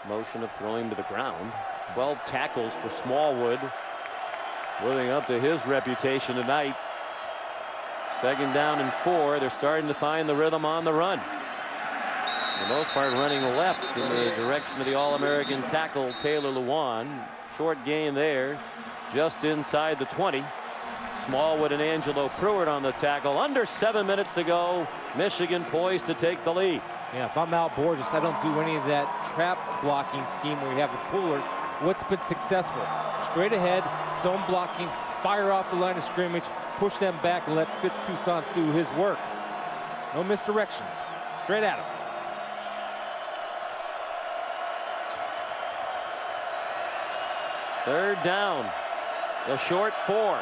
motion of throwing to the ground. 12 tackles for Smallwood, living up to his reputation tonight. 2nd down and 4. They're starting to find the rhythm on the run. For the most part, running left in the direction of the All-American tackle Taylor Lewan. Short gain there, just inside the 20. Smallwood and Angelo Pruitt on the tackle. Under 7 minutes to go. Michigan poised to take the lead. Yeah, if I'm Al Borges, I don't do any of that trap blocking scheme where you have the pullers. What's been successful? Straight ahead, zone blocking, fire off the line of scrimmage, push them back, and let Fitz Toussaint do his work. No misdirections. Straight at him. Third down. The short 4.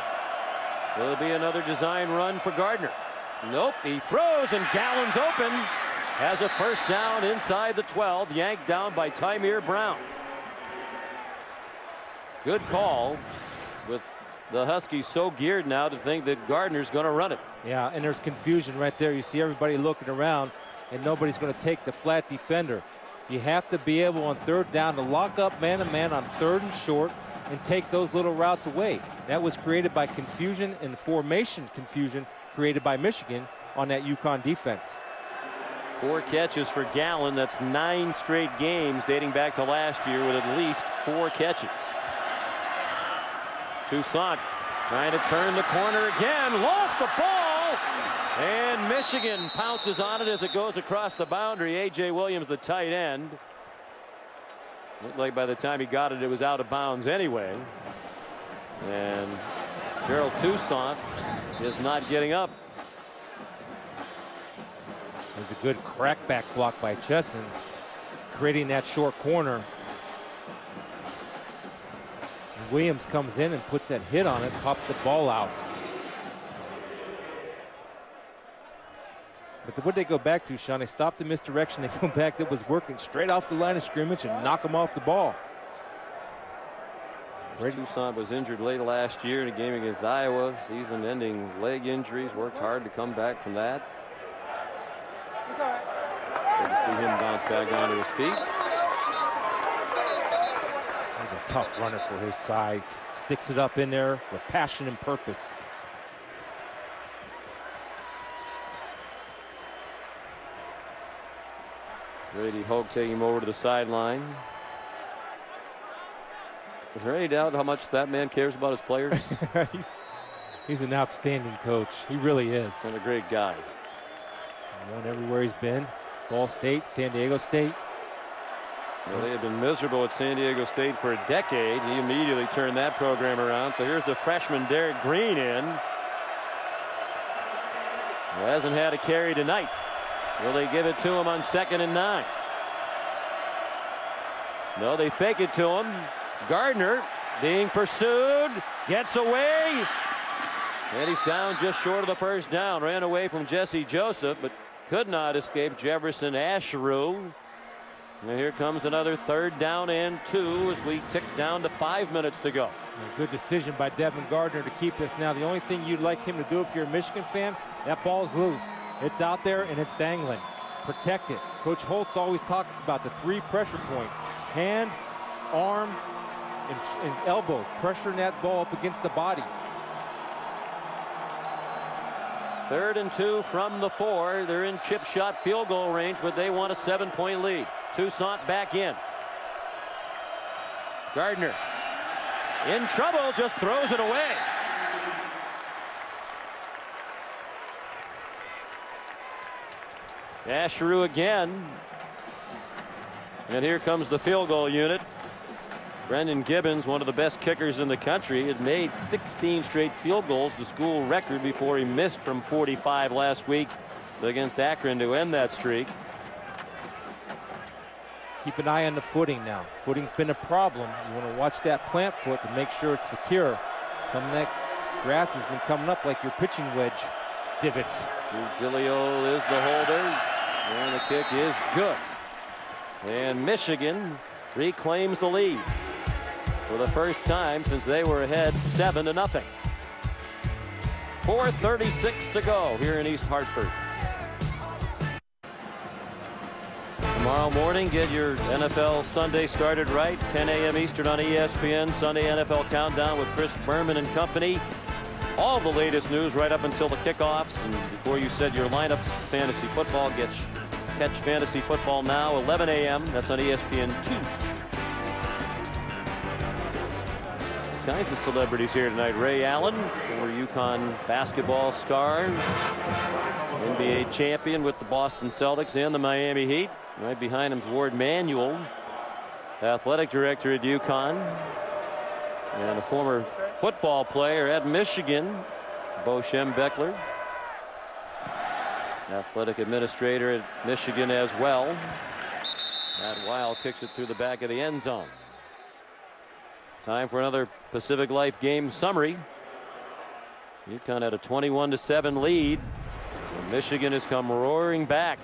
Will be another design run for Gardner. Nope, he throws, and Gallon's open. Has a first down inside the 12, yanked down by Tymir Brown. Good call, with the Huskies so geared now to think that Gardner's going to run it. Yeah, and there's confusion right there. You see everybody looking around, and nobody's going to take the flat defender. You have to be able on 3rd down to lock up man-to-man on 3rd and short and take those little routes away. That was created by confusion and formation confusion created by Michigan on that UConn defense. 4 catches for Gallon. That's 9 straight games dating back to last year with at least 4 catches. Toussaint trying to turn the corner again. Lost the ball. And Michigan pounces on it as it goes across the boundary. A.J. Williams, the tight end. Looked like by the time he got it, it was out of bounds anyway. And Gerald Toussaint is not getting up. There's a good crackback block by Chesson, creating that short corner. And Williams comes in and puts that hit on it, pops the ball out. But what they go back to, Sean, they stop the misdirection. They go back that was working straight off the line of scrimmage and knock them off the ball. Toussaint was injured late last year in a game against Iowa. Season-ending leg injuries. Worked hard to come back from that. Good to see him bounce back onto his feet. He's a tough runner for his size. Sticks it up in there with passion and purpose. Grady Hoke taking him over to the sideline. Is there any doubt how much that man cares about his players? He's an outstanding coach. He really is. And a great guy. He's won everywhere he's been. Ball State, San Diego State. Well, they had been miserable at San Diego State for a decade. He immediately turned that program around. So here's the freshman Derek Green in. Who hasn't had a carry tonight. Will they give it to him on 2nd and 9? No, they fake it to him. Gardner being pursued, gets away, and he's down just short of the first down. Ran away from Jesse Joseph, but could not escape Jefferson Asheru. And here comes another 3rd down and 2 as we tick down to 5 minutes to go. A good decision by Devin Gardner to keep this. Now, the only thing you'd like him to do if you're a Michigan fan, that ball's loose. It's out there and it's dangling. Protect it. Coach Holtz always talks about the 3 pressure points: hand, arm, and elbow. Pressuring that ball up against the body. 3rd and 2 from the 4. They're in chip shot field goal range, but they want a 7-point lead. Toussaint back in. Gardner in trouble, just throws it away. Asheru again. And here comes the field goal unit. Brendan Gibbons, one of the best kickers in the country, had made 16 straight field goals, the school record, before he missed from 45 last week against Akron to end that streak. Keep an eye on the footing now. Footing's been a problem. You want to watch that plant foot to make sure it's secure. Some of that grass has been coming up like your pitching wedge divots. Trujillo is the holder, and the kick is good. And Michigan reclaims the lead for the first time since they were ahead 7-0. 4:36 to go here in East Hartford. Tomorrow morning, get your NFL Sunday started right. 10 a.m. Eastern on ESPN. Sunday NFL Countdown with Chris Berman and company. All the latest news right up until the kickoffs. And before you set your lineups, fantasy football. Catch fantasy football now, 11 a.m. That's on ESPN2. Kinds of celebrities here tonight. Ray Allen, former UConn basketball star, NBA champion with the Boston Celtics and the Miami Heat. Right behind him is Ward Manuel, athletic director at UConn, and a former football player at Michigan, Bo Schembechler, athletic administrator at Michigan as well. Matt Weil kicks it through the back of the end zone. Time for another Pacific Life game summary. UConn had a 21-7 lead. And Michigan has come roaring back.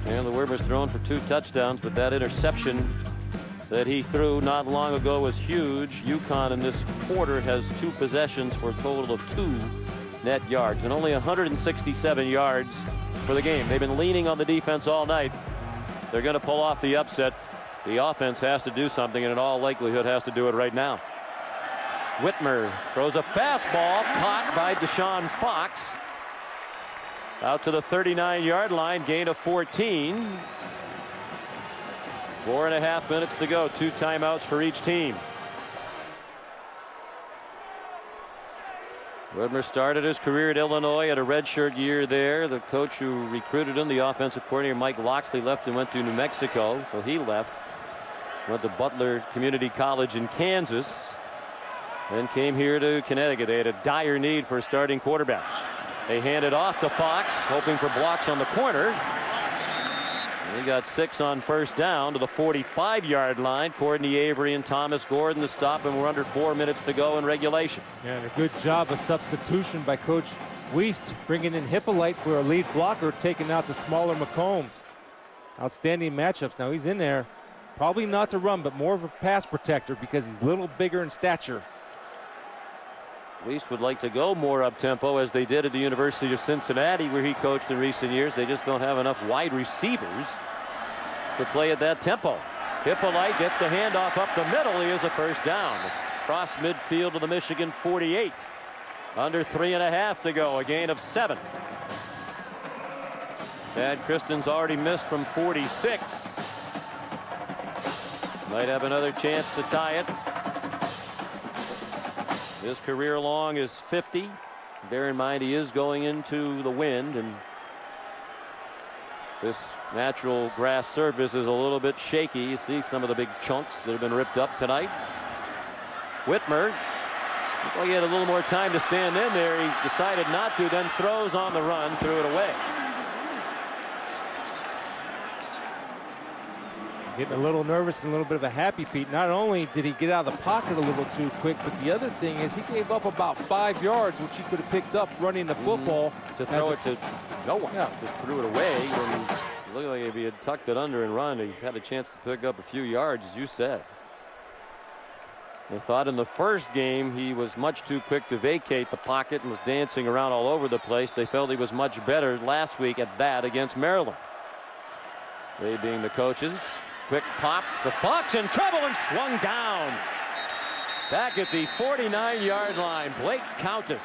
Chandler Wormer's thrown for 2 touchdowns, but that interception that he threw not long ago was huge. UConn in this quarter has 2 possessions for a total of 2 net yards and only 167 yards for the game. They've been leaning on the defense all night. They're going to pull off the upset. The offense has to do something, and in all likelihood has to do it right now. Whitmer throws a fastball caught by Deshaun Fox out to the 39-yard line, gain of 14. 4.5 minutes to go. 2 timeouts for each team. Whitmer started his career at Illinois, had a redshirt year there. The coach who recruited him, the offensive coordinator Mike Loxley, left and went to New Mexico, so he left. Went to Butler Community College in Kansas, then came here to Connecticut. They had a dire need for a starting quarterback. They handed off to Fox, hoping for blocks on the corner. And he got 6 on first down to the 45-yard line. Courtney Avery and Thomas Gordon to stop, and we're under 4 minutes to go in regulation. Yeah, and a good job of substitution by Coach Wiest, bringing in Hippolyte for a lead blocker, taking out the smaller McCombs. Outstanding matchups. Now he's in there. Probably not to run, but more of a pass protector because he's a little bigger in stature. at least would like to go more up-tempo as they did at the University of Cincinnati, where he coached in recent years. They just don't have enough wide receivers to play at that tempo. Hippolyte gets the handoff up the middle. He is a first down. Across midfield to the Michigan 48. Under 3.5 to go. A gain of 7. Chad Kristen's already missed from 46. Might have another chance to tie it. His career long is 50. Bear in mind he is going into the wind, and this natural grass surface is a little bit shaky. You see some of the big chunks that have been ripped up tonight. Whitmer, well, he had a little more time to stand in there. He decided not to, then throws on the run, threw it away. Getting a little nervous and a little bit of a happy feet. Not only did he get out of the pocket a little too quick, but the other thing is he gave up about 5 yards, which he could have picked up running the football. To throw it to no one. Yeah. Just threw it away. When it looked like if he had tucked it under and run, he had a chance to pick up a few yards, as you said. They thought in the first game he was much too quick to vacate the pocket and was dancing around all over the place. They felt he was much better last week at that against Maryland. They being the coaches. Quick pop to Fox, in trouble and swung down. Back at the 49-yard line, Blake Countess,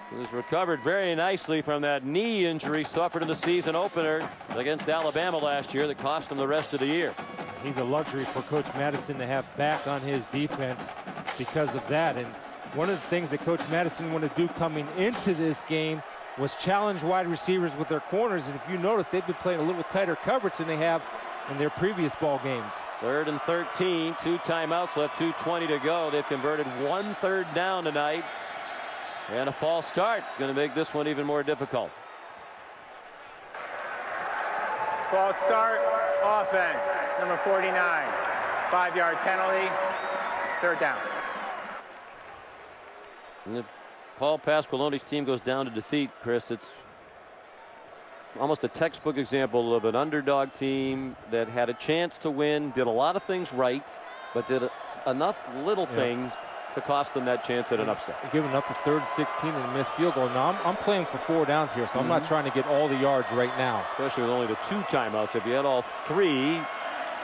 who's recovered very nicely from that knee injury suffered in the season opener against Alabama last year that cost him the rest of the year. He's a luxury for Coach Madison to have back on his defense because of that. And one of the things that Coach Madison wanted to do coming into this game was challenge wide receivers with their corners. And if you notice, they've been playing a little tighter coverage than they have in their previous ball games. 3rd and 13, 2 timeouts left, 2:20 to go. They've converted 1 third down tonight, and a false start is going to make this one even more difficult. False start, offense, number 49. 5-yard penalty, 3rd down. And if Paul Pasqualone's team goes down to defeat, Chris, it's almost a textbook example of an underdog team that had a chance to win, did a lot of things right, but did enough little things to cost them that chance at an upset. Giving up the 3rd and 16 and a missed field goal. Now I'm playing for 4 downs here, so I'm not trying to get all the yards right now. Especially with only the 2 timeouts. If you had all 3,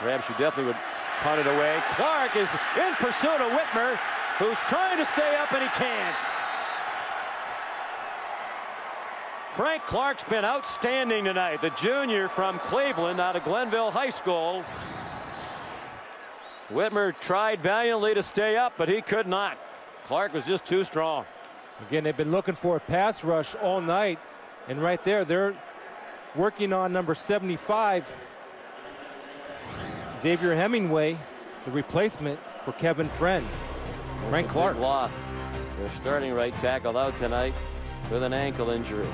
perhaps you definitely would punt it away. Clark is in pursuit of Whitmer, who's trying to stay up and he can't. Frank Clark's been outstanding tonight. The junior from Cleveland out of Glenville High School. Whitmer tried valiantly to stay up, but he could not. Clark was just too strong. Again, they've been looking for a pass rush all night, and right there, they're working on number 75, Xavier Hemingway, the replacement for Kevin Friend. Frank Clark. Loss. Their starting right tackle out tonight with an ankle injury.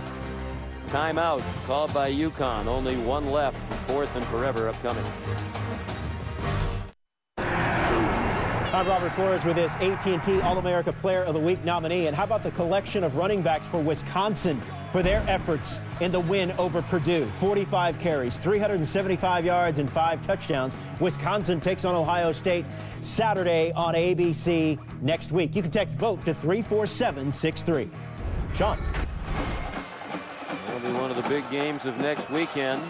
Timeout called by UConn. Only 1 left. 4th and forever upcoming. I'm Robert Flores with this AT&T All-America Player of the Week nominee. And how about the collection of running backs for Wisconsin for their efforts in the win over Purdue? 45 carries, 375 yards, and 5 touchdowns. Wisconsin takes on Ohio State Saturday on ABC next week. You can text VOTE to 34763. Sean. That'll be one of the big games of next weekend.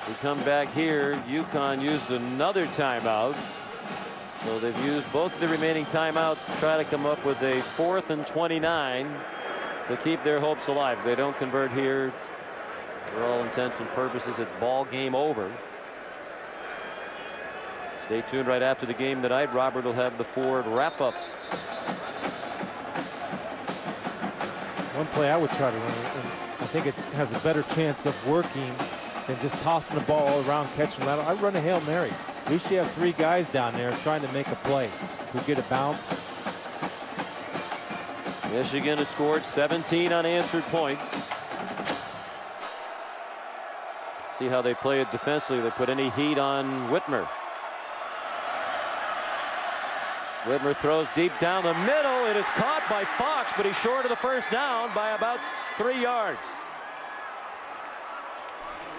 We come back here. UConn used another timeout. So they've used both of the remaining timeouts to try to come up with a 4th and 29 to keep their hopes alive. If they don't convert here, for all intents and purposes, it's ball game over. Stay tuned. Right after the game tonight, Robert will have the Ford wrap-up. One play I would try to run, and I think it has a better chance of working than just tossing the ball all around, catching that. I run a Hail Mary. At least you have 3 guys down there trying to make a play who get a bounce. Michigan has scored 17 unanswered points. See how they play it defensively. They put any heat on Whitmer. Whitmer throws deep down the middle. It is caught by Fox, but he's short of the first down by about 3 yards.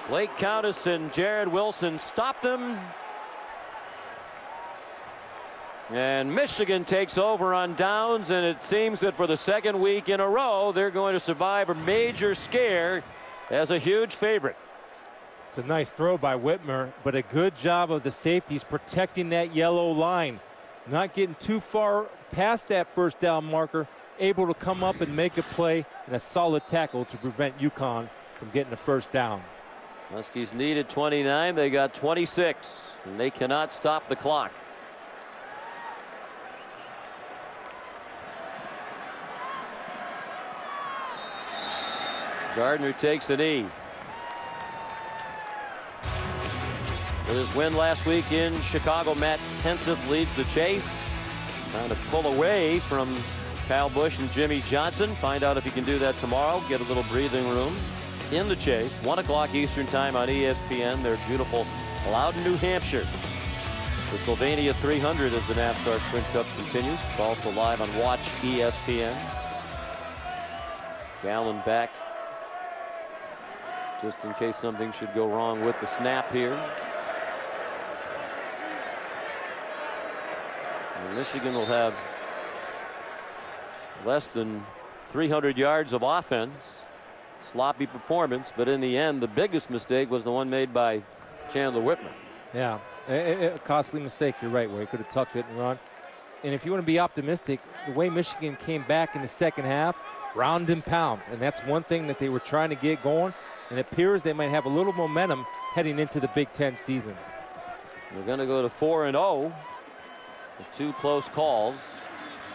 Blake Countess and Jared Wilson stopped him. And Michigan takes over on downs, and it seems that for the second week in a row, they're going to survive a major scare as a huge favorite. It's a nice throw by Whitmer, but a good job of the safeties protecting that yellow line. Not getting too far past that first down marker, able to come up and make a play, and a solid tackle to prevent UConn from getting the first down. Huskies needed 29. They got 26, and they cannot stop the clock. Gardner takes the knee. With his win last week in Chicago, Matt Kenseth leads the chase. Trying to pull away from Kyle Busch and Jimmy Johnson. Find out if he can do that tomorrow. Get a little breathing room in the chase. 1 o'clock Eastern time on ESPN. They're beautiful Loudon, New Hampshire. The Sylvania 300 as the NASCAR Sprint Cup continues. It's also live on Watch ESPN. Gallen back just in case something should go wrong with the snap here. And Michigan will have less than 300 yards of offense. Sloppy performance, but in the end, the biggest mistake was the one made by Chandler Whitmer. Yeah, a costly mistake. You're right, where he could have tucked it and run. And if you want to be optimistic, the way Michigan came back in the second half, round and pound. And that's one thing that they were trying to get going. And it appears they might have a little momentum heading into the Big Ten season. They're going to go to 4-0 with 2 close calls.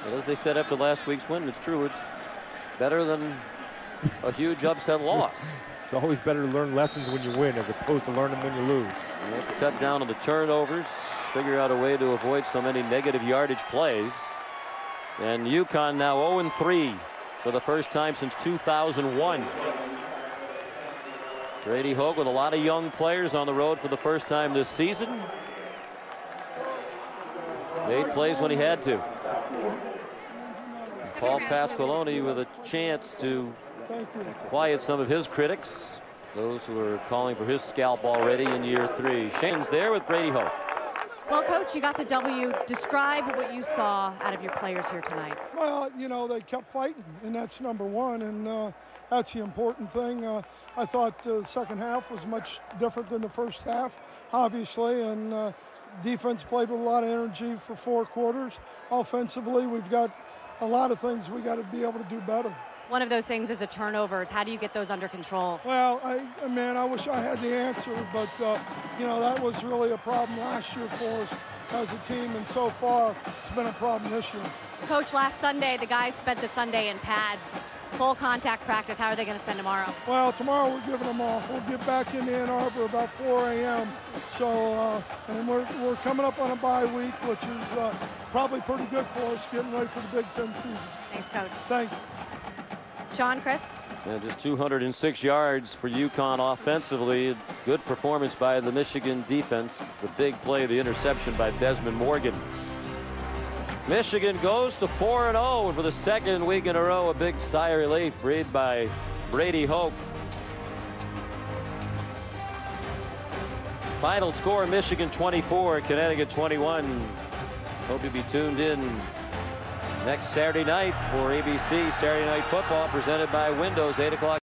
But as they said after last week's win, it's true, it's better than a huge upset loss. It's always better to learn lessons when you win as opposed to learn them when you lose. They have to cut down on the turnovers, figure out a way to avoid so many negative yardage plays. And UConn now 0-3 for the first time since 2001. Brady Hogue with a lot of young players on the road for the first time this season. Made plays when he had to. And Paul Pasqualoni with a chance to quiet some of his critics, those who are calling for his scalp already in year 3. Shane's there with Brady Hogue. Well, Coach, you got the W. Describe what you saw out of your players here tonight. Well, you know, they kept fighting, and that's number one, and that's the important thing. I thought the second half was much different than the first half, obviously, and defense played with a lot of energy for 4 quarters. Offensively, we've got a lot of things we got to be able to do better. One of those things is the turnovers. How do you get those under control? Well, I wish I had the answer, but, you know, that was really a problem last year for us as a team, and so far it's been a problem this year. Coach, last Sunday, the guys spent the Sunday in pads. Full contact practice. How are they going to spend tomorrow? Well, tomorrow we're giving them off. We'll get back into Ann Arbor about 4 a.m. So, and we're coming up on a bye week, which is probably pretty good for us, getting ready for the Big Ten season. Thanks, Coach. Thanks. Sean, Chris? And just 206 yards for UConn offensively. Good performance by the Michigan defense. The big play, the interception by Desmond Morgan. Michigan goes to 4-0, and for the second week in a row, a big sigh of relief breathed by Brady Hogue. Final score, Michigan 24, Connecticut 21. Hope you'll be tuned in next Saturday night for ABC Saturday Night Football, presented by Windows, 8 o'clock.